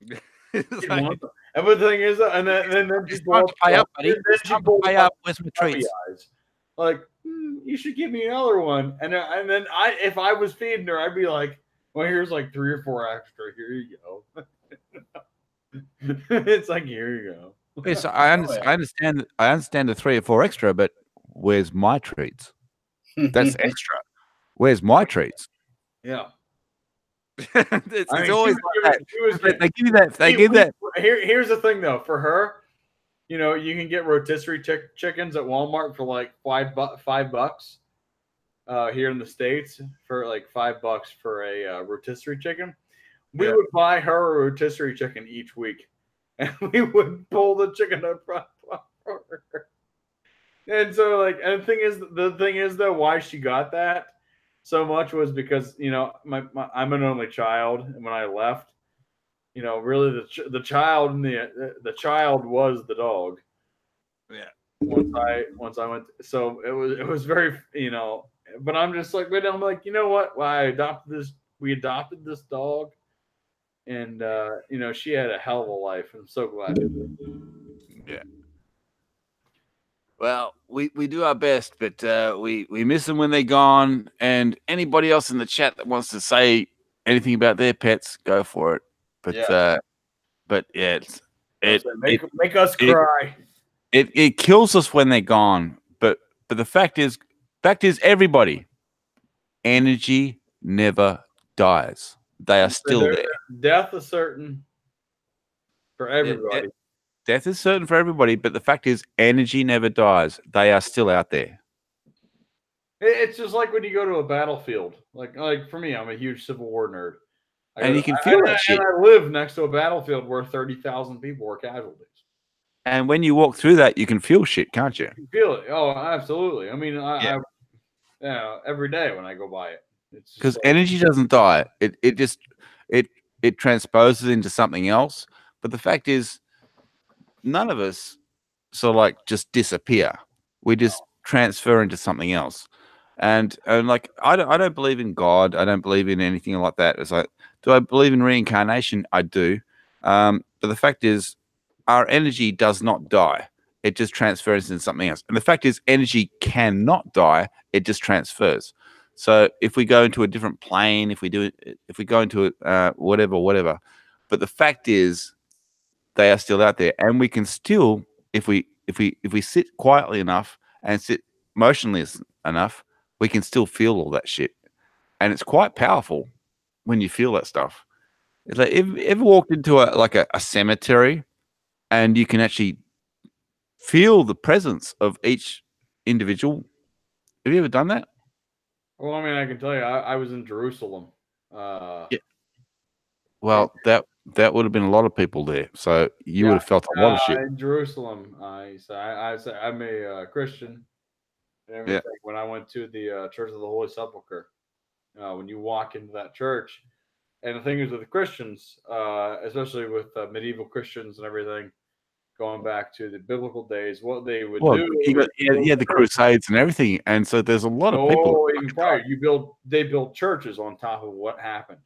Like, and the thing is, and then it's time to pay up, buddy. It's time to pay up. Where's my treats? Eyes. Like, you should give me another one. And then if I was feeding her, I'd be like, well, here's like 3 or 4 extra. Here you go. It's like, here you go. Yes, I understand. I understand the 3 or 4 extra, but where's my treats? That's extra. Where's my treats? Yeah. it's always like that. They give you that. They give that. Here's the thing, though. For her, you can get rotisserie chickens at Walmart for like $5 here in the States for like $5 for a rotisserie chicken. We would buy her a rotisserie chicken each week, and we would pull the chicken up front for her. And so, like, and the thing is though, why she got that so much was because I'm an only child, and when I left, really the child and the child was the dog. Yeah. Once I went, so it was very but I'm just like, wait, I'm like, you know what? Well, we adopted this dog, and she had a hell of a life. I'm so glad. Yeah. Well, we do our best, but we miss them when they're gone. And anybody else in the chat that wants to say anything about their pets, go for it. But yeah, make us cry. It kills us when they're gone. But the fact is everybody, energy never dies. They are still there. Death is certain for everybody. Death is certain for everybody, but the fact is, energy never dies. They are still out there. It's just like when you go to a battlefield. Like for me, I'm a huge Civil War nerd. And you can feel that shit. And I live next to a battlefield where 30,000 people were casualties. And when you walk through that, you can feel shit, can't you? You can feel it. Oh, absolutely. I mean, I every day when I go by it. Because energy doesn't die. It just transposes into something else. But the fact is, none of us sort of like just disappear. We just transfer into something else. And like I don't believe in God. I don't believe in anything like that. It's like, do I believe in reincarnation? I do. But the fact is, our energy does not die. It just transfers into something else. And the fact is, energy cannot die. It just transfers. So if we go into a different plane, if we go into whatever. But the fact is, they are still out there, and we can still, if we sit quietly enough and sit motionless enough, we can still feel all that shit, and it's quite powerful when you feel that stuff. It's like, ever walked into a cemetery, and you can actually feel the presence of each individual. Have you ever done that? Well, I mean, I can tell you, I was in Jerusalem. Yeah. Well, that would have been a lot of people there, so you would have felt a lot of shit. In Jerusalem, I'm a Christian. And everything when I went to the Church of the Holy Sepulchre, when you walk into that church. And the thing is with the Christians, especially with medieval Christians and everything, going back to the biblical days, what they would do. You had the Crusades and everything, and so there's a lot of people. Even prior, they built churches on top of what happened.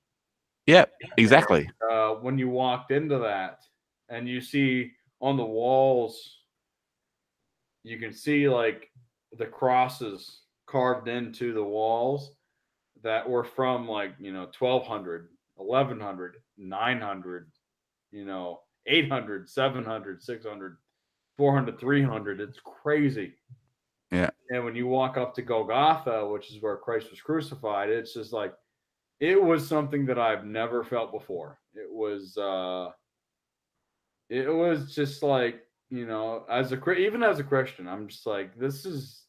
Yeah, exactly. And, when you walked into that, and you see on the walls, you can see like the crosses carved into the walls that were from like 1200, 1100, 900, 800, 700, 600, 400, 300. It's crazy. Yeah. And when you walk up to Golgotha, which is where Christ was crucified, it's just like it was something that I've never felt before. It was just like, even as a Christian, I'm just like, this is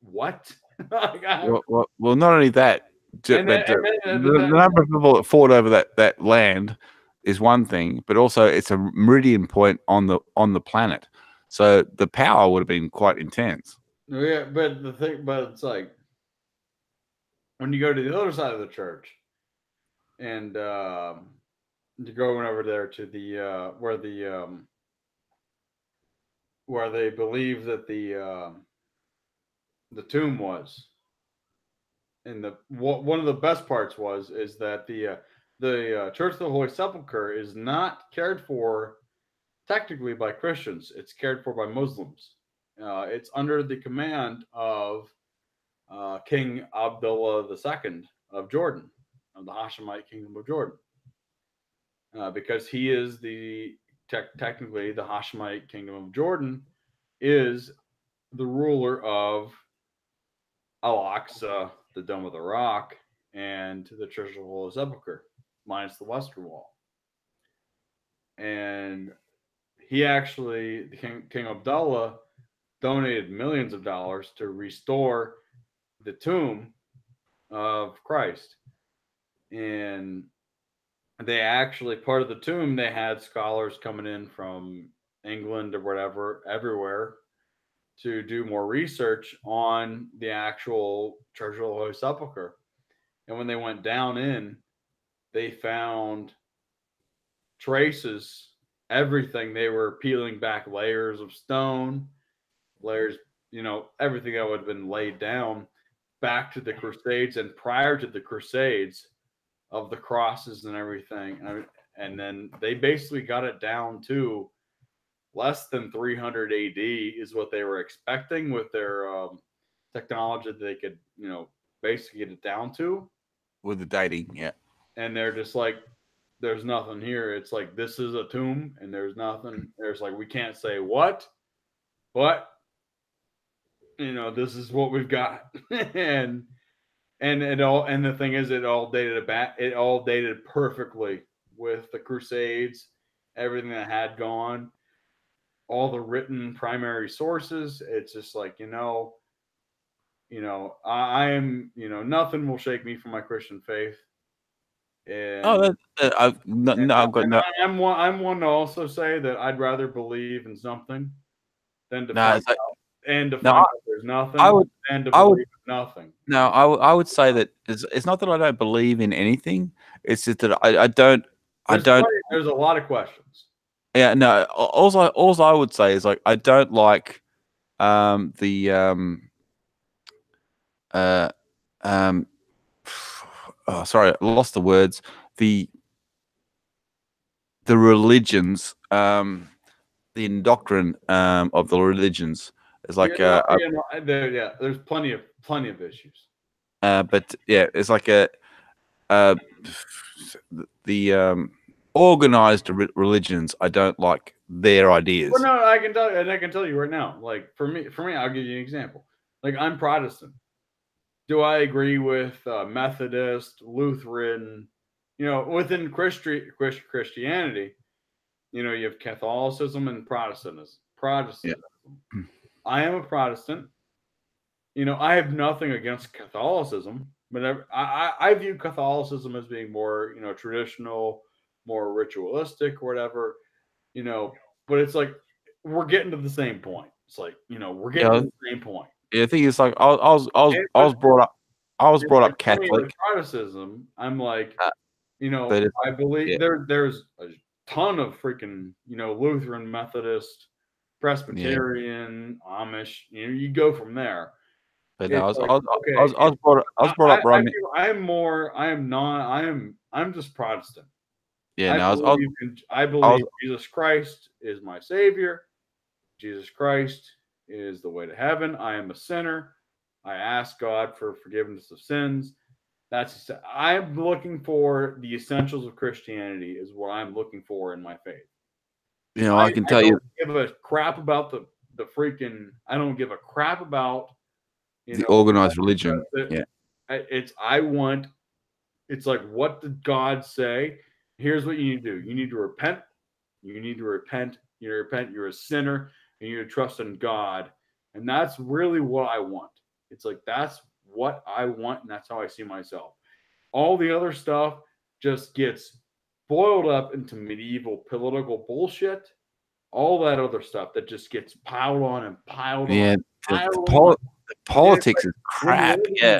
what? well, not only that, but the number of people that fought over that land is one thing, but also it's a meridian point on the planet, so the power would have been quite intense. Yeah, but it's like when you go to the other side of the church, and you're going over there to the where they believe that the tomb was. And one of the best parts is that the Church of the Holy Sepulchre is not cared for technically by Christians. It's cared for by Muslims. It's under the command of King Abdullah II of Jordan, of the Hashemite Kingdom of Jordan, because he is technically the Hashemite Kingdom of Jordan is the ruler of Al-Aqsa, the Dome of the Rock, and the Church of the Holy Sepulchre, minus the Western Wall. And he actually, King Abdullah, donated millions of dollars to restore the tomb of Christ. And they actually, part of the tomb, they had scholars coming in from England or whatever, everywhere, to do more research on the actual Church of the Holy Sepulchre. And when they went down in, they found traces, everything. They were peeling back layers of stone, layers, everything that would have been laid down back to the Crusades and prior to the Crusades of the crosses and everything. And then they basically got it down to less than 300 AD is what they were expecting with their technology that they could, basically get it down to. With the dating, yeah. And they're just like, there's nothing here. It's like, this is a tomb and there's nothing. There's like, we can't say what, but, this is what we've got. and the thing is, it all dated perfectly with the Crusades, everything that had gone, all the written primary sources. It's just like, I am, nothing will shake me from my Christian faith. And I've got no. I'm one to also say that I'd rather believe in something than to find out and to find out there's nothing. I would believe nothing. No, I would say that it's not that I don't believe in anything. It's just that I don't. There's a lot of questions. Yeah, no. All I would say is like I don't like oh, sorry, I lost the words. The religions, the indoctrination of the religions is like there's plenty of issues. But yeah, it's like the organized religions. I don't like their ideas. Well, no, I can tell you right now. Like for me, I'll give you an example. Like I'm Protestant. Do I agree with Methodist, Lutheran? Within Christianity, you have Catholicism and Protestantism. Yeah. I am a Protestant. I have nothing against Catholicism, but I view Catholicism as being more, traditional, more ritualistic, or whatever, but it's like we're getting to the same point. It's like, we're getting to the same point. Yeah, the thing is, like, I was brought up. I was brought like up Catholic. Protestantism, I'm like, you know, but I believe there's a ton of freaking, you know, Lutheran, Methodist, Presbyterian, Amish. You know, you go from there. But no, It's like, okay, I was brought up Roman. I'm just Protestant. Yeah, I no, believe Jesus Christ is my Savior. Jesus Christ is the way to heaven. I am a sinner. I ask God for forgiveness of sins. I'm looking for the essentials of Christianity is what I'm looking for in my faith. You know, I can tell you, give a crap about the freaking. I don't give a crap about the organized religion. It's like, what did God say? Here's what you need to do. You need to repent. You need to repent. You need to repent. You're a sinner, and you need to trust in God. And that's really what I want. It's like that's what I want, and that's how I see myself. All the other stuff just gets boiled up into medieval political bullshit. All that other stuff that just gets piled on and piled on. The politics is crap. Yeah.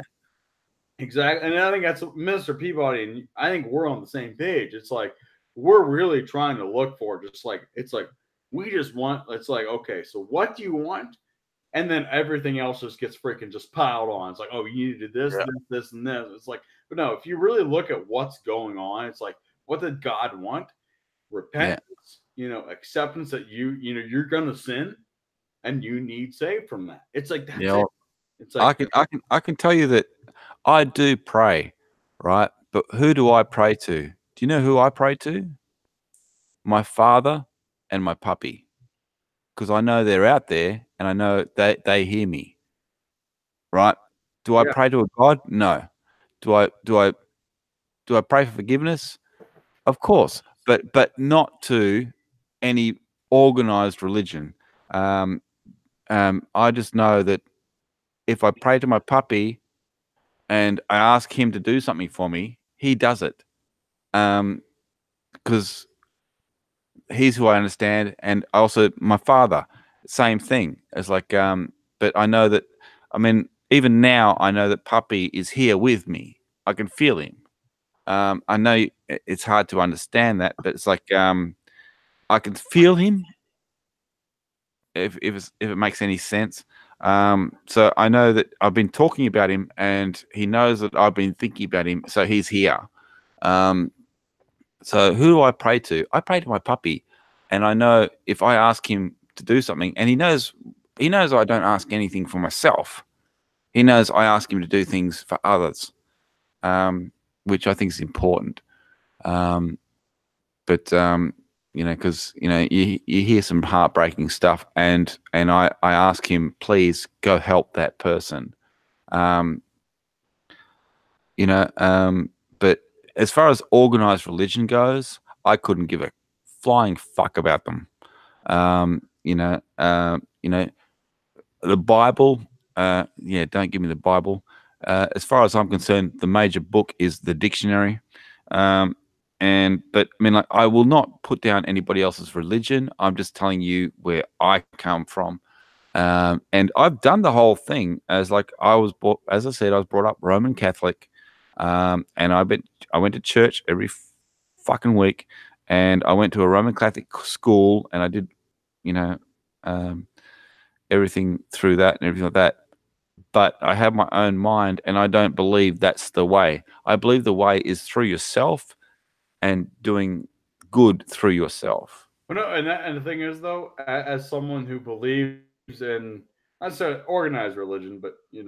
Exactly. And I think that's Mr. Peabody, and I think we're on the same page. It's like we're really trying to look for just like it's like we just want it's like, okay, so what do you want? And then everything else just gets freaking just piled on. It's like, oh, you need to do this, and this. It's like, but no, if you really look at what's going on, it's like, what did God want? Repentance, you know, acceptance that you know you're gonna sin and you need saved from that. It's like that's it. It's like I can tell you that I do pray, right? But who do I pray to? Do you know who I pray to? My father and my puppy. Because I know they're out there and I know they hear me. Right? Do I pray to a God? No. Do I pray for forgiveness? Of course. But not to any organized religion. I just know that if I pray to my puppy and I ask him to do something for me, he does it. Because he's who I understand, and also my father, same thing. It's like, but I know that. I mean, even now, I know that puppy is here with me. I can feel him. I know it's hard to understand that, but it's like I can feel him. If it makes any sense. So I know that I've been talking about him, and he knows that I've been thinking about him. So he's here. So who do I pray to? I pray to my puppy, and I know if I ask him to do something, and he knows I don't ask anything for myself. He knows I ask him to do things for others, which I think is important. But you know, because you know, you hear some heartbreaking stuff, and I ask him, please go help that person. You know, but as far as organized religion goes, I couldn't give a flying fuck about them. You know, the Bible. Yeah, don't give me the Bible. As far as I'm concerned, the major book is the dictionary. But I mean, like, I will not put down anybody else's religion. I'm just telling you where I come from. And I've done the whole thing as like as I said, I was brought up Roman Catholic. And I went to church every fucking week, and I went to a Roman Catholic school, and I did, you know, everything through that and everything like that. But I have my own mind, and I don't believe that's the way. I believe the way is through yourself and doing good through yourself. Well, no, and the thing is, though, as someone who believes in not necessarily organized religion, but you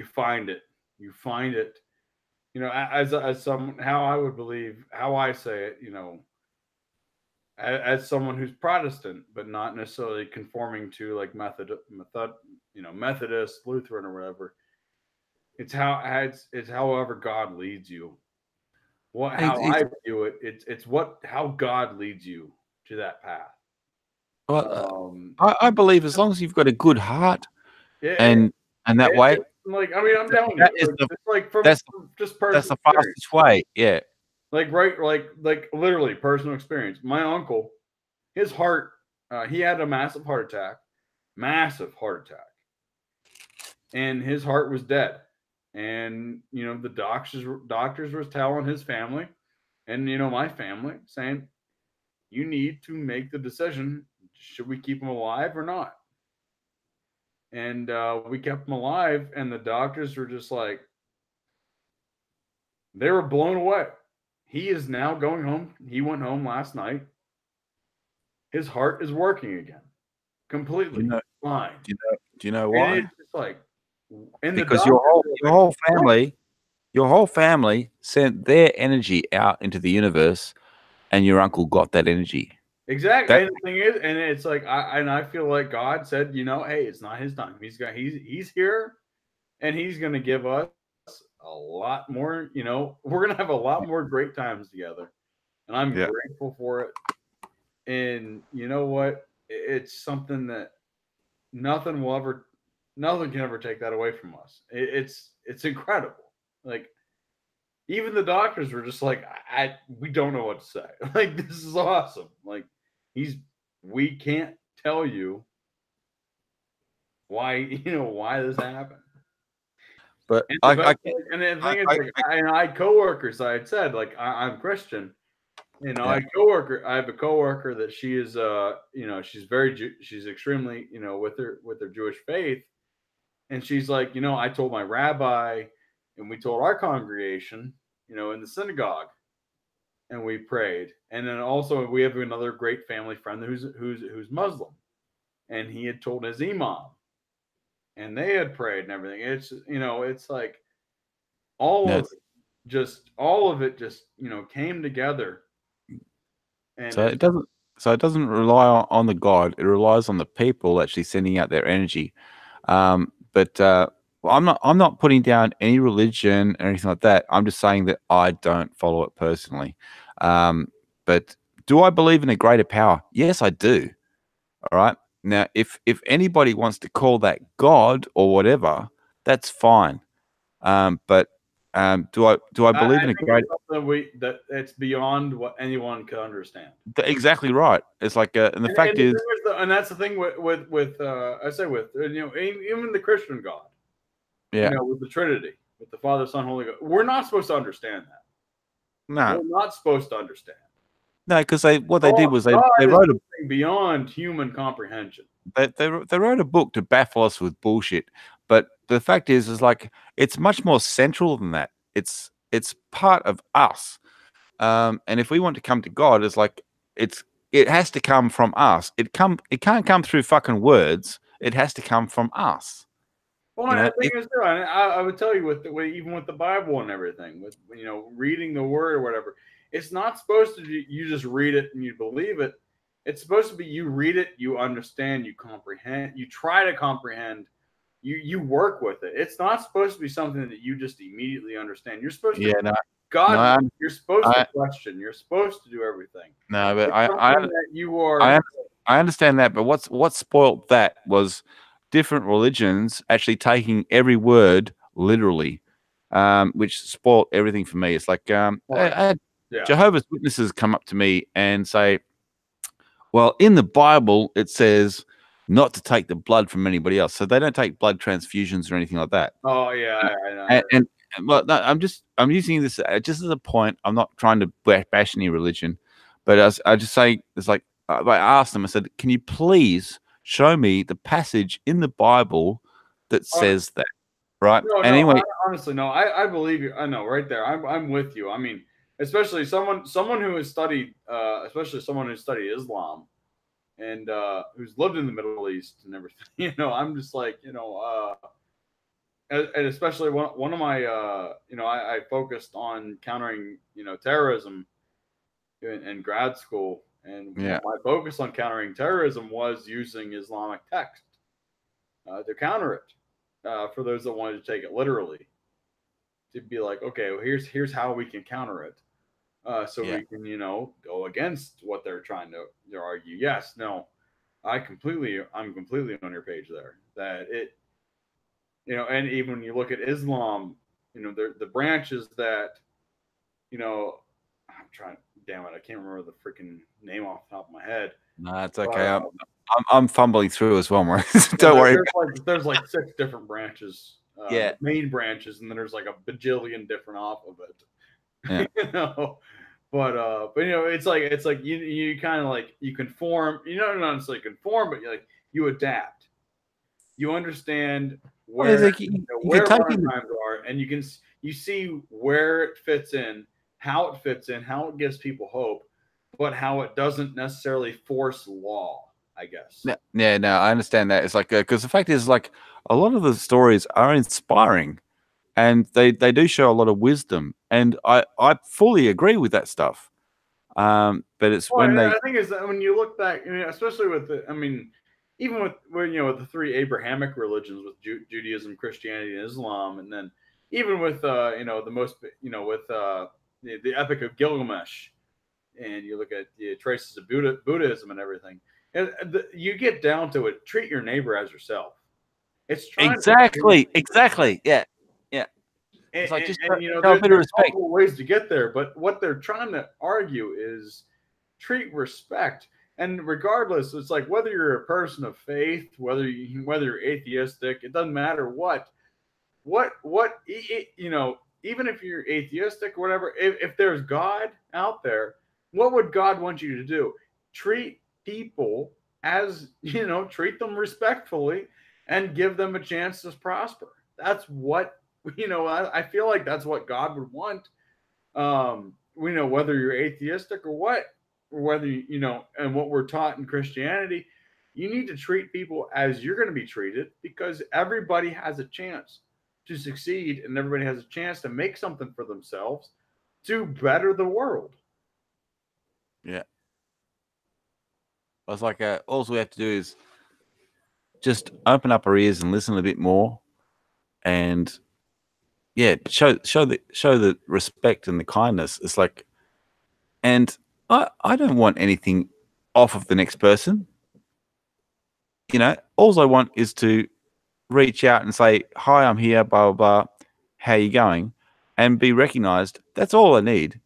find it, as some how I would believe, how I say it, as someone who's Protestant, but not necessarily conforming to like Methodist, Lutheran, or whatever. It's however God leads you. How I view it, it's how God leads you to that path. Well, I believe as long as you've got a good heart, and that way, like, I mean, I'm telling you, that's the fastest way. Yeah, like literally personal experience. My uncle, his heart, he had a massive heart attack, and his heart was dead. And the doctors was telling his family, and my family, saying, you need to make the decision: should we keep him alive or not? And we kept him alive, and the doctors were just like, they were blown away. He is now going home. He went home last night. His heart is working again, completely fine. Do you know why? And it's just like, because your whole family sent their energy out into the universe, and your uncle got that energy. Exactly. And the thing is, and it's like, I feel like God said, hey, it's not his time. He's here, and he's going to give us a lot more. We're going to have a lot more great times together, and I'm grateful for it. And you know what? It's something that nothing can ever take that away from us. It's incredible. Like, even the doctors were just like, we don't know what to say. Like, this is awesome. Like, we can't tell you why this happened. But the thing is, I had coworkers. I had said, like, I'm Christian. I have a coworker that she is, she's extremely, with her Jewish faith, and she's like, I told my rabbi, and we told our congregation, in the synagogue, and we prayed, and then also we have another great family friend who's Muslim, and he had told his imam, and they had prayed and everything. It's it's like all of it just came together. And so it doesn't rely on the God. It relies on the people actually sending out their energy. But I'm not putting down any religion or anything like that. I'm just saying that I don't follow it personally. But do I believe in a greater power? Yes, I do. All right. Now, if anybody wants to call that God or whatever, that's fine. But do I believe in a greater? That it's beyond what anyone could understand. Exactly right. It's like, and the fact is, and that's the thing with I say with even the Christian God, with the Trinity, with the Father, Son, Holy Ghost, we're not supposed to understand that. No, we're not supposed to understand. No, because what they did was they wrote a beyond human comprehension. They wrote a book to baffle us with bullshit. But the fact is like, it's much more central than that. It's part of us. And if we want to come to God, it's like it has to come from us. It can't come through fucking words. It has to come from us. Well, the thing is, I would tell you even with the Bible and everything, with reading the Word or whatever, it's not supposed to be you just read it and you believe it. It's supposed to be you read it, you understand, you comprehend, you try to comprehend, you work with it. It's not supposed to be something that you just immediately understand. You're supposed to you're supposed to question. You're supposed to do everything. No, but I understand that, but what spoilt that was different religions actually taking every word literally, which spoiled everything for me. It's like Jehovah's Witnesses come up to me and say, well, in the Bible, it says not to take the blood from anybody else. So they don't take blood transfusions or anything like that. Oh, yeah. I know. And well, no, I'm using this just as a point. I'm not trying to bash any religion, but I just say, it's like, I asked them, I said, can you please show me the passage in the Bible that says that? Right. No, anyway, honestly, no, I believe you. I know, right there. I'm with you. I mean, especially someone who has studied, Islam, and who's lived in the Middle East and everything. I'm just like, and especially one of my, I focused on countering, terrorism in grad school, and my focus on countering terrorism was using Islamic text to counter it. For those that wanted to take it literally, to be like, okay, well, here's how we can counter it, so we can go against what they're trying to argue. Yes, no, I'm completely on your page there. That it, and even when you look at Islam, the branches that, I'm trying. Damn it, I can't remember the freaking name off the top of my head. No, it's okay. I'm fumbling through as well, Maurice. Don't worry. There's like 6 different branches main branches, and then there's like a bajillion different off of it. Yeah. You know, but you know, it's like you kind of like you conform. You know, not necessarily conform, but you adapt. You understand where where runtimes are, and you see where it fits in, how it fits in, how it gives people hope, but how it doesn't necessarily force law, I guess. Yeah, no, I understand that. It's like because the fact is, like, a lot of the stories are inspiring, and they do show a lot of wisdom, and I fully agree with that stuff. But it's when I think is that when you look back, I mean, especially with even with with the three Abrahamic religions, with Judaism, Christianity, and Islam, and then even with the most with the Epic of Gilgamesh, and you look at the traces of Buddhism and everything, and you get down to it. Treat your neighbor as yourself. It's exactly, yeah. It's like just there's multiple ways to get there, but what they're trying to argue is treat respect. And regardless, it's like whether you're a person of faith, whether you're atheistic, it doesn't matter even if you're atheistic or whatever, if there's God out there, what would God want you to do? Treat people as, treat them respectfully and give them a chance to prosper. That's what, I feel like that's what God would want. Whether you're atheistic or what, or whether, and what we're taught in Christianity, you need to treat people as you're going to be treated, because everybody has a chance to succeed and everybody has a chance to make something for themselves to better the world. Yeah. I was like, all we have to do is just open up our ears and listen a bit more, and show the respect and the kindness. It's like, and I don't want anything off of the next person. All I want is to reach out and say, hi, I'm here, blah, blah, blah. How you going? And be recognized. That's all I need.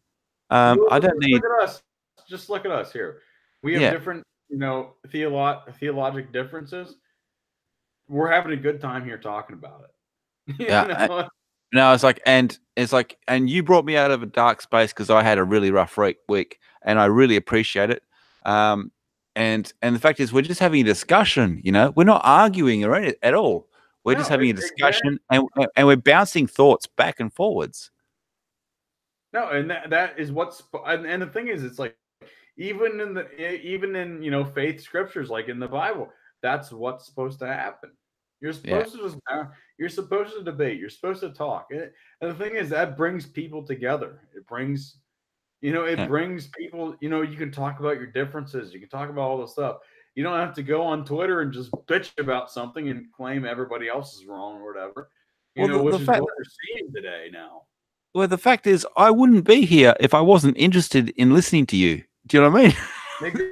I don't need. Look at us. Just look at us here. We have different, theologic differences. We're having a good time here talking about it. No, it's like, and you brought me out of a dark space because I had a really rough week, and I really appreciate it. And the fact is, we're just having a discussion. We're not arguing at all. We're just having a discussion, and we're bouncing thoughts back and forwards. No, and that is what's, and the thing is, it's like even in faith scriptures, like in the Bible, that's what's supposed to happen. You're supposed to debate. You're supposed to talk. And the thing is, that brings people together. It brings, brings people. You can talk about your differences. You can talk about all this stuff. You don't have to go on Twitter and just bitch about something and claim everybody else is wrong or whatever. Which is what we're seeing today now. Well, the fact is, I wouldn't be here if I wasn't interested in listening to you. Do you know what I mean?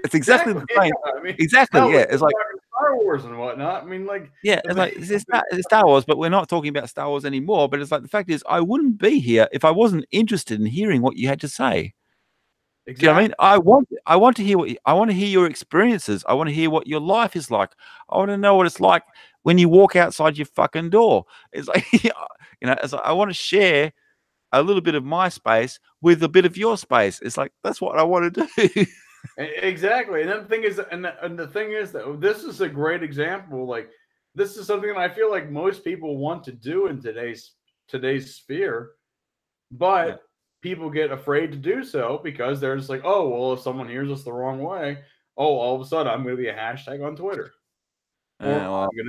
It's exactly the same. Yeah, exactly. Yeah, it's like Star Wars and whatnot. It's like it's Star Wars, but we're not talking about Star Wars anymore. But it's like the fact is, I wouldn't be here if I wasn't interested in hearing what you had to say. Exactly. Do you know what I mean? I want to hear I want to hear your experiences. I want to hear what your life is like. I want to know what it's like when you walk outside your fucking door. It's like it's like I want to share a little bit of my space with a bit of your space. It's like that's what I want to do. Exactly. And then the thing is, and the thing is that this is a great example. Like, this is something that I feel like most people want to do in today's sphere, but people get afraid to do so because they're just like, oh, well, if someone hears us the wrong way, all of a sudden I'm going to be a hashtag on Twitter. Or I'm going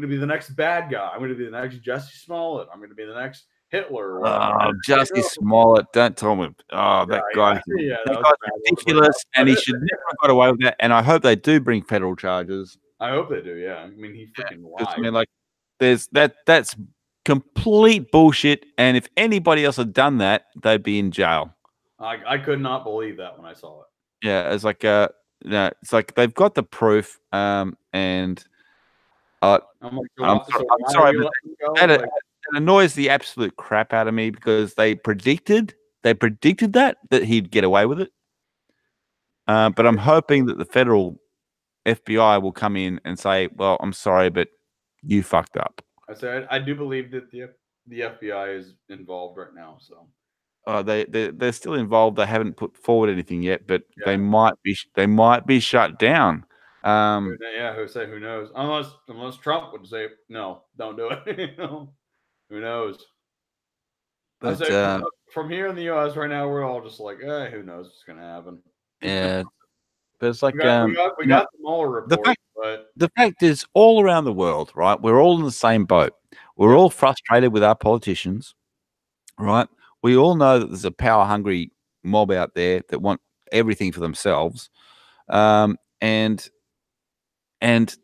to be the next bad guy. I'm going to be the next Jesse Smollett. I'm going to be the next Hitler. Jesse Smollett, don't tell me. That guy. Yeah, that guy's ridiculous, and he should never have got away with that. And I hope they do bring federal charges. I hope they do. Yeah, he freaking lied. I mean, like, there's that's complete bullshit. And if anybody else had done that, they'd be in jail. I could not believe that when I saw it. Yeah, it's like it's like they've got the proof. And I'm sorry, but it annoys the absolute crap out of me because they predicted that he'd get away with it. But I'm hoping that the federal FBI will come in and say, well, I'm sorry, but you fucked up. I said I do believe that the FBI is involved right now. So they're still involved. They haven't put forward anything yet, but Yeah. they might be shut down. Yeah, who knows? Unless Trump would say no, don't do it. You know, who knows? I But say from here in the U.S. right now, we're all just like, who knows what's gonna happen? yeah, but it's like we got you know, the Mueller the report, fact but the fact is, all around the world, right? We're all in the same boat. We're Yeah. all frustrated with our politicians, right? We all know that there's a power hungry mob out there that want everything for themselves, and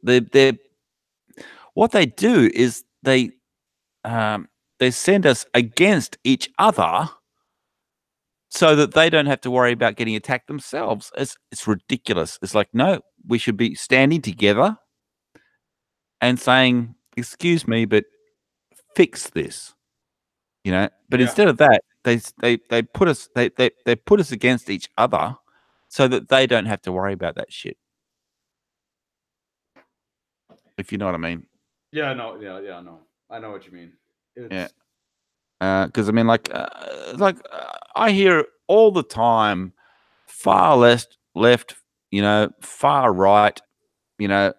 they what they do is they send us against each other so that they don't have to worry about getting attacked themselves. It's ridiculous. It's like, no, we should be standing together and saying, "Excuse me, but fix this." You know. But Yeah. instead of that, they put us against each other so that they don't have to worry about that shit. If you know what I mean. yeah, no, I know what you mean. It's Because I mean, I hear all the time, far left, you know, far right, you know,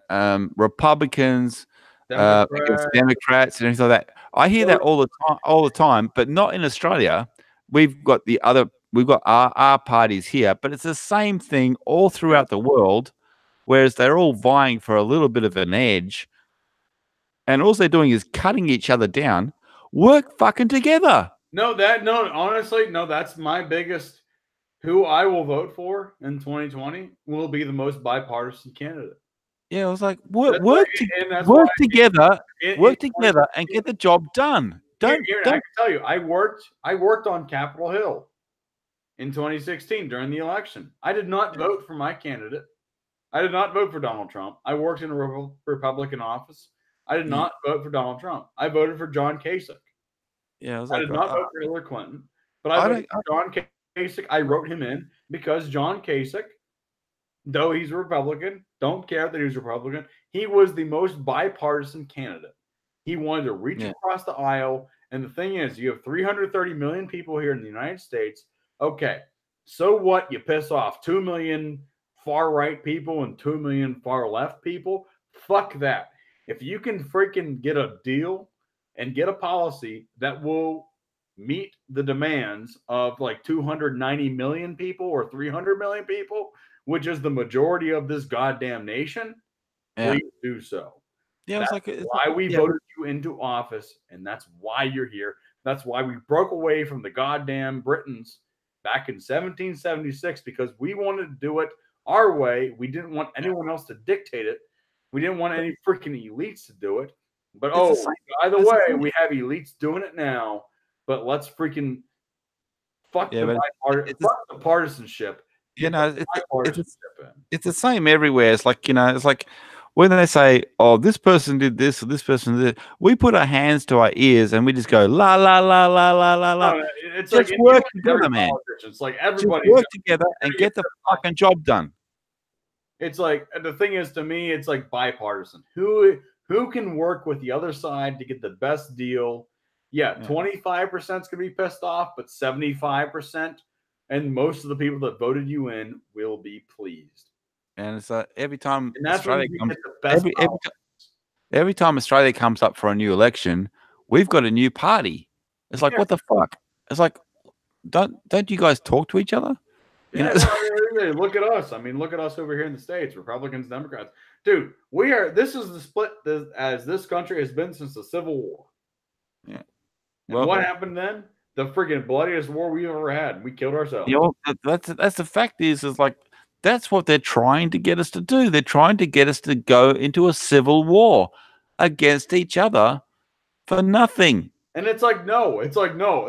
Republicans against Democrats and everything like that. I hear that all the time, but not in Australia. We've got our parties here, but it's the same thing all throughout the world. Whereas they're all vying for a little bit of an edge, and all they're doing is cutting each other down. Work fucking together. honestly, no, that's my biggest. Who I will vote for in 2020 will be the most bipartisan candidate. Yeah, I was like, That's work together and get the job done. I can tell you, I worked on Capitol Hill in 2016 during the election. I did not vote for my candidate. I did not vote for Donald Trump. I worked in a Republican office. I did not vote for Donald Trump. I voted for John Kasich. Yeah, I was I like, did not vote for Hillary Clinton, but I voted for John Kasich. I wrote him in because John Kasich, though he's a Republican, don't care that he's Republican, he was the most bipartisan candidate. He wanted to reach across the aisle. And the thing is, you have 330 million people here in the United States. Okay, so what? You piss off 2 million far right people and 2 million far left people? Fuck that. If you can freaking get a deal and get a policy that will meet the demands of like 290 million people or 300 million people, which is the majority of this goddamn nation, please do so. Yeah, that's why we voted you into office, and that's why you're here. That's why we broke away from the goddamn Britons back in 1776, because we wanted to do it our way. We didn't want anyone else to dictate it. We didn't want any freaking elites to do it. But by the way, we have elites doing it now. But let's freaking fuck the partisanship. You know, it's the same everywhere. It's like, you know, it's like when they say, "Oh, this person did this or this person did," we put our hands to our ears and we just go la la la la la la la. No, it's just like work together, man. It's like everybody work together and get the fucking job done. It's like, the thing is, to me, it's like bipartisan. Who can work with the other side to get the best deal? Yeah, 25% is going to be pissed off, but 75% and most of the people that voted you in will be pleased. And it's every time Australia comes, every time Australia comes up for a new election, we've got a new party. It's like, what the fuck? It's like, don't you guys talk to each other? You know? Look at us. I mean, look at us over here in the States, Republicans, Democrats. Dude, this is the split as this country has been since the Civil War. Yeah. And what happened then? The freaking bloodiest war we ever had. We killed ourselves. You know, that's the fact is like, that's what they're trying to get us to do. They're trying to get us to go into a civil war against each other for nothing. And it's like, no.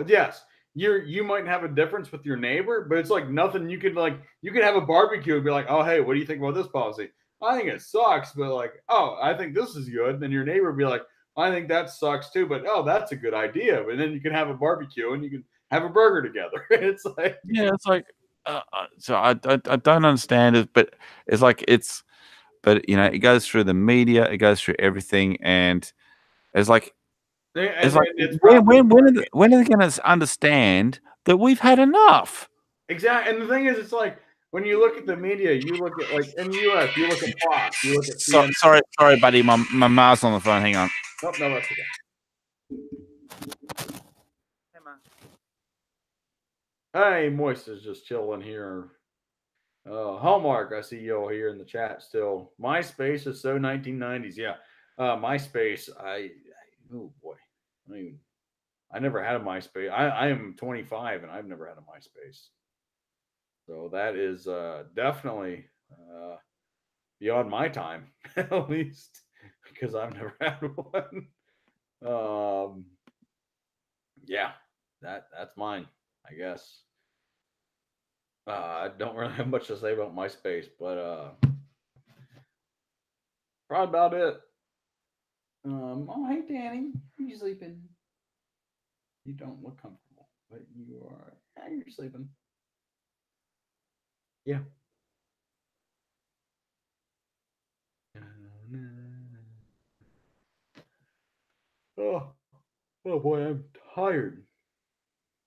Yes, you might have a difference with your neighbor, but it's like nothing. You could have a barbecue and be like, "Oh, hey, what do you think about this policy? I think it sucks, but like, oh, I think this is good." And then your neighbor would be like, "I think that sucks too, but oh, that's a good idea." But then you can have a barbecue and you can have a burger together. It's like, it's like, so I don't understand it, but it's like but you know, it goes through the media, it goes through everything, and it's like It's like, when are they going to understand that we've had enough? Exactly. And the thing is, it's like when you look at the media, you look at like in the U.S., you look at Fox, you look at CNN. Sorry, buddy. My ma's on the phone. Hang on. Oh, no, that's okay. Hey, Moist is just chilling here. Hallmark, I see y'all here in the chat still. MySpace is so 1990s. Yeah. MySpace, oh boy. I never had a MySpace. I am 25 and I've never had a MySpace. So that is definitely beyond my time, at least, because I've never had one. Yeah, that's mine, I guess. I don't really have much to say about MySpace, but probably about it. Oh, hey, Danny. Are you sleeping? You don't look comfortable, but you are. Yeah, you're sleeping. Yeah. Oh boy, I'm tired.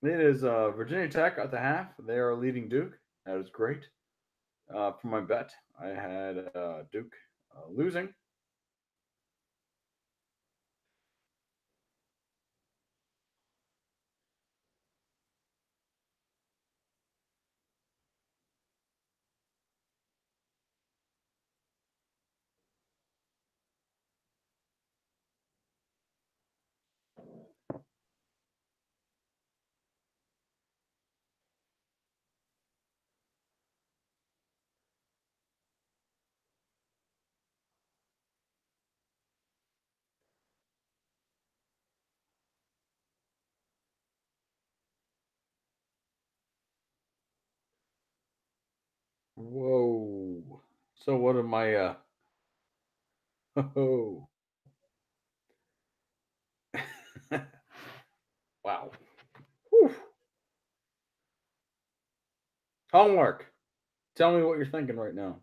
It is Virginia Tech at the half. They are leading Duke. That is great. For my bet, I had Duke losing. Whoa. So what am I oh. Wow. Whew. Homework. Tell me what you're thinking right now.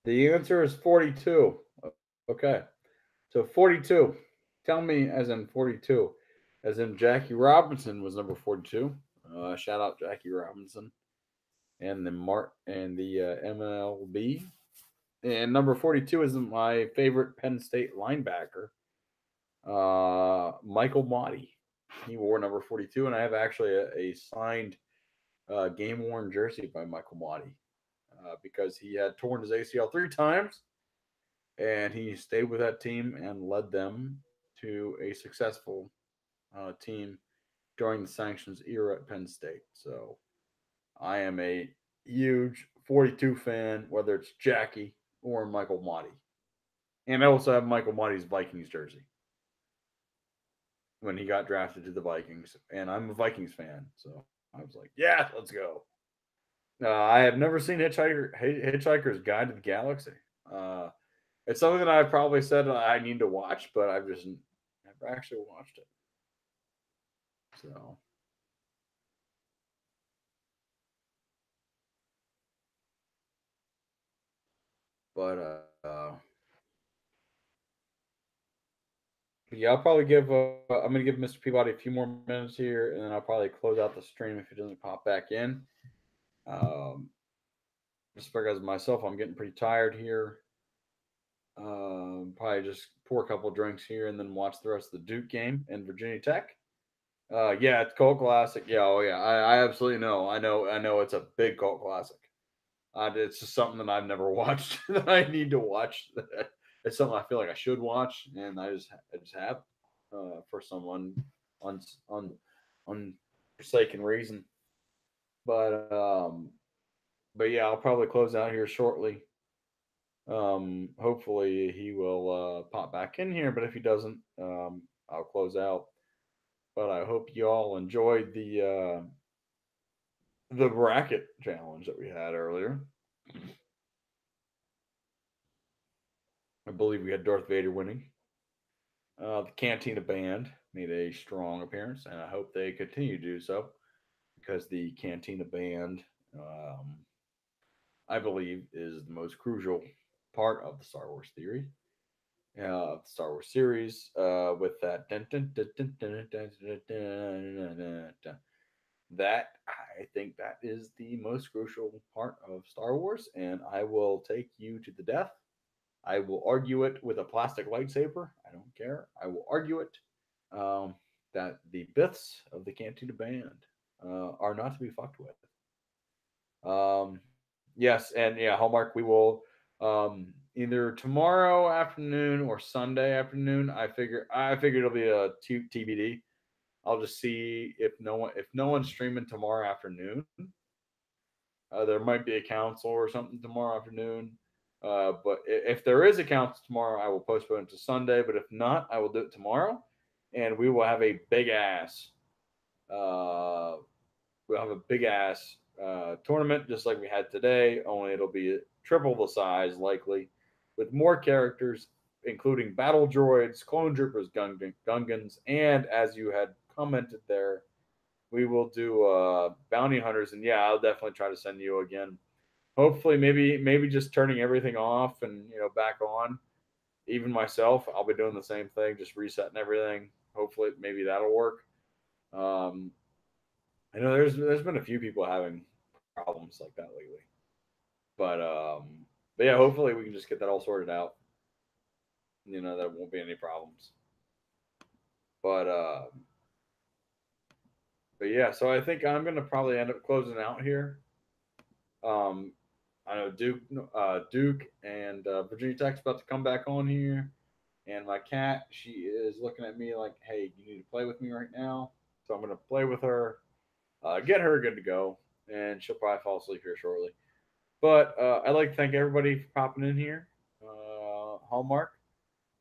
The answer is 42. Okay. So 42. Tell me as in 42. As in Jackie Robinson was number 42. Shout out Jackie Robinson and the MLB. And number 42 is my favorite Penn State linebacker, Michael Motti. He wore number 42, and I have actually a signed game worn jersey by Michael Motti because he had torn his ACL 3 times, and he stayed with that team and led them to a successful team during the sanctions era at Penn State. So I am a huge 42 fan, whether it's Jackie or Michael Motti. And I also have Michael Motti's Vikings jersey when he got drafted to the Vikings. And I'm a Vikings fan. So I was like, yeah, let's go. I have never seen Hitchhiker's Guide to the Galaxy. It's something that I've probably said I need to watch, but I've just never actually watched it. So. But yeah, I'll probably give. I'm gonna give Mr. Peabody a few more minutes here, and then I'll probably close out the stream if he doesn't pop back in. Just because myself, I'm getting pretty tired here. Probably just pour a couple drinks here and then watch the rest of the Duke game and Virginia Tech. Yeah, it's cult classic. Yeah, oh yeah, I absolutely know. I know it's a big cult classic. It's just something that I've never watched that I need to watch. It's something I feel like I should watch, and I just have for some unforsaken reason. But yeah, I'll probably close out here shortly. Hopefully he will pop back in here, but if he doesn't, I'll close out. But I hope you all enjoyed the bracket challenge that we had earlier. I believe we had Darth Vader winning. The Cantina Band made a strong appearance, and I hope they continue to do so because the Cantina Band, I believe, is the most crucial part of the Star Wars theory, Star Wars series. With that, that I think that is the most crucial part of Star Wars, and I will take you to the death. I will argue it with a plastic lightsaber. I don't care. I will argue it. That the bits of the Cantina Band are not to be fucked with. Yes, and yeah, Hallmark, we will either tomorrow afternoon or Sunday afternoon. I figure it'll be a TBD. I'll just see if no one's streaming tomorrow afternoon. There might be a council or something tomorrow afternoon. But if there is a council tomorrow, I will postpone it to Sunday. But if not, I will do it tomorrow, and we will have a big ass. Uh, we'll have a big ass tournament just like we had today. Only it'll be triple the size, likely, with more characters, including battle droids, clone troopers, Gungans, and as you had commented there, we will do bounty hunters. And yeah, I'll definitely try to send you again. Hopefully, maybe just turning everything off and back on. Even myself, I'll be doing the same thing, just resetting everything. Hopefully, maybe that'll work. Um, I know there's been a few people having problems like that lately, but but yeah, hopefully we can just get that all sorted out. There won't be any problems. But but yeah, so I think I'm gonna probably end up closing out here. Um, I know Duke and Virginia Tech's about to come back on here, and my cat, she is looking at me like, "Hey, you need to play with me right now." So I'm gonna play with her, get her good to go, and she'll probably fall asleep here shortly. But I'd like to thank everybody for popping in here. Hallmark.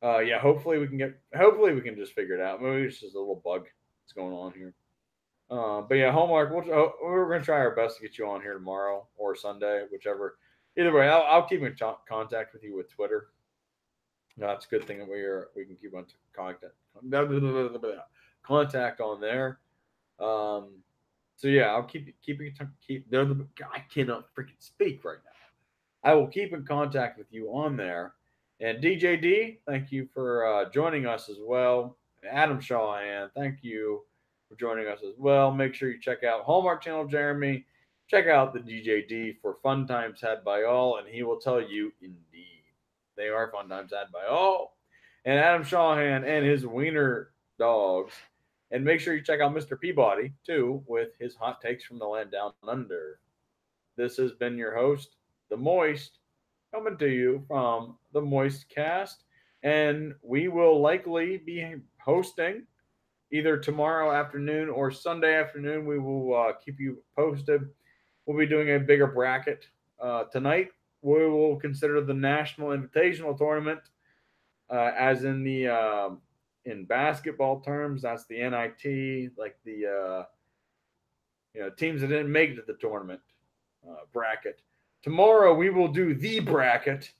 Yeah, hopefully we can just figure it out. Maybe it's just a little bug that's going on here. But yeah, Hallmark, we're going to try our best to get you on here tomorrow or Sunday, whichever. Either way, I'll keep in contact with you with Twitter. That's a good thing that we can keep on contact on there. So yeah, I'll keep. I cannot freaking speak right now. I will keep in contact with you on there. And DJD, thank you for joining us as well. Adam Shawhan, thank you for joining us as well. Make sure you check out Hallmark Channel Jeremy. Check out the DJD for fun times had by all, and he will tell you indeed they are fun times had by all. And Adam Shawhan and his wiener dogs. And make sure you check out Mr. Peabody too with his hot takes from the land down under. This has been your host, The Moist, coming to you from the Moist Cast. And we will likely be hosting either tomorrow afternoon or Sunday afternoon. We will keep you posted. We'll be doing a bigger bracket. Tonight, we will consider the National Invitational Tournament, as in the in basketball terms. That's the NIT, like the teams that didn't make it to the tournament bracket. Tomorrow we will do the bracket,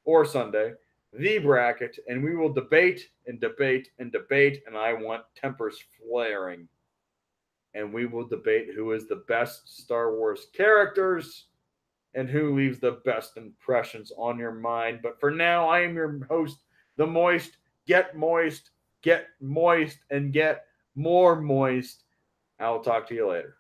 or Sunday, the bracket, and we will debate and debate and debate, and I want tempers flaring. And we will debate who is the best Star Wars characters and who leaves the best impressions on your mind. But for now, I am your host, The Moist. Get moist, and get more moist. I'll talk to you later.